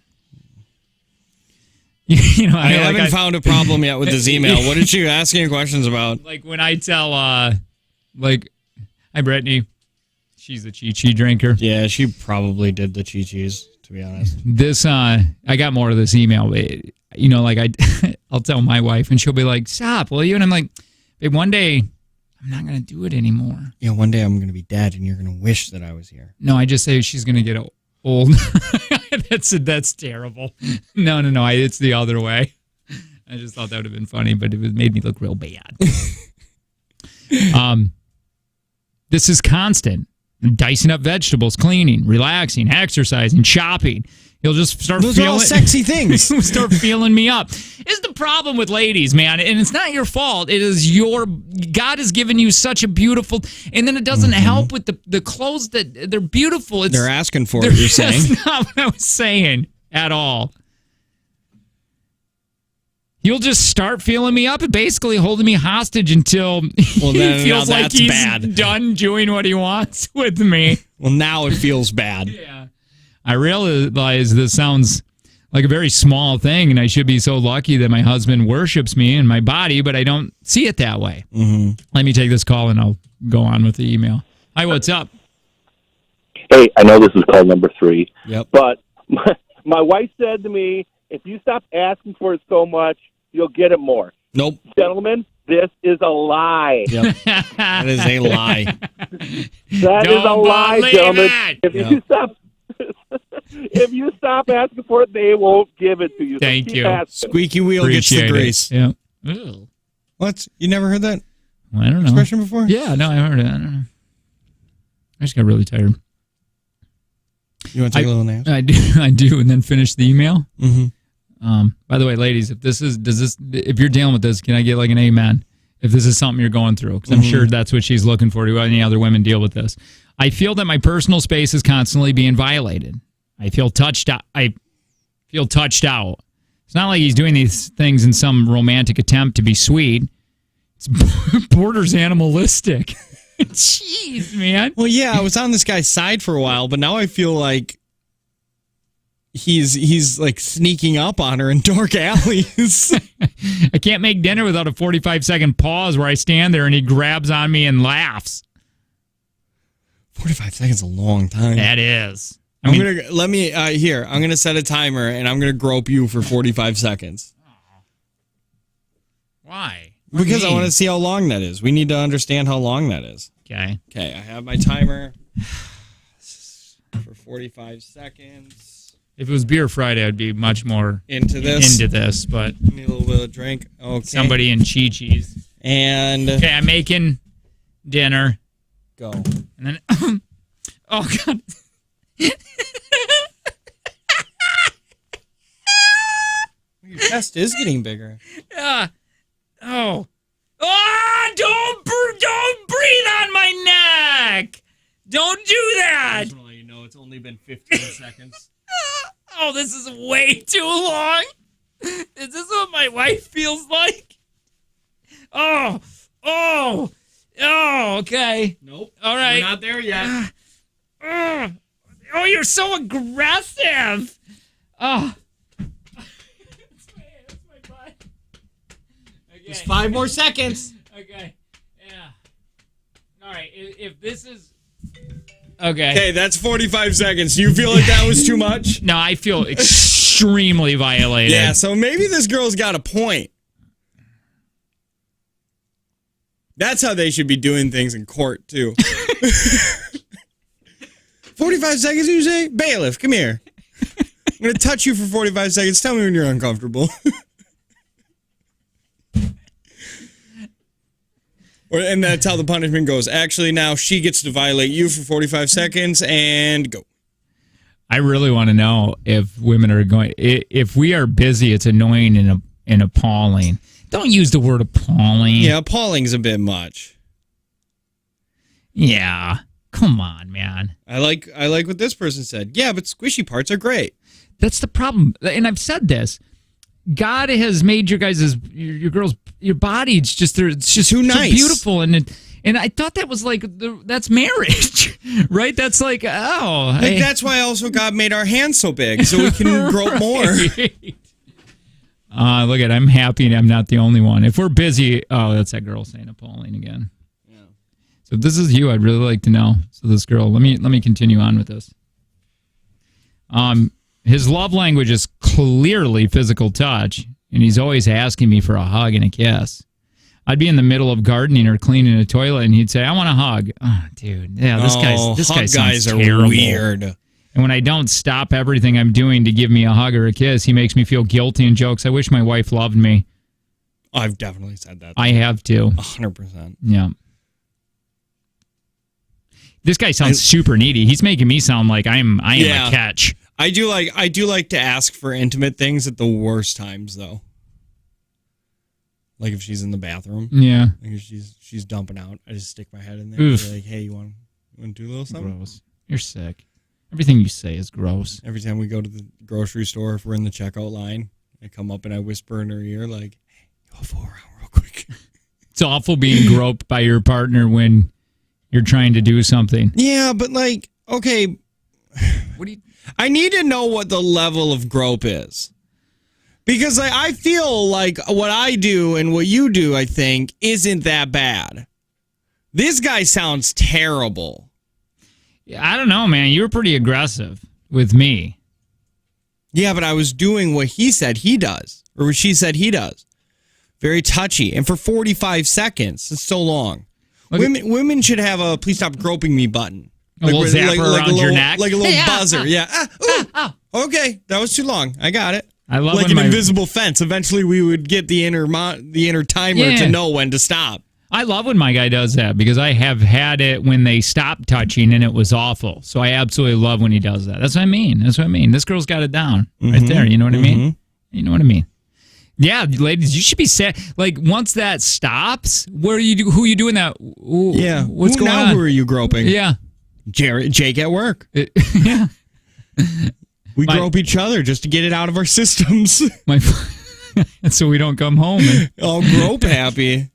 I haven't found a problem yet with this email. What did you asking questions about? Like when I tell, hi, Brittany. She's a Chi-Chi drinker. Yeah, she probably did the Chi-Chis, to be honest. This, I got more of this email. I'll tell my wife, and she'll be like, stop, will you? And I'm like, babe, one day, I'm not going to do it anymore. Yeah, one day I'm going to be dead, and you're going to wish that I was here. No, I just say she's going to get old. That's terrible. No, it's the other way. I just thought that would have been funny, but it made me look real bad. This is constant. Dicing up vegetables, cleaning, relaxing, exercising, shopping. He'll just start Those are all sexy things. Start feeling me up. It's the problem with ladies, man. And it's not your fault. It is God has given you such a beautiful, and then it doesn't help with the clothes that they're beautiful. They're asking for it, you're saying? That's not what I was saying at all. You'll just start feeling me up and basically holding me hostage until he feels like he's done doing what he wants with me. Well, now it feels bad. Yeah. I realize this sounds like a very small thing, and I should be so lucky that my husband worships me and my body, but I don't see it that way. Mm-hmm. Let me take this call, and I'll go on with the email. Hi, what's up? Hey, I know this is call number 3, yep. But my wife said to me, if you stop asking for it so much, you'll get it more. Nope. Gentlemen, this is a lie. Yep. That is a lie. That is a lie, gentlemen. If you stop asking for it, they won't give it to you. Thank you. Asking. Squeaky wheel Appreciate gets the grease. Yeah. Ew. What? You never heard that Well, I don't know. expression before? Yeah, no, I heard it. I don't know. I just got really tired. You want to take a little nap? I do, and then finish the email. Mm-hmm. By the way, ladies, if you're dealing with this, can I get like an amen? If this is something you're going through, because I'm sure that's what she's looking for. Do any other women deal with this? I feel that my personal space is constantly being violated. I feel touched out. It's not like he's doing these things in some romantic attempt to be sweet. It's borders animalistic. Jeez, man. Well, yeah, I was on this guy's side for a while, but now I feel like he's like sneaking up on her in dark alleys. I can't make dinner without a 45-second pause where I stand there and he grabs on me and laughs. 45 seconds is a long time. That is. I'm gonna set a timer and I'm gonna grope you for 45 seconds. Why? Because I want to see how long that is. We need to understand how long that is. Okay. Okay, I have my timer for 45 seconds. If it was Beer Friday, I'd be much more into this. But need a little bit of drink. Okay. Somebody in Chi-Chi's. And okay, I'm making dinner. Go. And then, oh God. Your chest is getting bigger. Yeah. Oh. Ah! Don't breathe on my neck. Don't do that. I just want to let you know it's only been 15 seconds. Oh, this is way too long. Is this what my wife feels like? Oh, okay. Nope. All right. We're not there yet. Oh, you're so aggressive. Oh. That's my butt. Okay. Just 5 more seconds. Okay. Yeah. All right. If this is... Okay. Okay, that's 45 seconds. You feel like that was too much? No, I feel extremely violated. Yeah, so maybe this girl's got a point. That's how they should be doing things in court, too. 45 seconds, you say? Bailiff, come here. I'm going to touch you for 45 seconds. Tell me when you're uncomfortable. And that's how the punishment goes. Actually, now she gets to violate you for 45 seconds and go. I really want to know if women are going... If we are busy, it's annoying and appalling. Don't use the word appalling. Yeah, appalling's a bit much. Yeah. Come on, man. I like what this person said. Yeah, but squishy parts are great. That's the problem. And I've said this. God has made your guys' your girls, your body. It's just too nice, beautiful, and I thought that was like that's marriage, right? That's like that's why also God made our hands so big so we can grow more. Look at, I'm happy I'm not the only one. If we're busy, that's that girl saying appalling again. Yeah. So if this is you, I'd really like to know. So this girl, let me continue on with this. His love language is clearly physical touch, and he's always asking me for a hug and a kiss. I'd be in the middle of gardening or cleaning a toilet, and he'd say, "I want a hug." Oh, dude, yeah, this guy sounds terrible. Weird. And when I don't stop everything I'm doing to give me a hug or a kiss, he makes me feel guilty and jokes, "I wish my wife loved me." I've definitely said that. I have too. 100%. Yeah. This guy sounds super needy. He's making me sound like I am a catch. I do like to ask for intimate things at the worst times, though. Like if she's in the bathroom. Yeah. Like if she's dumping out, I just stick my head in there and be like, "Hey, you want to do a little something?" Gross. You're sick. Everything you say is gross. Every time we go to the grocery store, if we're in the checkout line, I come up and I whisper in her ear like, "Hey, go fool around real quick." It's awful being groped by your partner when you're trying to do something. Yeah, but like, okay. What do you... I need to know what the level of grope is. Because I feel like what I do and what you do, I think, isn't that bad. This guy sounds terrible. Yeah, I don't know, man. You were pretty aggressive with me. Yeah, but I was doing what he said he does. Or what she said he does. Very touchy. And for 45 seconds, it's so long. Women should have a "please stop groping me" button. A little zapper around your neck? Like a little buzzer. Yeah. Okay, that was too long. I got it. I love like an invisible fence. Eventually, we would get the inner timer to know when to stop. I love when my guy does that because I have had it when they stopped touching and it was awful. So I absolutely love when he does that. That's what I mean. This girl's got it down right there. You know what I mean? You know what I mean? Yeah, ladies, you should be sad. Like once that stops, who are you doing that? What's going on? Who are you groping? Yeah, Jake at work. Yeah. We grope each other just to get it out of our systems. So we don't come home. All grope happy.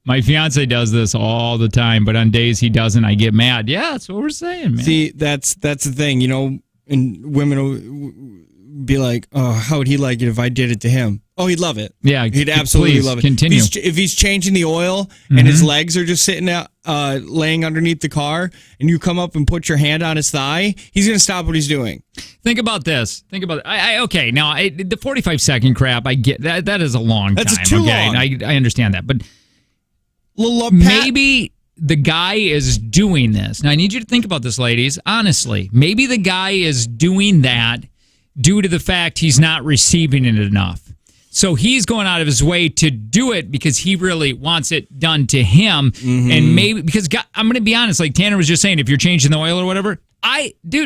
My fiance does this all the time, but on days he doesn't, I get mad. Yeah, that's what we're saying, man. See, that's the thing, and women will be like, "Oh, how would he like it if I did it to him?" Oh, he'd love it. Yeah, he'd absolutely love it. Continue. If he's changing the oil and his legs are just sitting out, laying underneath the car, and you come up and put your hand on his thigh, he's going to stop what he's doing. Think about this. Okay, now the 45-second crap, I get that. That is a long time. That's too long. I understand that, but maybe the guy is doing this. Now, I need you to think about this, ladies. Honestly, maybe the guy is doing that due to the fact he's not receiving it enough. So he's going out of his way to do it because he really wants it done to him. And maybe, because God, I'm going to be honest, like Tanner was just saying, if you're changing the oil or whatever,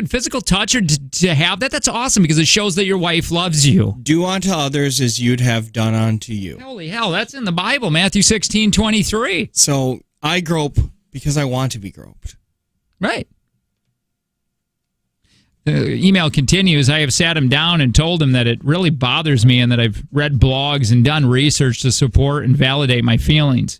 physical touch or to have that, that's awesome because it shows that your wife loves you. Do unto others as you'd have done unto you. Holy hell, that's in the Bible, Matthew 16:23. So I grope because I want to be groped. Right. The email continues. I have sat him down and told him that it really bothers me and that I've read blogs and done research to support and validate my feelings.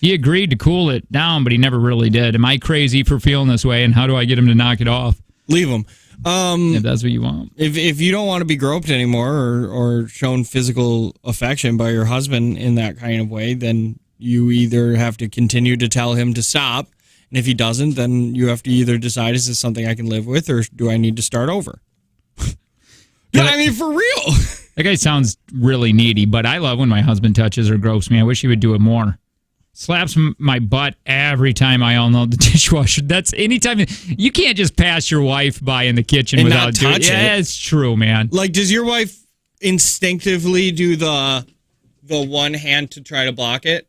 He agreed to cool it down, but he never really did. Am I crazy for feeling this way, and how do I get him to knock it off? Leave him. If that's what you want. If you don't want to be groped anymore or shown physical affection by your husband in that kind of way, then you either have to continue to tell him to stop, and if he doesn't, then you have to either decide, is this something I can live with, or do I need to start over? I mean, for real. That guy sounds really needy, but I love when my husband touches or gropes me. I wish he would do it more. Slaps my butt every time I unload the dishwasher. That's anytime. You can't just pass your wife by in the kitchen and without not touch it. Yeah, it's true, man. Like, does your wife instinctively do the one hand to try to block it?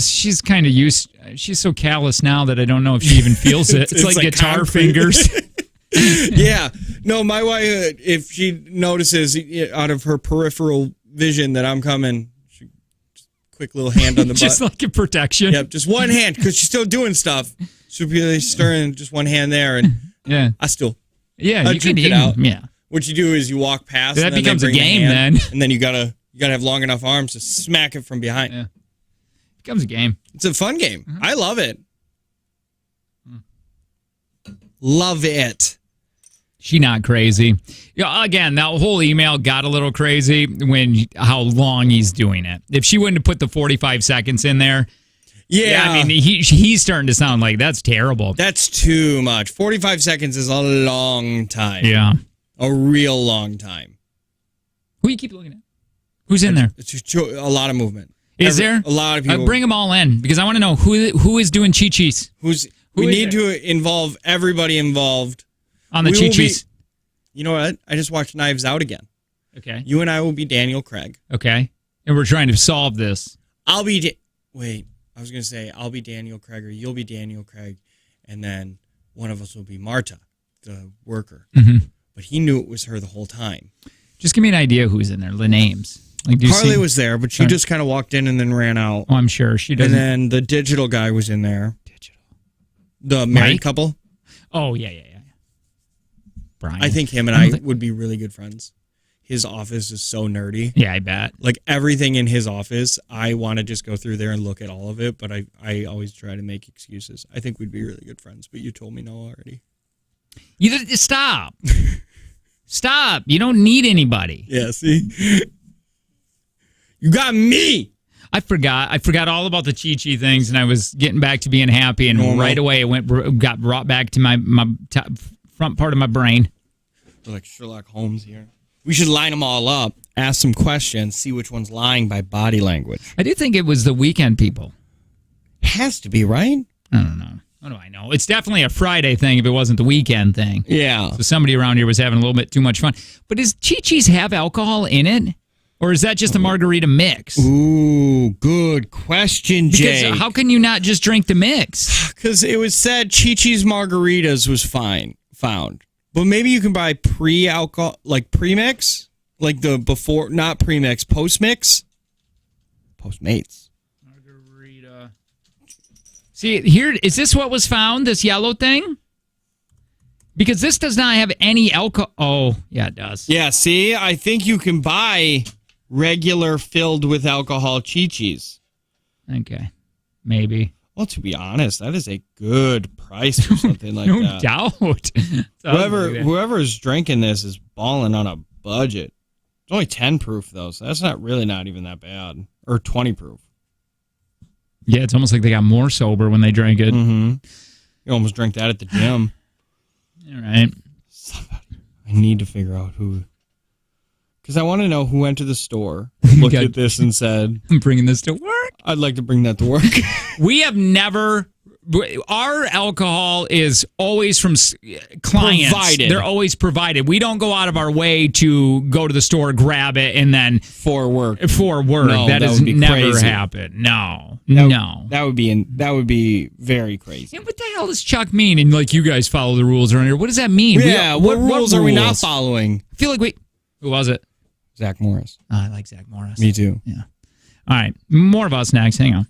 She's kind of used. She's so callous now that I don't know if she even feels it. It's like guitar fingers. Yeah. No, my wife, if she notices out of her peripheral vision that I'm coming, she, just quick little hand on the butt. Just like a protection. Yep, just one hand, because she's still doing stuff. She'll be like stirring just one hand there, and yeah, I you can it out. Yeah. What you do is you walk past. That and then becomes they a bring game the hand, then. and then you gotta have long enough arms to smack it from behind. Yeah. Becomes a game. It's a fun game. I love it. Love it. She not crazy. Again, that whole email got a little crazy when how long he's doing it. If she wouldn't have put the 45 seconds in there, I mean, he's starting to sound like that's terrible. That's too much. 45 seconds is a long time. Yeah, a real long time. Who you keep looking at? Who's in there? It's a lot of movement. There? A lot of people. Bring them all in because I want to know who is doing chi-chis. We need to involve everybody involved. On the chi-chis. You know what? I just watched Knives Out again. Okay. You and I will be Daniel Craig. Okay. And we're trying to solve this. I'll be... Wait. I was going to say, I'll be Daniel Craig or you'll be Daniel Craig. And then one of us will be Marta, the worker. Mm-hmm. But he knew it was her the whole time. Just give me an idea who's in there. The names. Like, Harley was there, but she just kind of walked in and then ran out. Oh, I'm sure. She doesn't. And then the digital guy was in there. The married couple. Oh, yeah. Brian. I think him and I would be really good friends. His office is so nerdy. Yeah, I bet. Like everything in his office, I want to just go through there and look at all of it, but I always try to make excuses. I think we'd be really good friends, but you told me no already. Stop. Stop. You don't need anybody. Yeah, see? You got me. I forgot all about the chi-chi things, and I was getting back to being happy, and right away it got brought back to my front part of my brain. We're like Sherlock Holmes here. We should line them all up, ask some questions, see which one's lying by body language. I do think it was the weekend people. Has to be, right? I don't know. What do I know? It's definitely a Friday thing if it wasn't the weekend thing. Yeah. So somebody around here was having a little bit too much fun. But does chi-chis have alcohol in it? Or is that just a margarita mix? Ooh, good question, Jay. Because how can you not just drink the mix? Because it was said Chi-Chi's Margaritas was found. But maybe you can buy pre-alcohol, like premix? Like the before, not premix, post-mix? Postmates. Margarita. See, here, is this what was found, this yellow thing? Because this does not have any alcohol. Oh, yeah, it does. Yeah, see, I think you can buy regular filled with alcohol Chi-Chis. Okay, maybe. Well, to be honest, that is a good price for something like no that. Doubt. Whoever's drinking this is balling on a budget. It's only 10 proof, though, so that's not even that bad. Or 20 proof. Yeah, it's almost like they got more sober when they drank it. Mm-hmm. You almost drank that at the gym. All right. I need to figure out who... Because I want to know who went to the store, looked at this and said... I'm bringing this to work. I'd like to bring that to work. We have never our alcohol is always from clients. Provided. They're always provided. We don't go out of our way to go to the store, grab it, and then For work. No, that has would be never crazy. happened. No. That would be very crazy. And what the hell does Chuck mean? And like, you guys follow the rules around here. What does that mean? Yeah, what rules are we not following? I feel like who was it? Zach Morris. Oh, I like Zach Morris. Me too. Yeah. All right. More of us next. Hang on.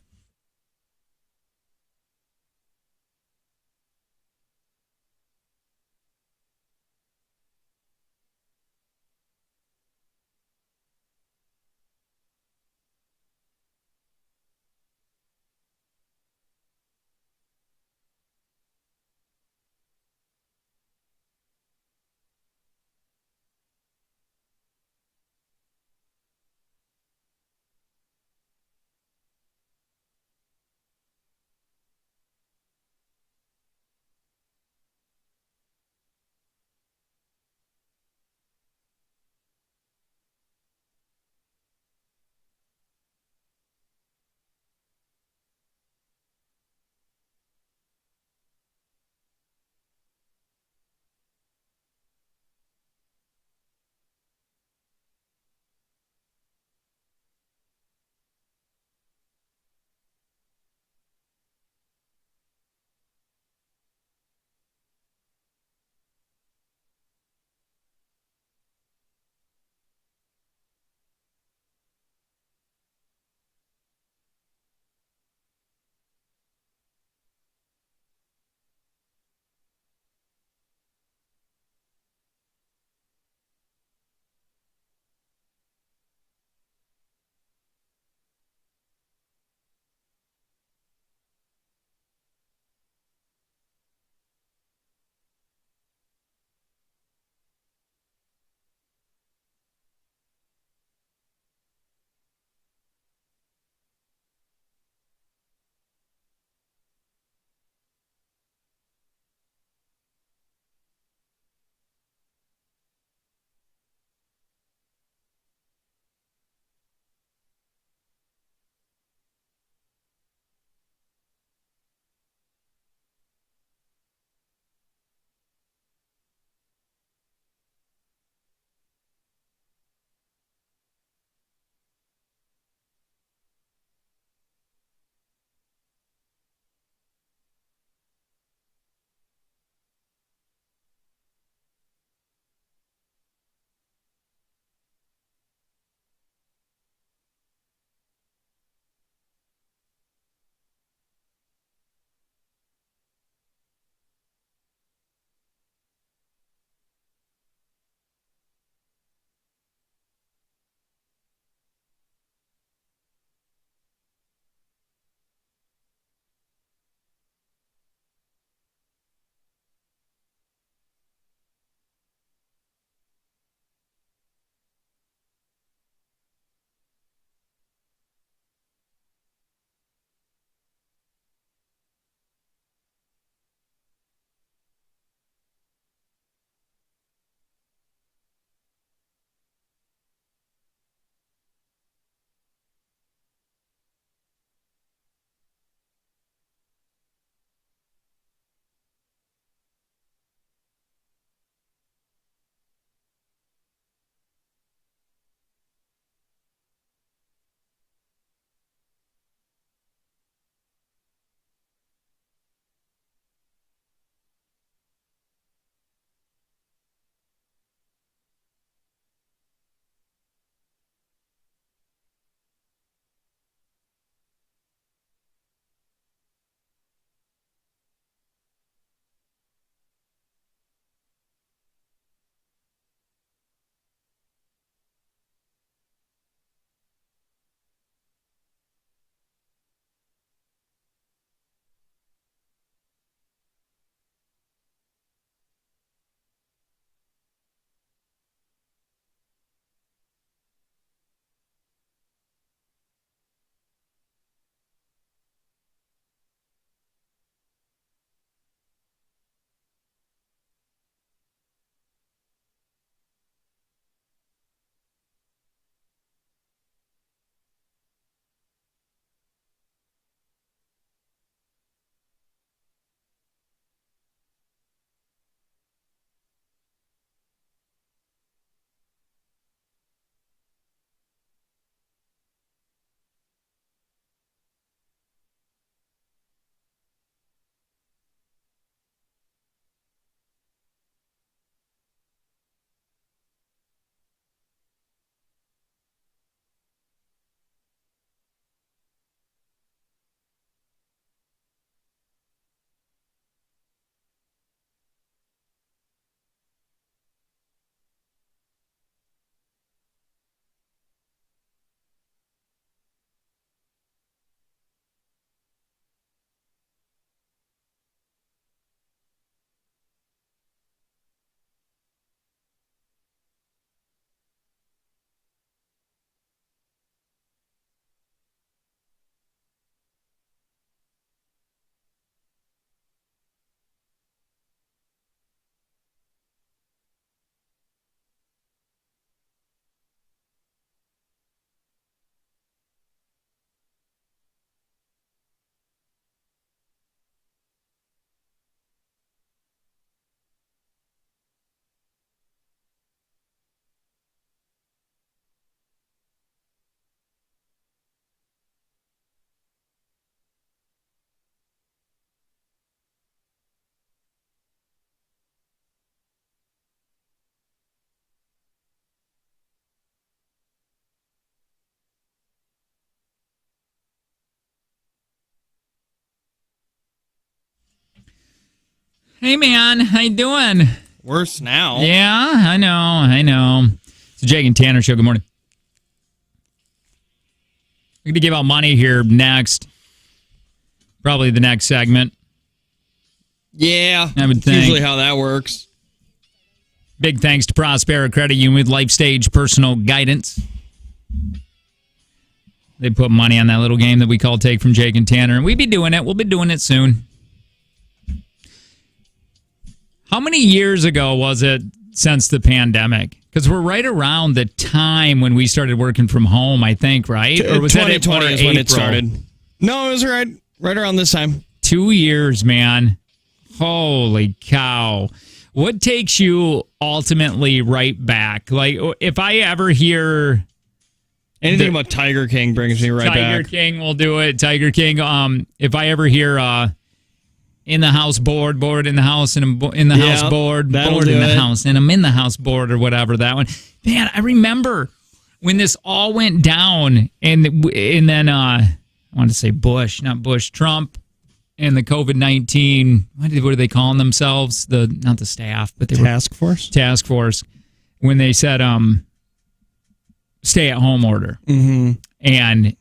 Hey, man. How you doing? Worse now. Yeah, I know. It's the Jake and Tanner Show. Good morning. We're going to give out money here next. Probably the next segment. Yeah. I would think. Usually how that works. Big thanks to Prospera Credit Union with Life Stage Personal Guidance. They put money on that little game that we call Take from Jake and Tanner, and we'll be doing it soon. How many years ago was it since the pandemic? Because we're right around the time when we started working from home, I think, right? Or was 2020 is when it started. No, it was right around this time. 2 years, man. Holy cow. What takes you ultimately right back? Like, if I ever hear... Anything about Tiger King brings me right back. Tiger King will do it. Tiger King. If I ever hear in the house board in the house, and in the house board in the house, and I'm in the house board or whatever, that one. Man, I remember when this all went down, and then I want to say Trump, and the COVID-19, what are they calling themselves? Not the staff, but they Task Force? Task Force. When they said stay-at-home order. Mm-hmm. And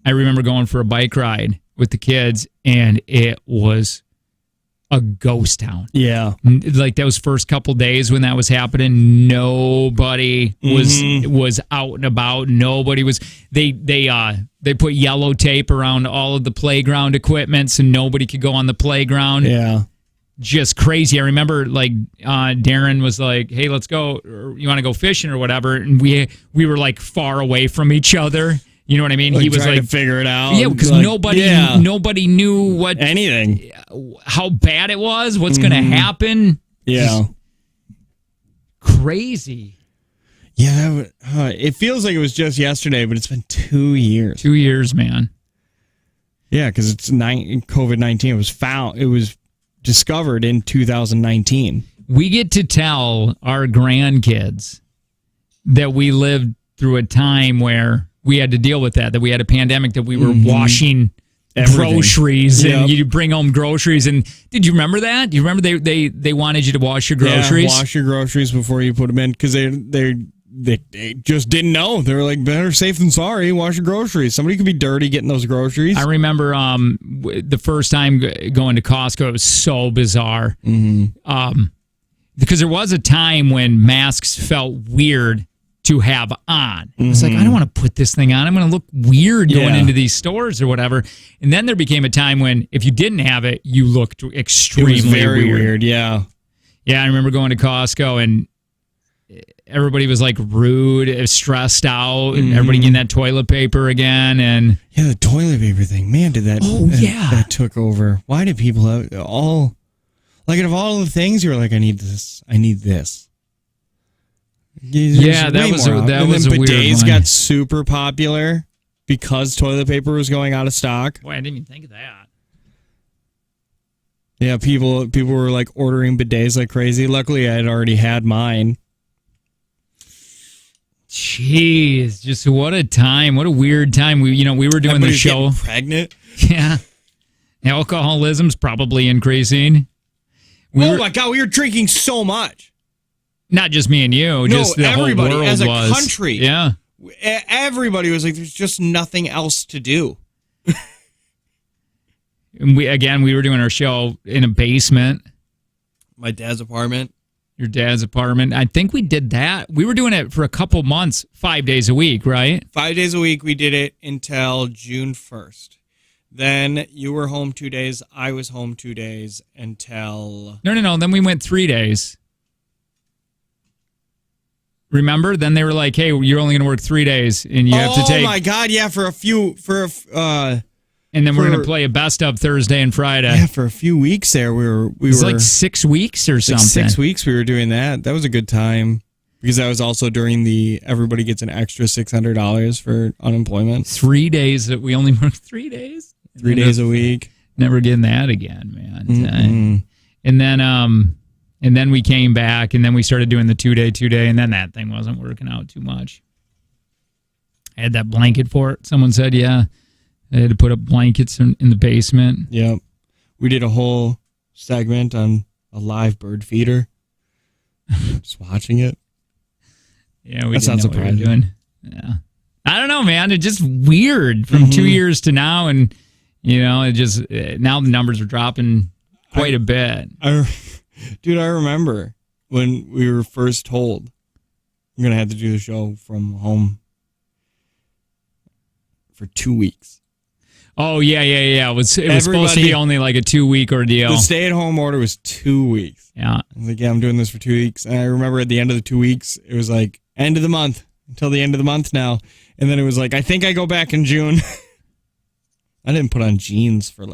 I remember going for a bike ride with the kids, and it was a ghost town. Yeah. Like those first couple days when that was happening, nobody was out and about. Nobody was. They put yellow tape around all of the playground equipment so nobody could go on the playground. Yeah. Just crazy. I remember like Darren was like, "Hey, let's go. Or you want to go fishing or whatever?" And we were like far away from each other. You know what I mean? Like he was trying like to figure it out. Yeah, because nobody knew what anything, how bad it was, what's going to happen. Yeah, crazy. Yeah, it feels like it was just yesterday, but it's been 2 years. 2 years, man. Yeah, because it's COVID-19. It was discovered in 2019. We get to tell our grandkids that we lived through a time where we had to deal with that we had a pandemic, that we were washing groceries, and you bring home groceries. And did you remember that? Do you remember they wanted you to wash your groceries? Yeah, wash your groceries before you put them in, because they just didn't know. They were like, better safe than sorry, wash your groceries. Somebody could be dirty getting those groceries. I remember the first time going to Costco, it was so bizarre. Because there was a time when masks felt weird to have on. I was like, I don't want to put this thing on. I'm going to look weird going into these stores or whatever. And then there became a time when if you didn't have it, you looked extremely it was very weird. Yeah. Yeah, I remember going to Costco and everybody was like rude, stressed out, and everybody getting that toilet paper again. And yeah, the toilet paper thing. Man, did that... that took over. Why did people have all... Like, out of all the things, you were like, I need this. I need this. Yeah, that was a weird one. Bidets got super popular because toilet paper was going out of stock. Boy, I didn't even think of that. Yeah, people were like ordering bidets like crazy. Luckily, I had already had mine. Jeez, just what a time! What a weird time. We were doing the show. Pregnant. Yeah, alcoholism's probably increasing. My God, we were drinking so much. Not just me and you, just the whole world as a was. country. Yeah. Everybody was like, there's just nothing else to do. And we were doing our show in a basement. My dad's apartment. Your dad's apartment. I think we did that. We were doing it for a couple months, 5 days a week, right? 5 days a week. We did it until June 1st. Then you were home 2 days. I was home 2 days until... No. Then we went 3 days. Remember? Then they were like, hey, you're only going to work 3 days, and you have to take... Oh, my God, yeah, and then we're going to play a best of Thursday and Friday. Yeah, for a few weeks there, it was like 6 weeks or something. 6 weeks we were doing that. That was a good time, because that was also during the everybody gets an extra $600 for unemployment. 3 days, that we only worked 3 days? 3 days a week. Never getting that again, man. And then we came back, and then we started doing the 2 day, and then that thing wasn't working out too much. I had that blanket for it. Someone said, yeah, I had to put up blankets in the basement. Yep. We did a whole segment on a live bird feeder. Just watching it. Yeah, we That sounds didn't know what we were surprising. doing. Yeah. I don't know, man. It's just weird from 2 years to now. And, it just, now the numbers are dropping quite a bit. Dude, I remember when we were first told I'm going to have to do the show from home for 2 weeks. Oh, yeah. It was supposed to be only like a 2-week ordeal. The stay-at-home order was 2 weeks. Yeah. I was like, yeah, I'm doing this for 2 weeks. And I remember at the end of the 2 weeks, it was like, end of the month, until the end of the month now. And then it was like, I think I go back in June. I didn't put on jeans for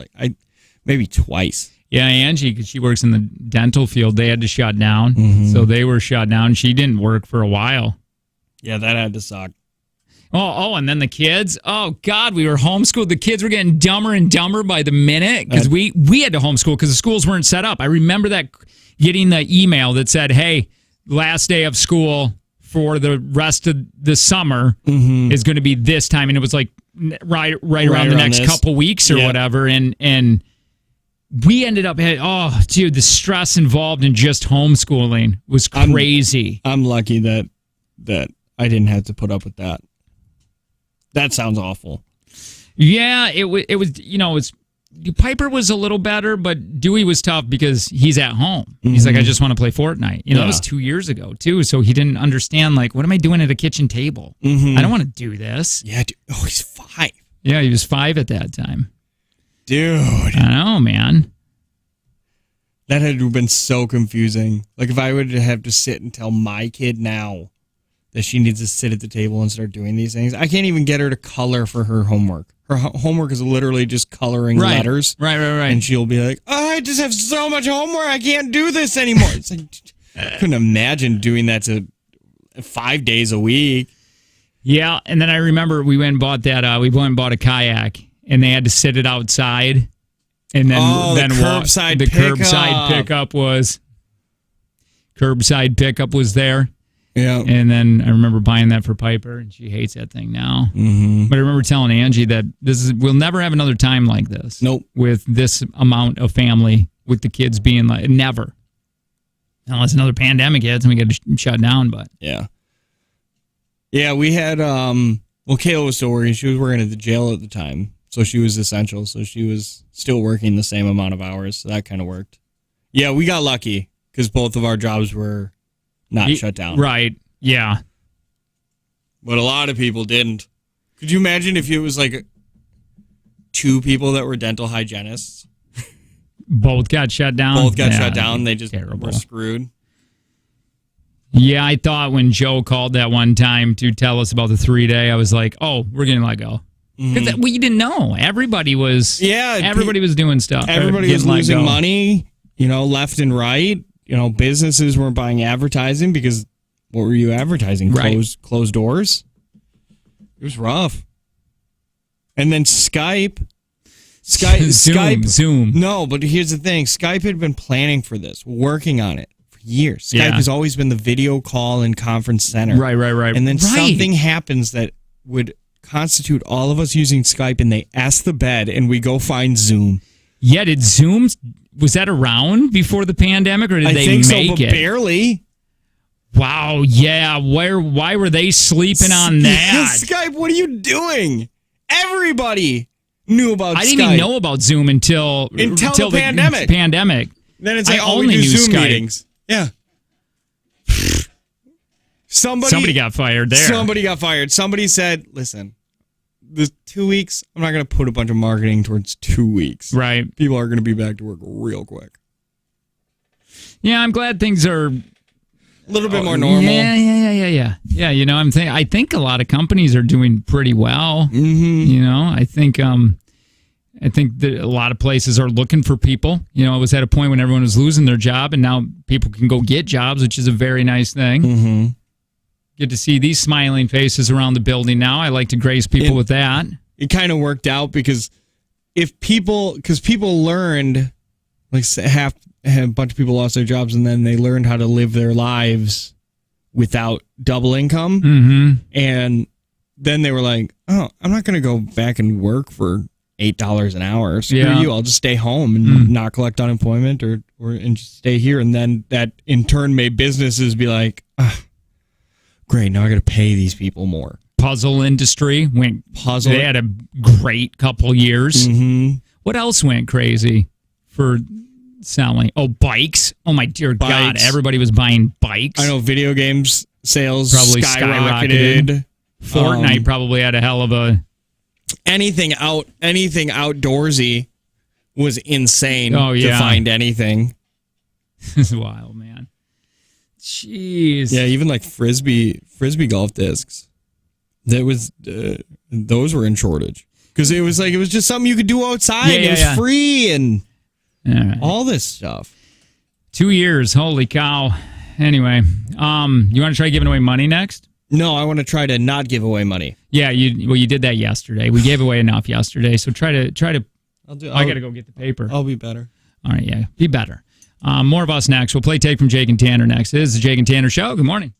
maybe twice. Yeah, Angie, because she works in the dental field, they had to shut down. So they were shut down. She didn't work for a while. Yeah, that had to suck. Oh, and then the kids. Oh, God, we were homeschooled. The kids were getting dumber and dumber by the minute because we had to homeschool because the schools weren't set up. I remember that getting the email that said, hey, last day of school for the rest of the summer is going to be this time. And it was like right around the next couple weeks or whatever. And we ended up, the stress involved in just homeschooling was crazy. I'm lucky that I didn't have to put up with that. That sounds awful. Yeah, it was. Piper was a little better, but Dewey was tough because he's at home. He's like, I just want to play Fortnite. That was 2 years ago too, so he didn't understand what am I doing at a kitchen table? I don't want to do this. Yeah, dude. Oh, he's 5. Yeah, he was 5 at that time. Dude, I know, man. That had been so confusing. Like if I would have to sit and tell my kid now that she needs to sit at the table and start doing these things. I can't even get her to color for her homework. Her homework is literally just coloring letters. Right. And she'll be like, I just have so much homework. I can't do this anymore. It's like, I couldn't imagine doing that to 5 days a week. Yeah, and then I remember we went and bought a kayak, and they had to sit it outside. And then, the curbside curbside pickup was there. Yeah. And then I remember buying that for Piper, and she hates that thing now. But I remember telling Angie that we'll never have another time like this. Nope. With this amount of family, with the kids being never. Unless another pandemic hits and we get shut down, but. Yeah. Yeah, we had, Kayla was still working. She was working at the jail at the time. So she was essential. So she was still working the same amount of hours. So that kind of worked. Yeah, we got lucky because both of our jobs were not shut down. Right. Yeah. But a lot of people didn't. Could you imagine if it was like 2 people that were dental hygienists? Both got shut down? Shut down. They just were screwed. Yeah, I thought when Joe called that one time to tell us about the 3-day, I was like, oh, we're getting let go. Because we didn't know. Everybody was doing stuff. Everybody was losing money, left and right. Businesses weren't buying advertising because what were you advertising? Closed doors? It was rough. And then Skype. Zoom. No, but here's the thing. Skype had been planning for this, working on it for years. Skype has always been the video call and conference center. Right. And then something happens that would constitute all of us using Skype, and they ask the bed, and we go find Zoom. Yeah, did Zoom, was that around before the pandemic, or did they make so, but it? Barely. Wow, yeah. Why were they sleeping on that? Skype, what are you doing? Everybody knew about Skype. I didn't even know about Zoom until the pandemic. Then it's like, we do Zoom meetings. Yeah. Somebody got fired there. Somebody got fired. Somebody said, listen, the 2 weeks, I'm not going to put a bunch of marketing towards 2 weeks. Right. People are going to be back to work real quick. Yeah, I'm glad things are a little bit more normal. Yeah. Yeah, I think a lot of companies are doing pretty well. I think that a lot of places are looking for people. It was at a point when everyone was losing their job, and now people can go get jobs, which is a very nice thing. Get to see these smiling faces around the building now. I like to grace people with that. It kind of worked out because people learned, like a bunch of people lost their jobs, and then they learned how to live their lives without double income. And then they were like, oh, I'm not going to go back and work for $8 an hour. Screw Yeah. you. I'll just stay home and not collect unemployment or and just stay here. And then that in turn made businesses be like, great, now I got to pay these people more. Puzzle industry went. They had a great couple years. Mm-hmm. What else went crazy for selling? Oh, bikes. Oh, my dear God. Bikes. Everybody was buying bikes. I know video games sales Probably skyrocketed. Fortnite probably had a hell of a... Anything outdoorsy was insane to find anything. This is wild, man. Jeez. Yeah, even like frisbee golf discs. That was those were in shortage because it was just something you could do outside. It was free and all this stuff. 2 years, holy cow. Anyway, you want to try giving away money next? No, I want to try to not give away money. Yeah, you did that yesterday. We gave away enough yesterday, so try to. I got to go get the paper. I'll be better. All right, yeah, be better. More of us next. We'll play Take from Jake and Tanner next. This is the Jake and Tanner Show. Good morning.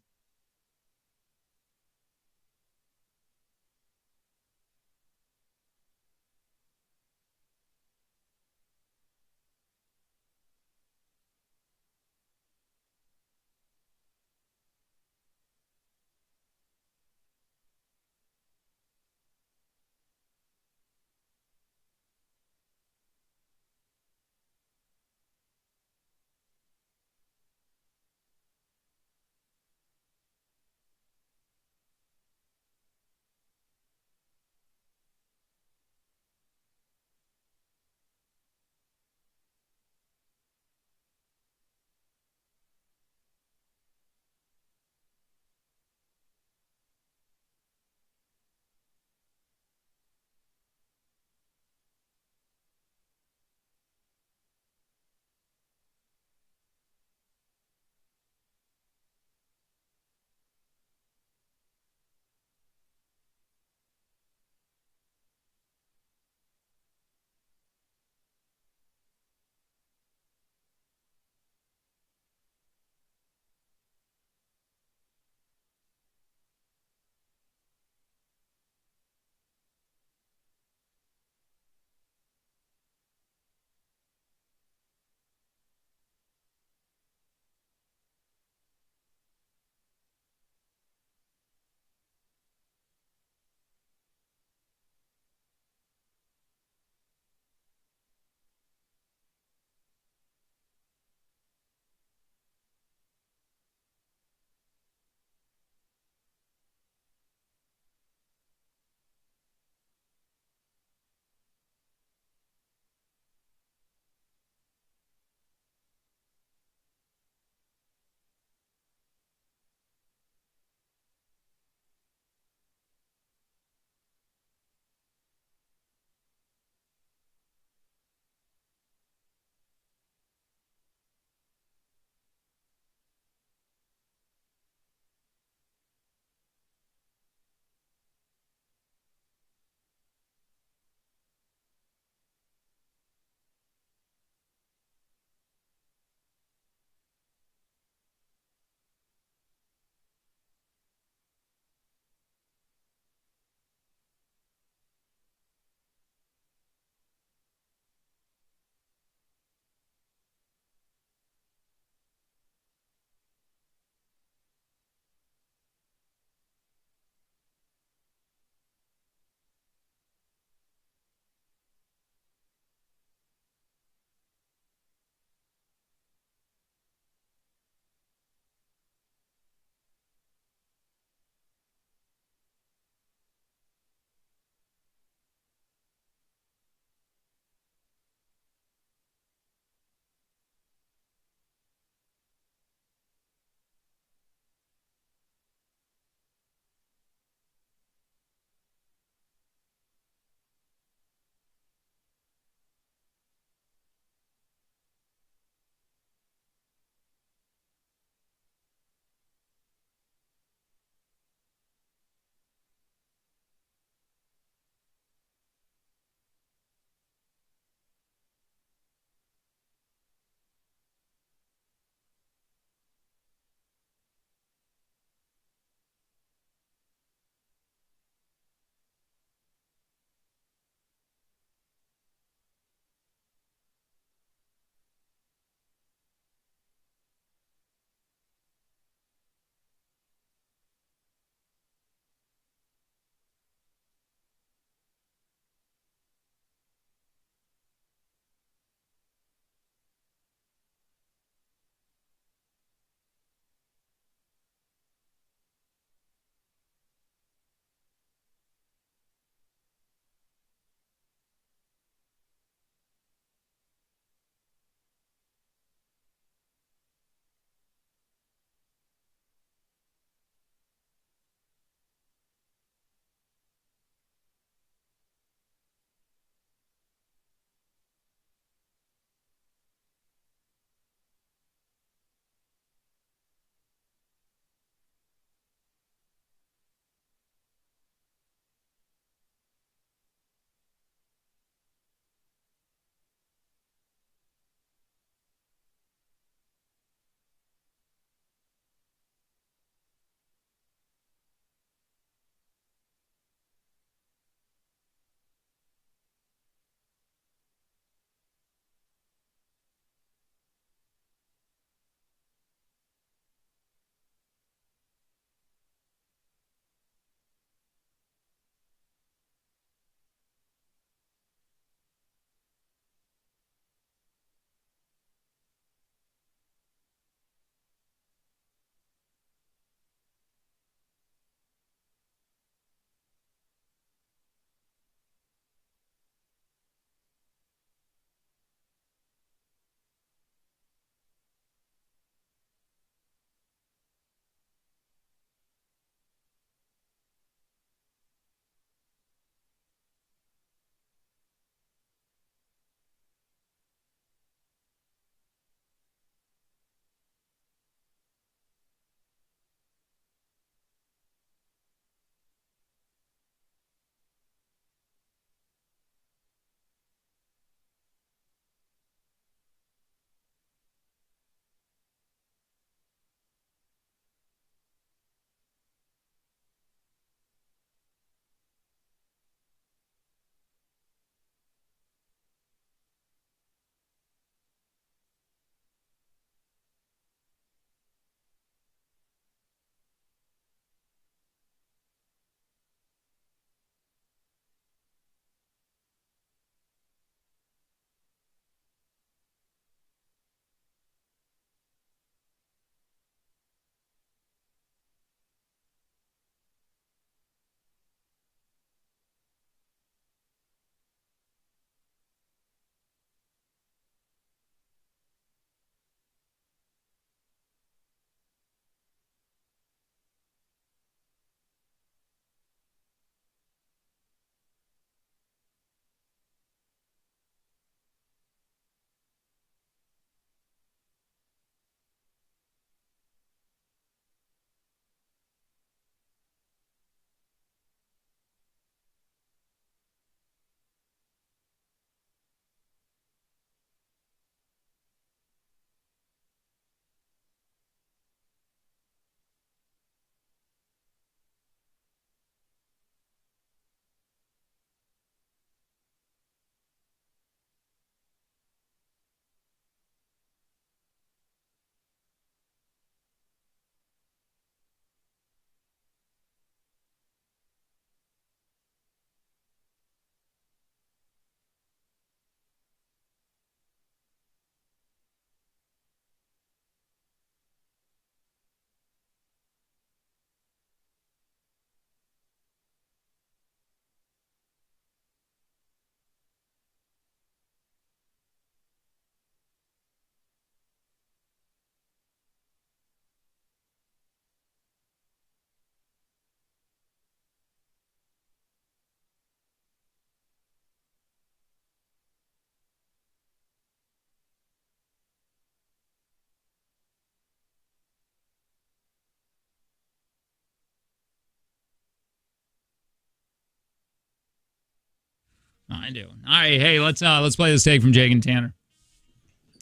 I do. All right, hey, let's play this take from Jake and Tanner.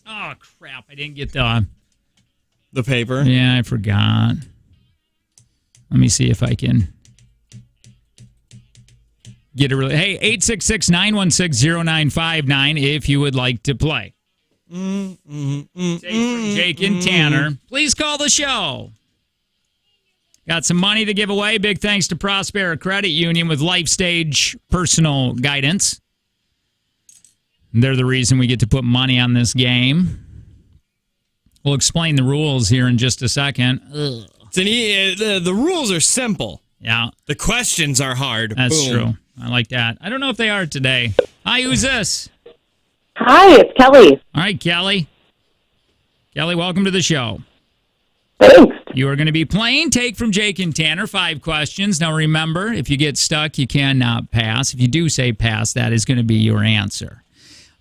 Oh crap! I didn't get the paper. Yeah, I forgot. Let me see if I can get a really. Hey, 866-916-0959 if you would like to play. Take from Jake and Tanner. Please call the show. Got some money to give away. Big thanks to Prospera Credit Union with Life Stage Personal Guidance. They're the reason we get to put money on this game. We'll explain the rules here in just a second. The rules are simple. Yeah. The questions are hard. That's Boom. true. I like that. I don't know if they are today. Hi, who's this? Hi, it's Kelly. All right, Kelly. Kelly, welcome to the show. Thanks. You are going to be playing Take from Jake and Tanner, 5 questions. Now, remember, if you get stuck, you cannot pass. If you do say pass, that is going to be your answer.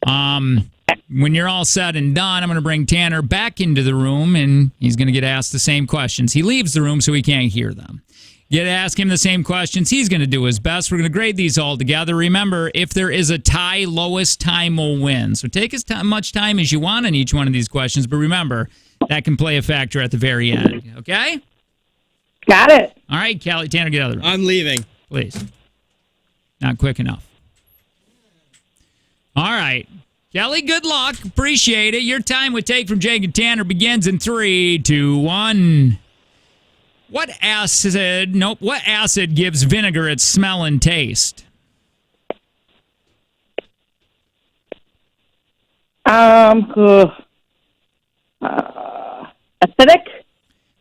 When you're all said and done, I'm going to bring Tanner back into the room, and he's going to get asked the same questions. He leaves the room so he can't hear them. You ask him the same questions. He's going to do his best. We're going to grade these all together. Remember, if there is a tie, lowest time will win. So take as much time as you want on each one of these questions, but remember, that can play a factor at the very end. Okay? Got it. All right, Kelly. Tanner, get out of the room. I'm leaving. Please. Not quick enough. All right. Kelly, good luck. Appreciate it. Your time with Take from Jake and Tanner begins in 3, 2, 1. What acid gives vinegar its smell and taste? Acidic.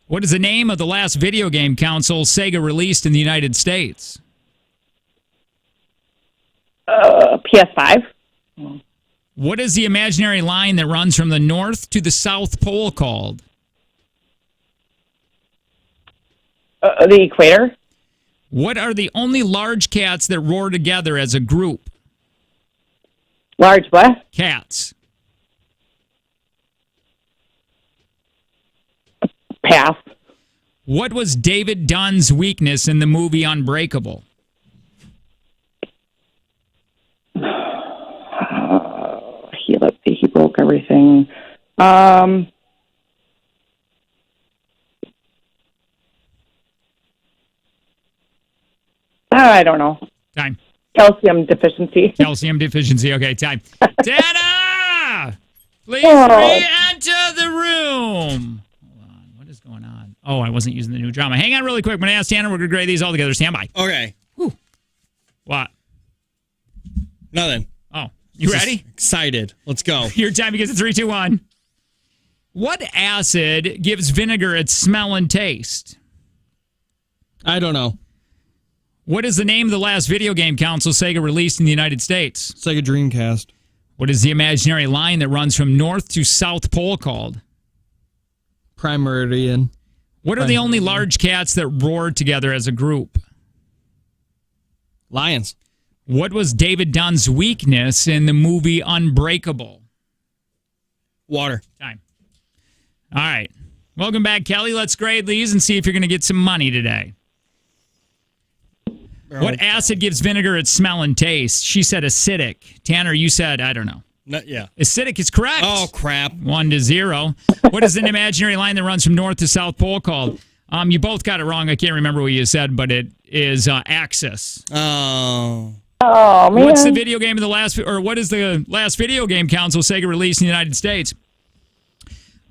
What is the name of the last video game console Sega released in the United States? PS5. What is the imaginary line that runs from the North to the South Pole called? The equator. What are the only large cats that roar together as a group? Large what? Cats. Pass. What was David Dunn's weakness in the movie Unbreakable? He broke everything. I don't know. Time. Calcium deficiency. Calcium deficiency. Okay, time. Dana! Please re-enter the room. Hold on. What is going on? Oh, I wasn't using the new drama. Hang on really quick. I'm going to ask Tanner. We're going to grade these all together. Stand by. Okay. Whew. What? Nothing. Oh, you ready? Excited. Let's go. Your time begins at 3, 2, 1. What acid gives vinegar its smell and taste? I don't know. What is the name of the last video game console Sega released in the United States? Sega Dreamcast. What is the imaginary line that runs from North to South Pole called? Prime Meridian. What are the only large cats that roar together as a group? Lions. What was David Dunn's weakness in the movie Unbreakable? Water. Time. All right. Welcome back, Kelly. Let's grade these and see if you're going to get some money today. What acid gives vinegar its smell and taste? She said acidic. Tanner, you said, I don't know. Yeah. Acidic is correct. Oh, crap. 1-0. What is an imaginary line that runs from North to South Pole called? You both got it wrong. I can't remember what you said, but it is axis. Oh. Oh, man. What's the video game of the last, or what is the last video game console Sega released in the United States?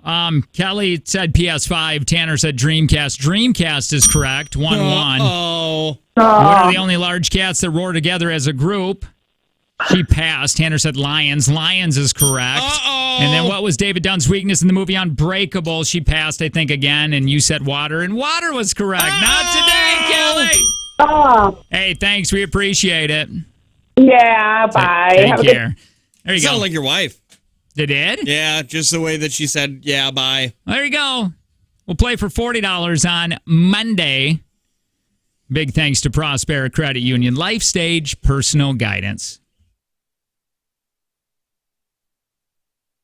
Kelly said PS5. Tanner said Dreamcast. Dreamcast is correct. 1-1. Oh. What are the only large cats that roar together as a group? She passed. Tanner said lions. Lions is correct. Uh-oh. And then what was David Dunn's weakness in the movie Unbreakable? She passed, I think, again, and you said water, and water was correct. Not today, Kelly. Oh. Hey, thanks. We appreciate it. Yeah, bye. Take care. There you Sound go. like your wife. Did it? Yeah, just the way that she said, yeah, bye. There you go. We'll play for $40 on Monday. Big thanks to Prospera Credit Union. Life Stage Personal Guidance.